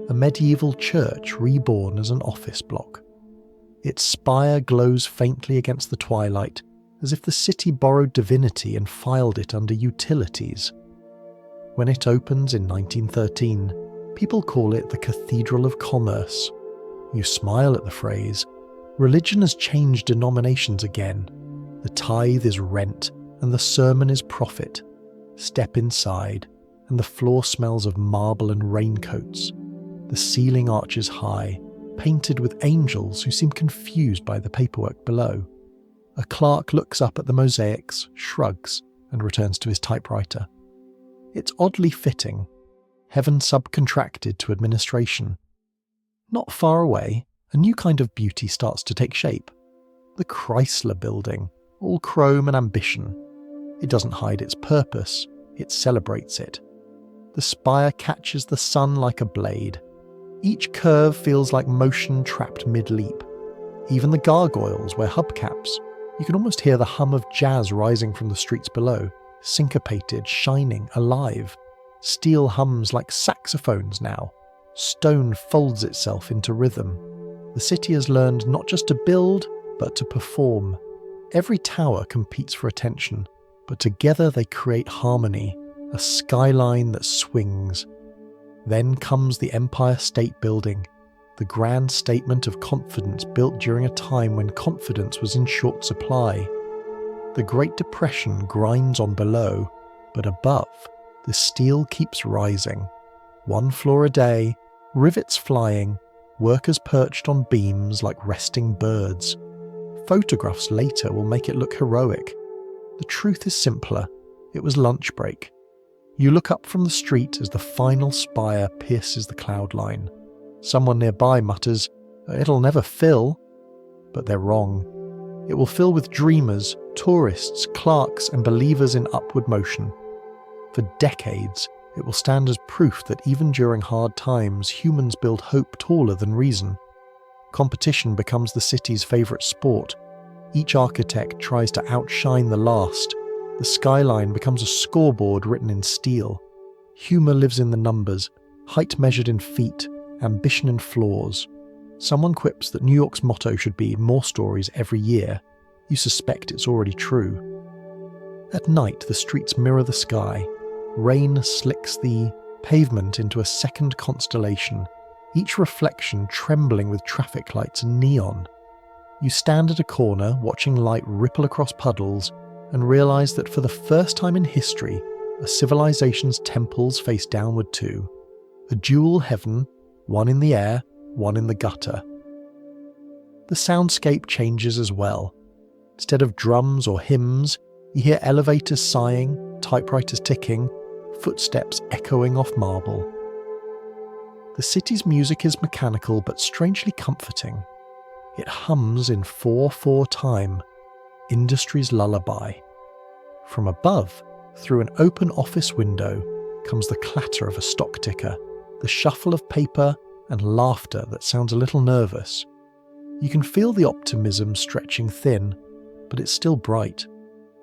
a medieval church reborn as an office block. Its spire glows faintly against the twilight, as if the city borrowed divinity and filed it under utilities. When it opens in 1913, people call it the Cathedral of Commerce. You smile at the phrase. Religion has changed denominations again. The tithe is rent, and the sermon is profit. Step inside, and the floor smells of marble and raincoats. The ceiling arches high, painted with angels who seem confused by the paperwork below. A clerk looks up at the mosaics, shrugs, and returns to his typewriter. It's oddly fitting. Heaven subcontracted to administration. Not far away, a new kind of beauty starts to take shape. The Chrysler Building, all chrome and ambition. It doesn't hide its purpose, it celebrates it. The spire catches the sun like a blade. Each curve feels like motion trapped mid-leap. Even the gargoyles wear hubcaps. You can almost hear the hum of jazz rising from the streets below, syncopated, shining, alive. Steel hums like saxophones now. Stone folds itself into rhythm. The city has learned not just to build, but to perform. Every tower competes for attention, but together they create harmony, a skyline that swings. Then comes the Empire State Building, the grand statement of confidence built during a time when confidence was in short supply. The Great Depression grinds on below, but above, the steel keeps rising. 1 floor a day, rivets flying, workers perched on beams like resting birds. Photographs later will make it look heroic. The truth is simpler. It was lunch break. You look up from the street as the final spire pierces the cloud line. Someone nearby mutters, "It'll never fill." But they're wrong. It will fill with dreamers, tourists, clerks, and believers in upward motion. For decades, it will stand as proof that even during hard times, humans build hope taller than reason. Competition becomes the city's favourite sport. Each architect tries to outshine the last. The skyline becomes a scoreboard written in steel. Humour lives in the numbers, height measured in feet, ambition in floors. Someone quips that New York's motto should be more stories every year. You suspect it's already true. At night, the streets mirror the sky. Rain slicks the pavement into a second constellation, each reflection trembling with traffic lights and neon. You stand at a corner, watching light ripple across puddles, and realise that for the first time in history, a civilization's temples face downward too. A dual heaven, one in the air, one in the gutter. The soundscape changes as well. Instead of drums or hymns, you hear elevators sighing, typewriters ticking, footsteps echoing off marble. The city's music is mechanical but strangely comforting. It hums in 4/4 time, industry's lullaby. From above, through an open office window, comes the clatter of a stock ticker, the shuffle of paper, and laughter that sounds a little nervous. You can feel the optimism stretching thin, but it's still bright.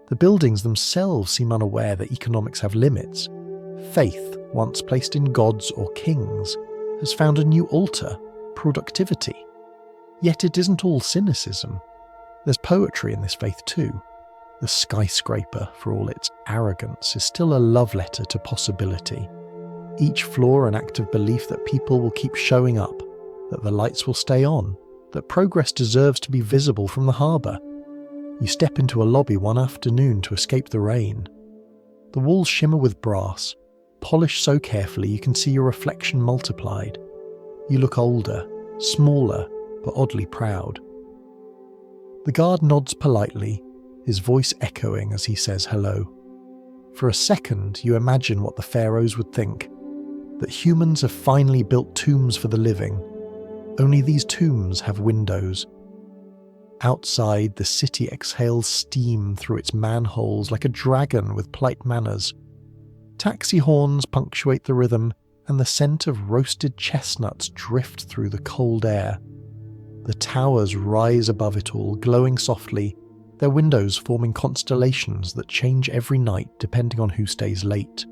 The buildings themselves seem unaware that economics have limits. Faith, once placed in gods or kings, has found a new altar: productivity. Yet it isn't all cynicism. There's poetry in this faith too. The skyscraper, for all its arrogance, is still a love letter to possibility. Each floor an act of belief that people will keep showing up, that the lights will stay on, that progress deserves to be visible from the harbour. You step into a lobby one afternoon to escape the rain. The walls shimmer with brass, polished so carefully you can see your reflection multiplied. You look older, smaller, but oddly proud. The guard nods politely, his voice echoing as he says hello. For a second, you imagine what the pharaohs would think, that humans have finally built tombs for the living. Only these tombs have windows. Outside, the city exhales steam through its manholes like a dragon with polite manners. Taxi horns punctuate the rhythm, and the scent of roasted chestnuts drift through the cold air. The towers rise above it all, glowing softly, their windows forming constellations that change every night depending on who stays late.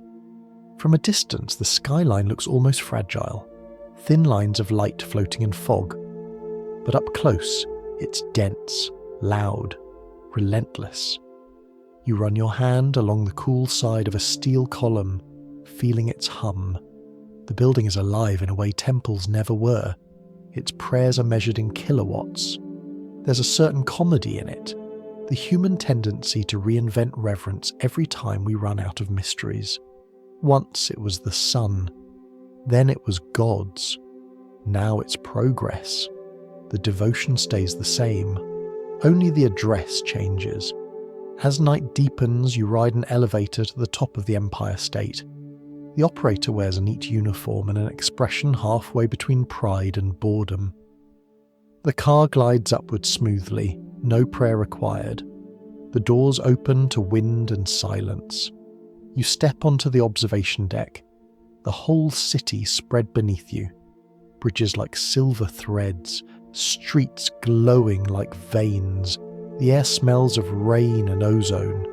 From a distance, the skyline looks almost fragile, thin lines of light floating in fog. But up close, it's dense, loud, relentless. You run your hand along the cool side of a steel column, feeling its hum. The building is alive in a way temples never were. Its prayers are measured in kilowatts. There's a certain comedy in it, the human tendency to reinvent reverence every time we run out of mysteries. Once it was the sun, then it was gods. Now it's progress. The devotion stays the same, only the address changes. As night deepens, you ride an elevator to the top of the Empire State. The operator wears a neat uniform and an expression halfway between pride and boredom. The car glides upward smoothly, no prayer required. The doors open to wind and silence. You step onto the observation deck, the whole city spread beneath you. Bridges like silver threads, streets glowing like veins. The air smells of rain and ozone.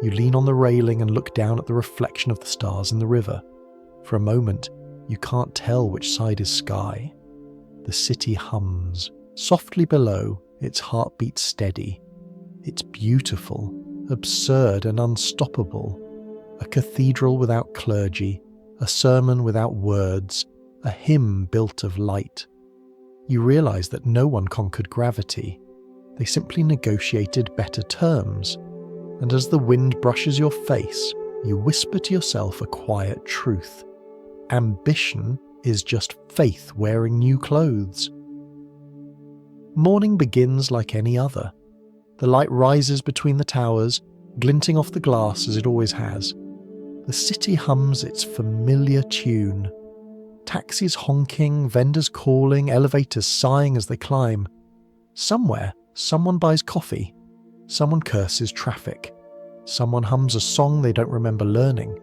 You lean on the railing and look down at the reflection of the stars in the river. For a moment, you can't tell which side is sky. The city hums. Softly below, its heart beats steady. It's beautiful, absurd and unstoppable. A cathedral without clergy, a sermon without words, a hymn built of light. You realise that no one conquered gravity. They simply negotiated better terms. And as the wind brushes your face, you whisper to yourself a quiet truth. Ambition is just faith wearing new clothes. Morning begins like any other. The light rises between the towers, glinting off the glass as it always has. The city hums its familiar tune. Taxis honking, vendors calling, elevators sighing as they climb. Somewhere, someone buys coffee. Someone curses traffic. Someone hums a song they don't remember learning.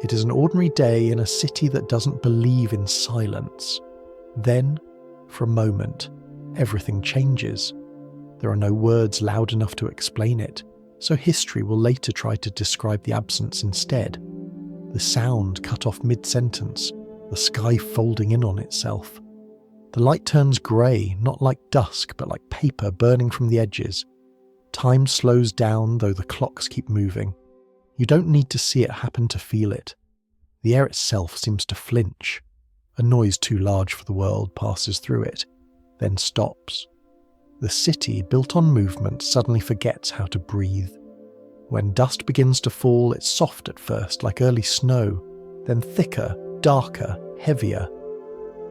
It is an ordinary day in a city that doesn't believe in silence. Then, for a moment, everything changes. There are no words loud enough to explain it, so history will later try to describe the absence instead. The sound cut off mid-sentence, the sky folding in on itself. The light turns grey, not like dusk, but like paper burning from the edges. Time slows down, though the clocks keep moving. You don't need to see it happen to feel it. The air itself seems to flinch. A noise too large for the world passes through it, then stops. The city, built on movement, suddenly forgets how to breathe. When dust begins to fall, it's soft at first, like early snow, then thicker, darker, heavier.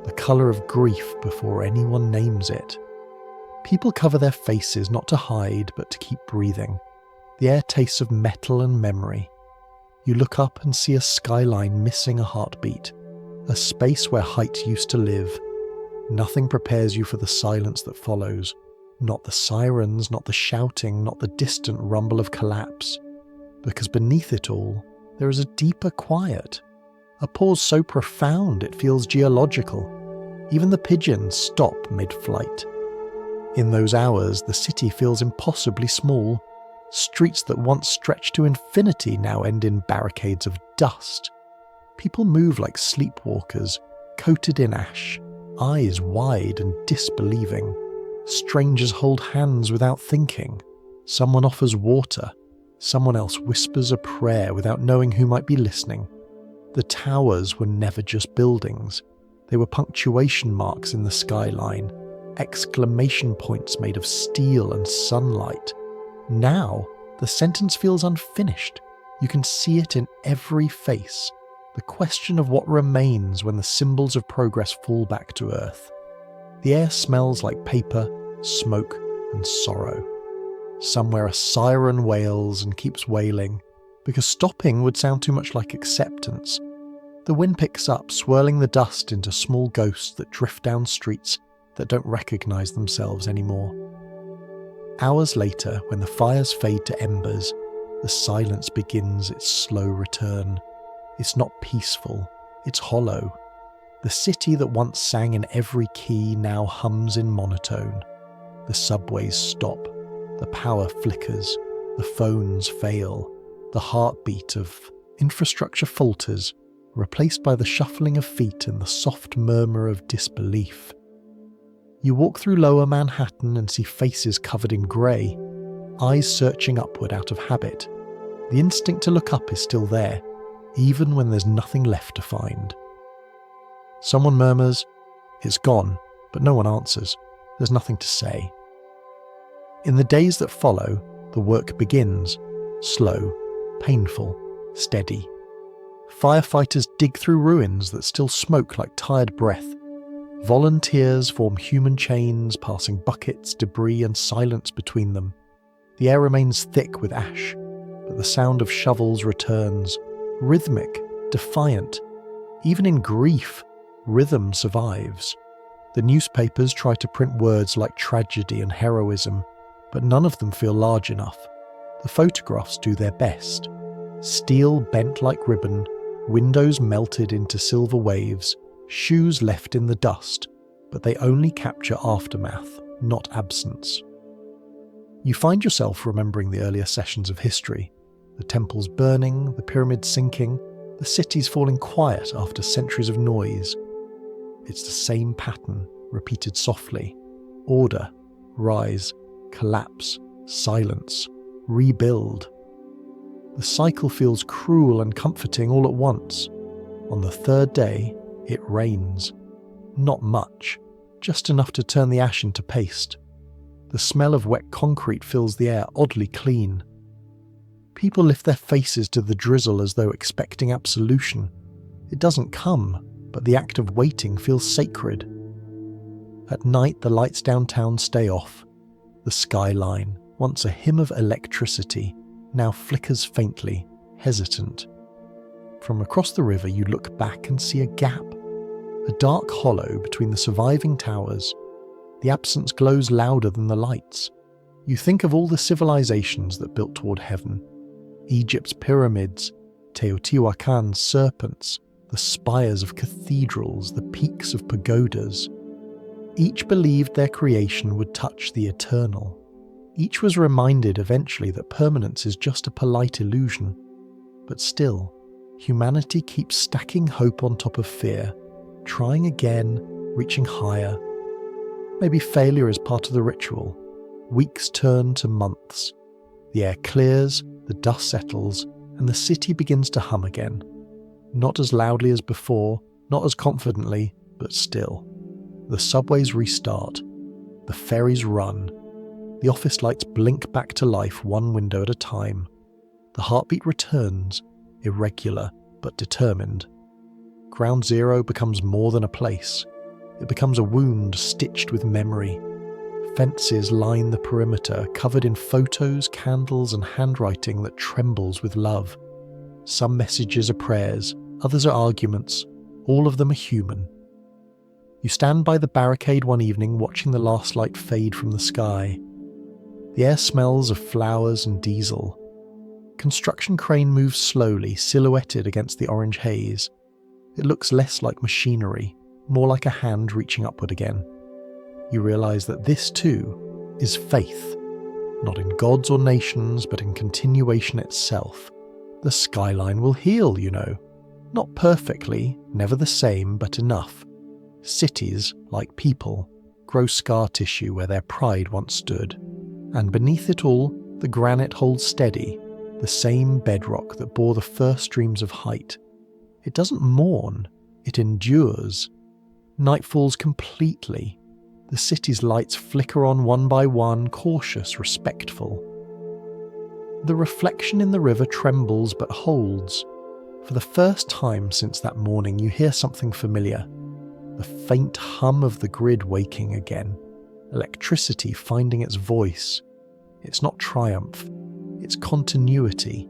The colour of grief before anyone names it. People cover their faces not to hide, but to keep breathing. The air tastes of metal and memory. You look up and see a skyline missing a heartbeat, a space where height used to live. Nothing prepares you for the silence that follows. Not the sirens, not the shouting, not the distant rumble of collapse. Because beneath it all, there is a deeper quiet. A pause so profound it feels geological. Even the pigeons stop mid-flight. In those hours, the city feels impossibly small. Streets that once stretched to infinity now end in barricades of dust. People move like sleepwalkers, coated in ash, eyes wide and disbelieving. Strangers hold hands without thinking. Someone offers water. Someone else whispers a prayer without knowing who might be listening. The towers were never just buildings. They were punctuation marks in the skyline, exclamation points made of steel and sunlight. Now, the sentence feels unfinished. You can see it in every face. The question of what remains when the symbols of progress fall back to earth. The air smells like paper, smoke, and sorrow. Somewhere a siren wails and keeps wailing, because stopping would sound too much like acceptance. The wind picks up, swirling the dust into small ghosts that drift down streets that don't recognize themselves anymore. Hours later, when the fires fade to embers, the silence begins its slow return. It's not peaceful, it's hollow. The city that once sang in every key now hums in monotone. The subways stop, the power flickers, the phones fail, the heartbeat of infrastructure falters, replaced by the shuffling of feet and the soft murmur of disbelief. You walk through lower Manhattan and see faces covered in grey, eyes searching upward out of habit. The instinct to look up is still there, even when there's nothing left to find. Someone murmurs, "It's gone," but no one answers. There's nothing to say. In the days that follow, the work begins, slow, painful, steady. Firefighters dig through ruins that still smoke like tired breath. Volunteers form human chains, passing buckets, debris, and silence between them. The air remains thick with ash, but the sound of shovels returns, rhythmic, defiant. Even in grief, rhythm survives. The newspapers try to print words like tragedy and heroism, but none of them feel large enough. The photographs do their best. Steel bent like ribbon, windows melted into silver waves, shoes left in the dust, but they only capture aftermath, not absence. You find yourself remembering the earlier sessions of history, the temples burning, the pyramids sinking, the cities falling quiet after centuries of noise. It's the same pattern, repeated softly. Order, rise, collapse, silence, rebuild. The cycle feels cruel and comforting all at once. On the third day, it rains. Not much, just enough to turn the ash into paste. The smell of wet concrete fills the air oddly clean. People lift their faces to the drizzle as though expecting absolution. It doesn't come, but the act of waiting feels sacred. At night, the lights downtown stay off. The skyline, once a hymn of electricity, now flickers faintly, hesitant. From across the river, you look back and see a gap, a dark hollow between the surviving towers. The absence glows louder than the lights. You think of all the civilizations that built toward heaven. Egypt's pyramids, Teotihuacan's serpents, the spires of cathedrals, the peaks of pagodas. Each believed their creation would touch the eternal. Each was reminded eventually that permanence is just a polite illusion. But still, humanity keeps stacking hope on top of fear, trying again, reaching higher. Maybe failure is part of the ritual. Weeks turn to months. The air clears, the dust settles, and the city begins to hum again. Not as loudly as before, not as confidently, but still. The subways restart. The ferries run. The office lights blink back to life one window at a time. The heartbeat returns, irregular but determined. Ground Zero becomes more than a place. It becomes a wound stitched with memory. Fences line the perimeter, covered in photos, candles, and handwriting that trembles with love. Some messages are prayers, others are arguments. All of them are human. You stand by the barricade one evening watching the last light fade from the sky. The air smells of flowers and diesel. Construction crane moves slowly, silhouetted against the orange haze. It looks less like machinery, more like a hand reaching upward again. You realise that this, too, is faith. Not in gods or nations, but in continuation itself. The skyline will heal, you know. Not perfectly, never the same, but enough. Cities, like people, grow scar tissue where their pride once stood. And beneath it all, the granite holds steady, the same bedrock that bore the first dreams of height. It doesn't mourn, it endures. Night falls completely. The city's lights flicker on one by one, cautious, respectful. The reflection in the river trembles but holds. For the first time since that morning, you hear something familiar. The faint hum of the grid waking again. Electricity finding its voice. It's not triumph. It's continuity.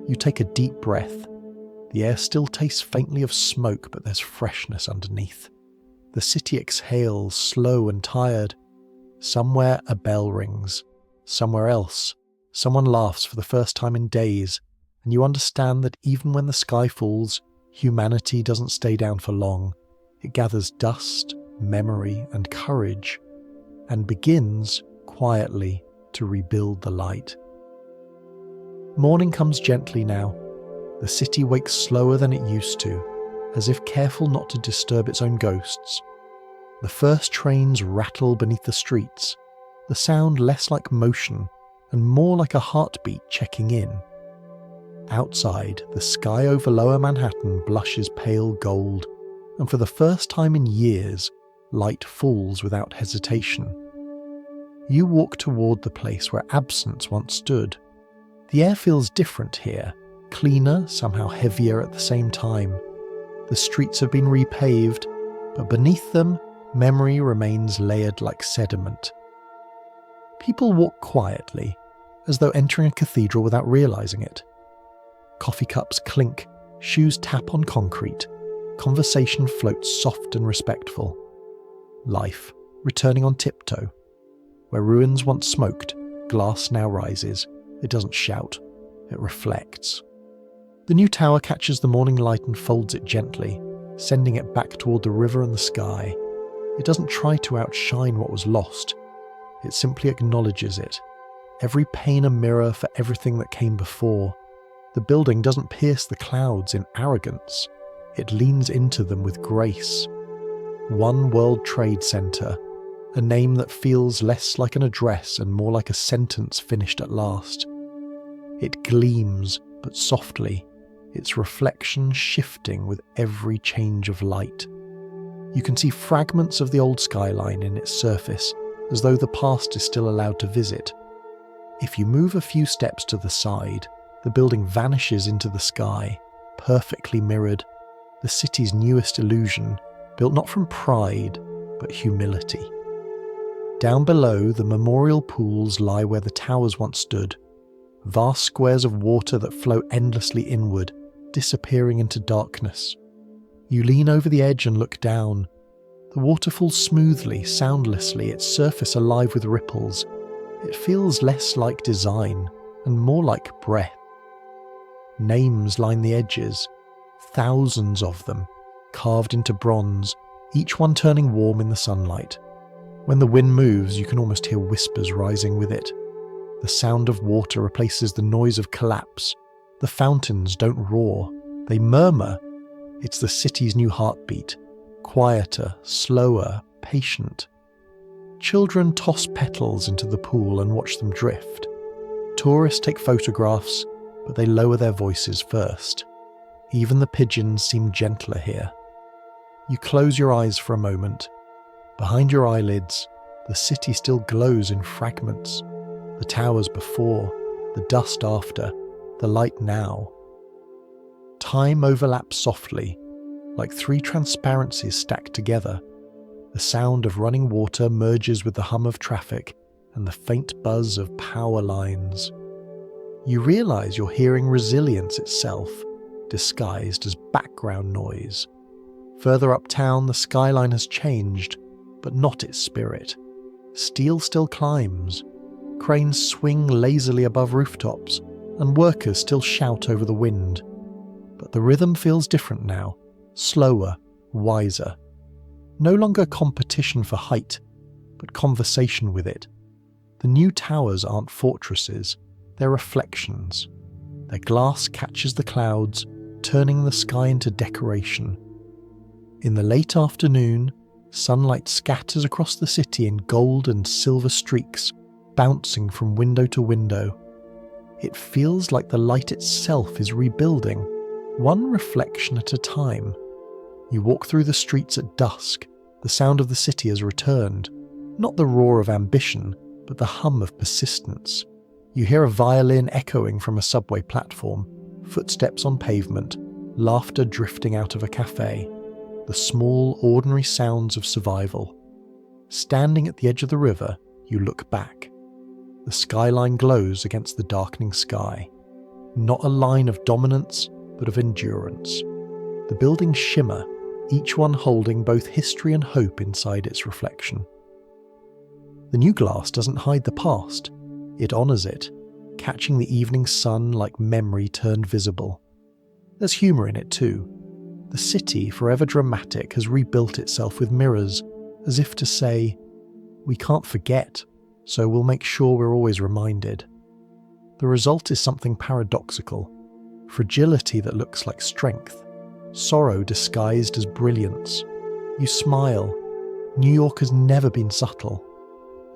You take a deep breath. The air still tastes faintly of smoke, but there's freshness underneath. The city exhales, slow and tired. Somewhere a bell rings. Somewhere else, someone laughs for the first time in days, and you understand that even when the sky falls, humanity doesn't stay down for long. It gathers dust, memory, and courage, and begins, quietly, to rebuild the light. Morning comes gently now. The city wakes slower than it used to, as if careful not to disturb its own ghosts. The first trains rattle beneath the streets, the sound less like motion and more like a heartbeat checking in. Outside, the sky over Lower Manhattan blushes pale gold, and for the first time in years, light falls without hesitation. You walk toward the place where absence once stood. The air feels different here, cleaner, somehow heavier at the same time. The streets have been repaved, but beneath them, memory remains layered like sediment. People walk quietly, as though entering a cathedral without realizing it. Coffee cups clink, shoes tap on concrete, conversation floats soft and respectful. Life, returning on tiptoe. Where ruins once smoked, glass now rises. It doesn't shout, it reflects. The new tower catches the morning light and folds it gently, sending it back toward the river and the sky. It doesn't try to outshine what was lost. It simply acknowledges it. Every pane a mirror for everything that came before. The building doesn't pierce the clouds in arrogance. It leans into them with grace. One World Trade Center, a name that feels less like an address and more like a sentence finished at last. It gleams, but softly, its reflection shifting with every change of light. You can see fragments of the old skyline in its surface, as though the past is still allowed to visit. If you move a few steps to the side, the building vanishes into the sky, perfectly mirrored, the city's newest illusion, built not from pride, but humility. Down below, the memorial pools lie where the towers once stood, vast squares of water that flow endlessly inward, disappearing into darkness. You lean over the edge and look down. The water falls smoothly, soundlessly, its surface alive with ripples. It feels less like design and more like breath. Names line the edges, thousands of them, carved into bronze, each one turning warm in the sunlight. When the wind moves, you can almost hear whispers rising with it. The sound of water replaces the noise of collapse. The fountains don't roar, they murmur. It's the city's new heartbeat, quieter, slower, patient. Children toss petals into the pool and watch them drift. Tourists take photographs, but they lower their voices first. Even the pigeons seem gentler here. You close your eyes for a moment. Behind your eyelids, the city still glows in fragments. The towers before, the dust after, the light now. Time overlaps softly, like three transparencies stacked together. The sound of running water merges with the hum of traffic and the faint buzz of power lines. You realize you're hearing resilience itself, disguised as background noise. Further uptown, the skyline has changed, but not its spirit. Steel still climbs. Cranes swing lazily above rooftops, and workers still shout over the wind. But the rhythm feels different now, slower, wiser. No longer competition for height, but conversation with it. The new towers aren't fortresses, they're reflections. Their glass catches the clouds, turning the sky into decoration. In the late afternoon, sunlight scatters across the city in gold and silver streaks, bouncing from window to window. It feels like the light itself is rebuilding, one reflection at a time. You walk through the streets at dusk. The sound of the city has returned, not the roar of ambition, but the hum of persistence. You hear a violin echoing from a subway platform, footsteps on pavement, laughter drifting out of a cafe. The small, ordinary sounds of survival. Standing at the edge of the river, you look back. The skyline glows against the darkening sky. Not a line of dominance, but of endurance. The buildings shimmer, each one holding both history and hope inside its reflection. The new glass doesn't hide the past. It honours it, catching the evening sun like memory turned visible. There's humour in it too. The city, forever dramatic, has rebuilt itself with mirrors, as if to say, we can't forget, so we'll make sure we're always reminded. The result is something paradoxical. Fragility that looks like strength. Sorrow disguised as brilliance. You smile. New York has never been subtle.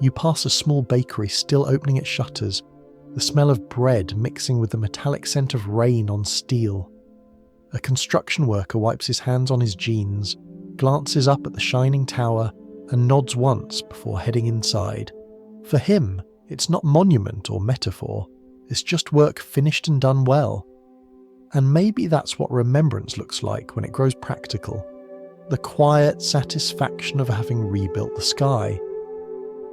You pass a small bakery still opening its shutters, the smell of bread mixing with the metallic scent of rain on steel. A construction worker wipes his hands on his jeans, glances up at the shining tower, and nods once before heading inside. For him, it's not monument or metaphor, it's just work finished and done well. And maybe that's what remembrance looks like when it grows practical. The quiet satisfaction of having rebuilt the sky.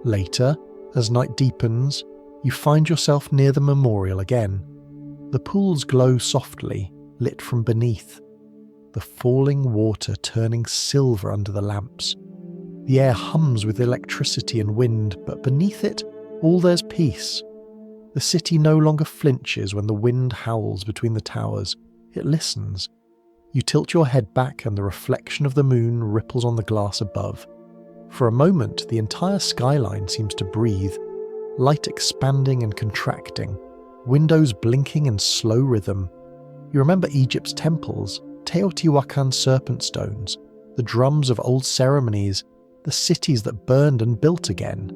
Later, as night deepens, you find yourself near the memorial again. The pools glow softly, lit from beneath. The falling water turning silver under the lamps. The air hums with electricity and wind, but beneath it, all there's peace. The city no longer flinches when the wind howls between the towers. It listens. You tilt your head back and the reflection of the moon ripples on the glass above. For a moment, the entire skyline seems to breathe, light expanding and contracting, windows blinking in slow rhythm. You remember Egypt's temples, Teotihuacan's serpent stones, the drums of old ceremonies, the cities that burned and built again.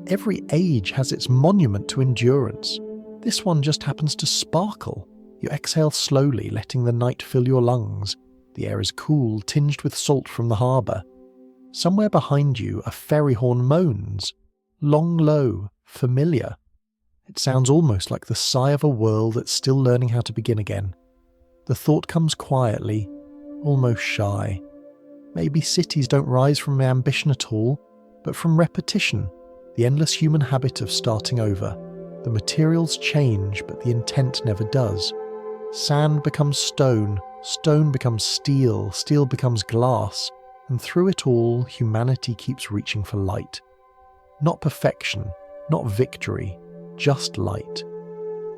Every age has its monument to endurance. This one just happens to sparkle. You exhale slowly, letting the night fill your lungs. The air is cool, tinged with salt from the harbour. Somewhere behind you, a ferry horn moans. Long, low, familiar. It sounds almost like the sigh of a world that's still learning how to begin again. The thought comes quietly, almost shy. Maybe cities don't rise from ambition at all, but from repetition, the endless human habit of starting over. The materials change, but the intent never does. Sand becomes stone, stone becomes steel, steel becomes glass, and through it all, humanity keeps reaching for light. Not perfection, not victory, just light.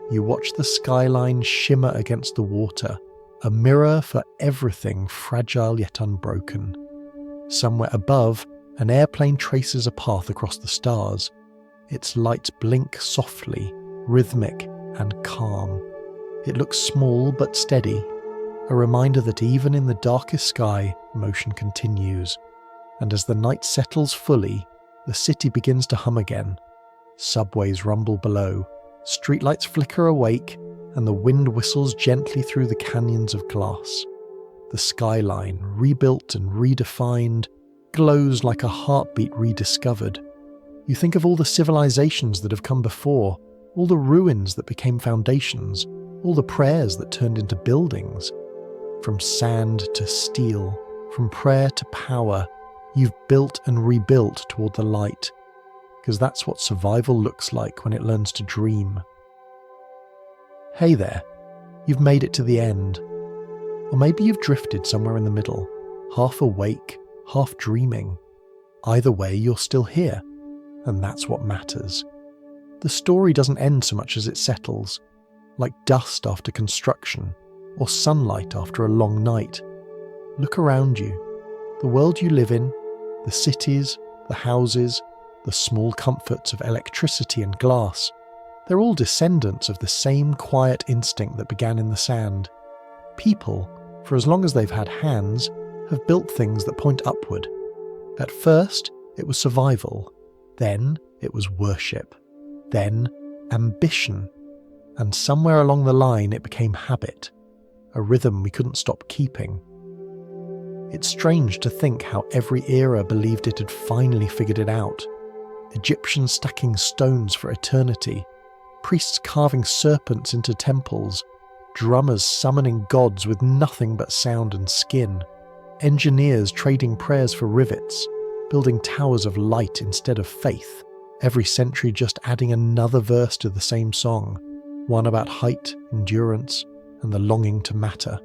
You watch the skyline shimmer against the water, a mirror for everything fragile yet unbroken. Somewhere above, an airplane traces a path across the stars. Its lights blink softly, rhythmic and calm. It looks small but steady, a reminder that even in the darkest sky, motion continues. And as the night settles fully, the city begins to hum again. Subways rumble below, streetlights flicker awake, and the wind whistles gently through the canyons of glass. The skyline, rebuilt and redefined, glows like a heartbeat rediscovered. You think of all the civilizations that have come before, all the ruins that became foundations, all the prayers that turned into buildings. From sand to steel, from prayer to power, you've built and rebuilt toward the light, because that's what survival looks like when it learns to dream. Hey there, you've made it to the end. Or maybe you've drifted somewhere in the middle, half awake, half dreaming. Either way, you're still here, and that's what matters. The story doesn't end so much as it settles, like dust after construction, or sunlight after a long night. Look around you. The world you live in, the cities, the houses, the small comforts of electricity and glass, they're all descendants of the same quiet instinct that began in the sand. People, for as long as they've had hands, have built things that point upward. At first, it was survival. Then, it was worship. Then, ambition. And somewhere along the line, it became habit. A rhythm we couldn't stop keeping. It's strange to think how every era believed it had finally figured it out. Egyptians stacking stones for eternity, priests carving serpents into temples, drummers summoning gods with nothing but sound and skin, engineers trading prayers for rivets, building towers of light instead of faith, every century just adding another verse to the same song, one about height, endurance, and the longing to matter.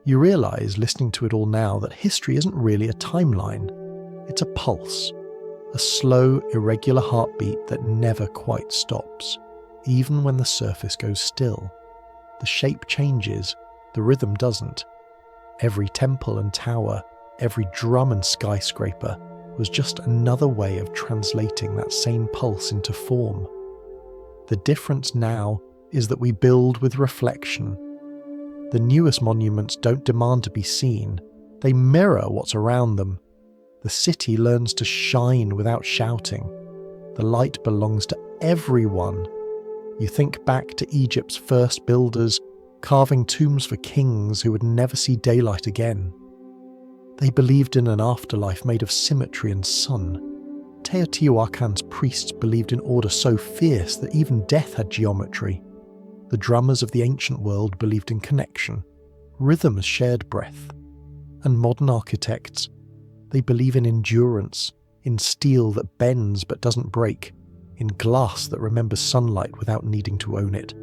You realise, listening to it all now, that history isn't really a timeline. It's a pulse, a slow, irregular heartbeat that never quite stops, even when the surface goes still. The shape changes, the rhythm doesn't. Every temple and tower, every drum and skyscraper was just another way of translating that same pulse into form. The difference now is that we build with reflection. The newest monuments don't demand to be seen, they mirror what's around them. The city learns to shine without shouting. The light belongs to everyone. You think back to Egypt's first builders, carving tombs for kings who would never see daylight again. They believed in an afterlife made of symmetry and sun. Teotihuacan's priests believed in order so fierce that even death had geometry. The drummers of the ancient world believed in connection, rhythm as shared breath. And modern architects, they believe in endurance, in steel that bends but doesn't break, in glass that remembers sunlight without needing to own it.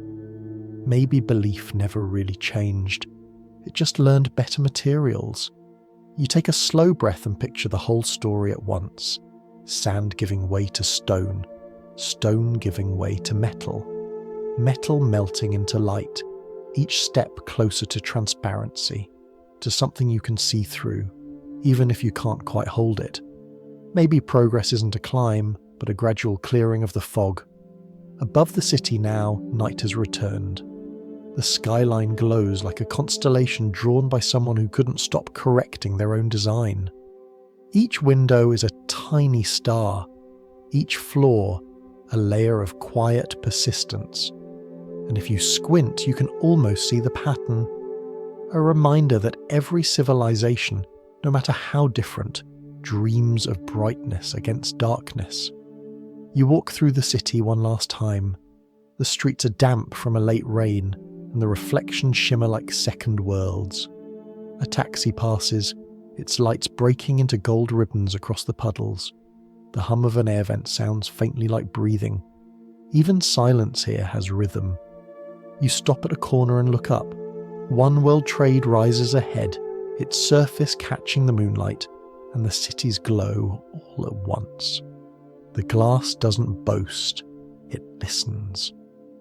Maybe belief never really changed. It just learned better materials. You take a slow breath and picture the whole story at once. Sand giving way to stone, stone giving way to metal, metal melting into light, each step closer to transparency, to something you can see through, even if you can't quite hold it. Maybe progress isn't a climb, but a gradual clearing of the fog. Above the city now, night has returned. The skyline glows like a constellation drawn by someone who couldn't stop correcting their own design. Each window is a tiny star, each floor a layer of quiet persistence. And if you squint, you can almost see the pattern, a reminder that every civilization, no matter how different, dreams of brightness against darkness. You walk through the city one last time. The streets are damp from a late rain, and the reflections shimmer like second worlds. A taxi passes, its lights breaking into gold ribbons across the puddles. The hum of an air vent sounds faintly like breathing. Even silence here has rhythm. You stop at a corner and look up. One World Trade rises ahead, its surface catching the moonlight, and the cities glow all at once. The glass doesn't boast, it listens.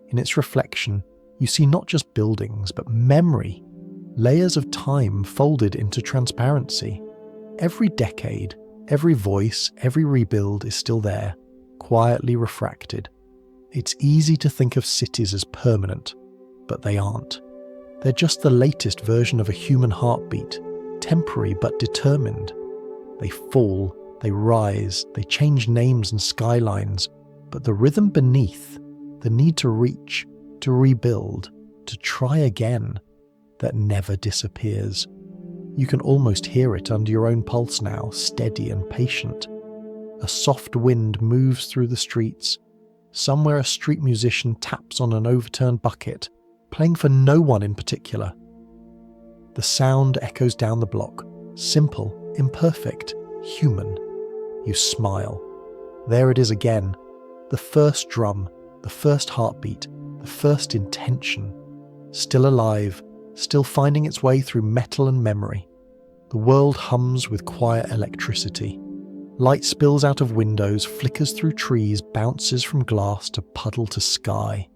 In its reflection, you see not just buildings, but memory, layers of time folded into transparency. Every decade, every voice, every rebuild is still there, quietly refracted. It's easy to think of cities as permanent, but they aren't. They're just the latest version of a human heartbeat, temporary but determined. They fall, they rise, they change names and skylines, but the rhythm beneath, the need to reach, to rebuild, to try again, that never disappears. You can almost hear it under your own pulse now, steady and patient. A soft wind moves through the streets. Somewhere a street musician taps on an overturned bucket, playing for no one in particular. The sound echoes down the block, simple, imperfect, human. You smile. There it is again. The first drum, the first heartbeat, the first intention. Still alive, still finding its way through metal and memory. The world hums with quiet electricity. Light spills out of windows, flickers through trees, bounces from glass to puddle to sky.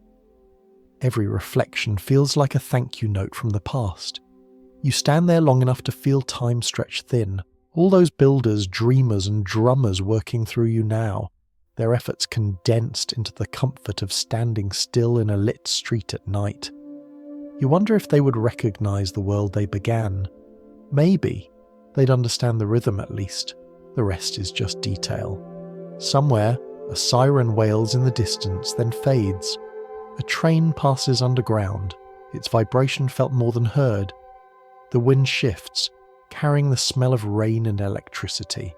Every reflection feels like a thank you note from the past. You stand there long enough to feel time stretch thin. All those builders, dreamers and drummers working through you now, their efforts condensed into the comfort of standing still in a lit street at night. You wonder if they would recognize the world they began. Maybe. They'd understand the rhythm at least. The rest is just detail. Somewhere, a siren wails in the distance, then fades. A train passes underground, its vibration felt more than heard. The wind shifts, carrying the smell of rain and electricity,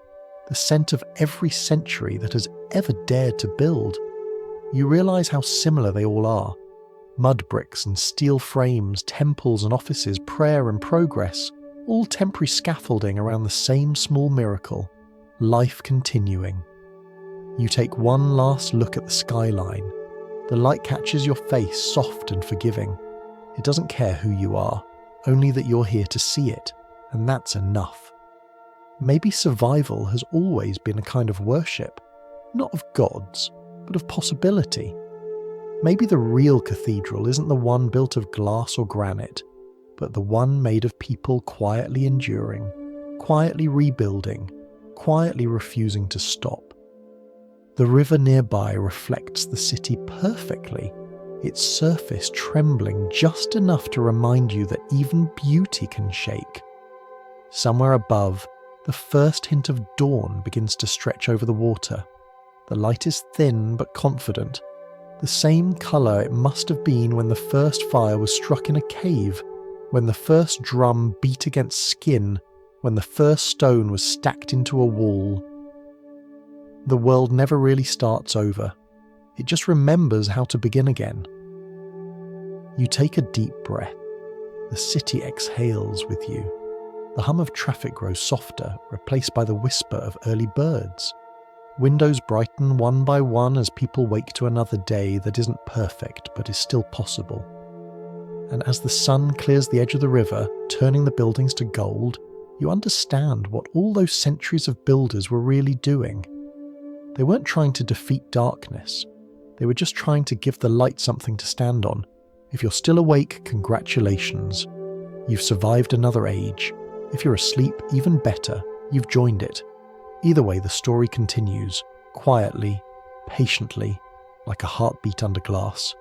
the scent of every century that has ever dared to build. You realize how similar they all are. Mud bricks and steel frames, temples and offices, prayer and progress, all temporary scaffolding around the same small miracle, life continuing. You take one last look at the skyline. The light catches your face, soft and forgiving. It doesn't care who you are, only that you're here to see it, and that's enough. Maybe survival has always been a kind of worship, not of gods, but of possibility. Maybe the real cathedral isn't the one built of glass or granite, but the one made of people quietly enduring, quietly rebuilding, quietly refusing to stop. The river nearby reflects the city perfectly, its surface trembling just enough to remind you that even beauty can shake. Somewhere above, the first hint of dawn begins to stretch over the water. The light is thin but confident, the same colour it must have been when the first fire was struck in a cave, when the first drum beat against skin, when the first stone was stacked into a wall. The world never really starts over. It just remembers how to begin again. You take a deep breath. The city exhales with you. The hum of traffic grows softer, replaced by the whisper of early birds. Windows brighten one by one as people wake to another day that isn't perfect but is still possible. And as the sun clears the edge of the river, turning the buildings to gold, you understand what all those centuries of builders were really doing. They weren't trying to defeat darkness. They were just trying to give the light something to stand on. If you're still awake, congratulations. You've survived another age. If you're asleep, even better, you've joined it. Either way, the story continues, quietly, patiently, like a heartbeat under glass.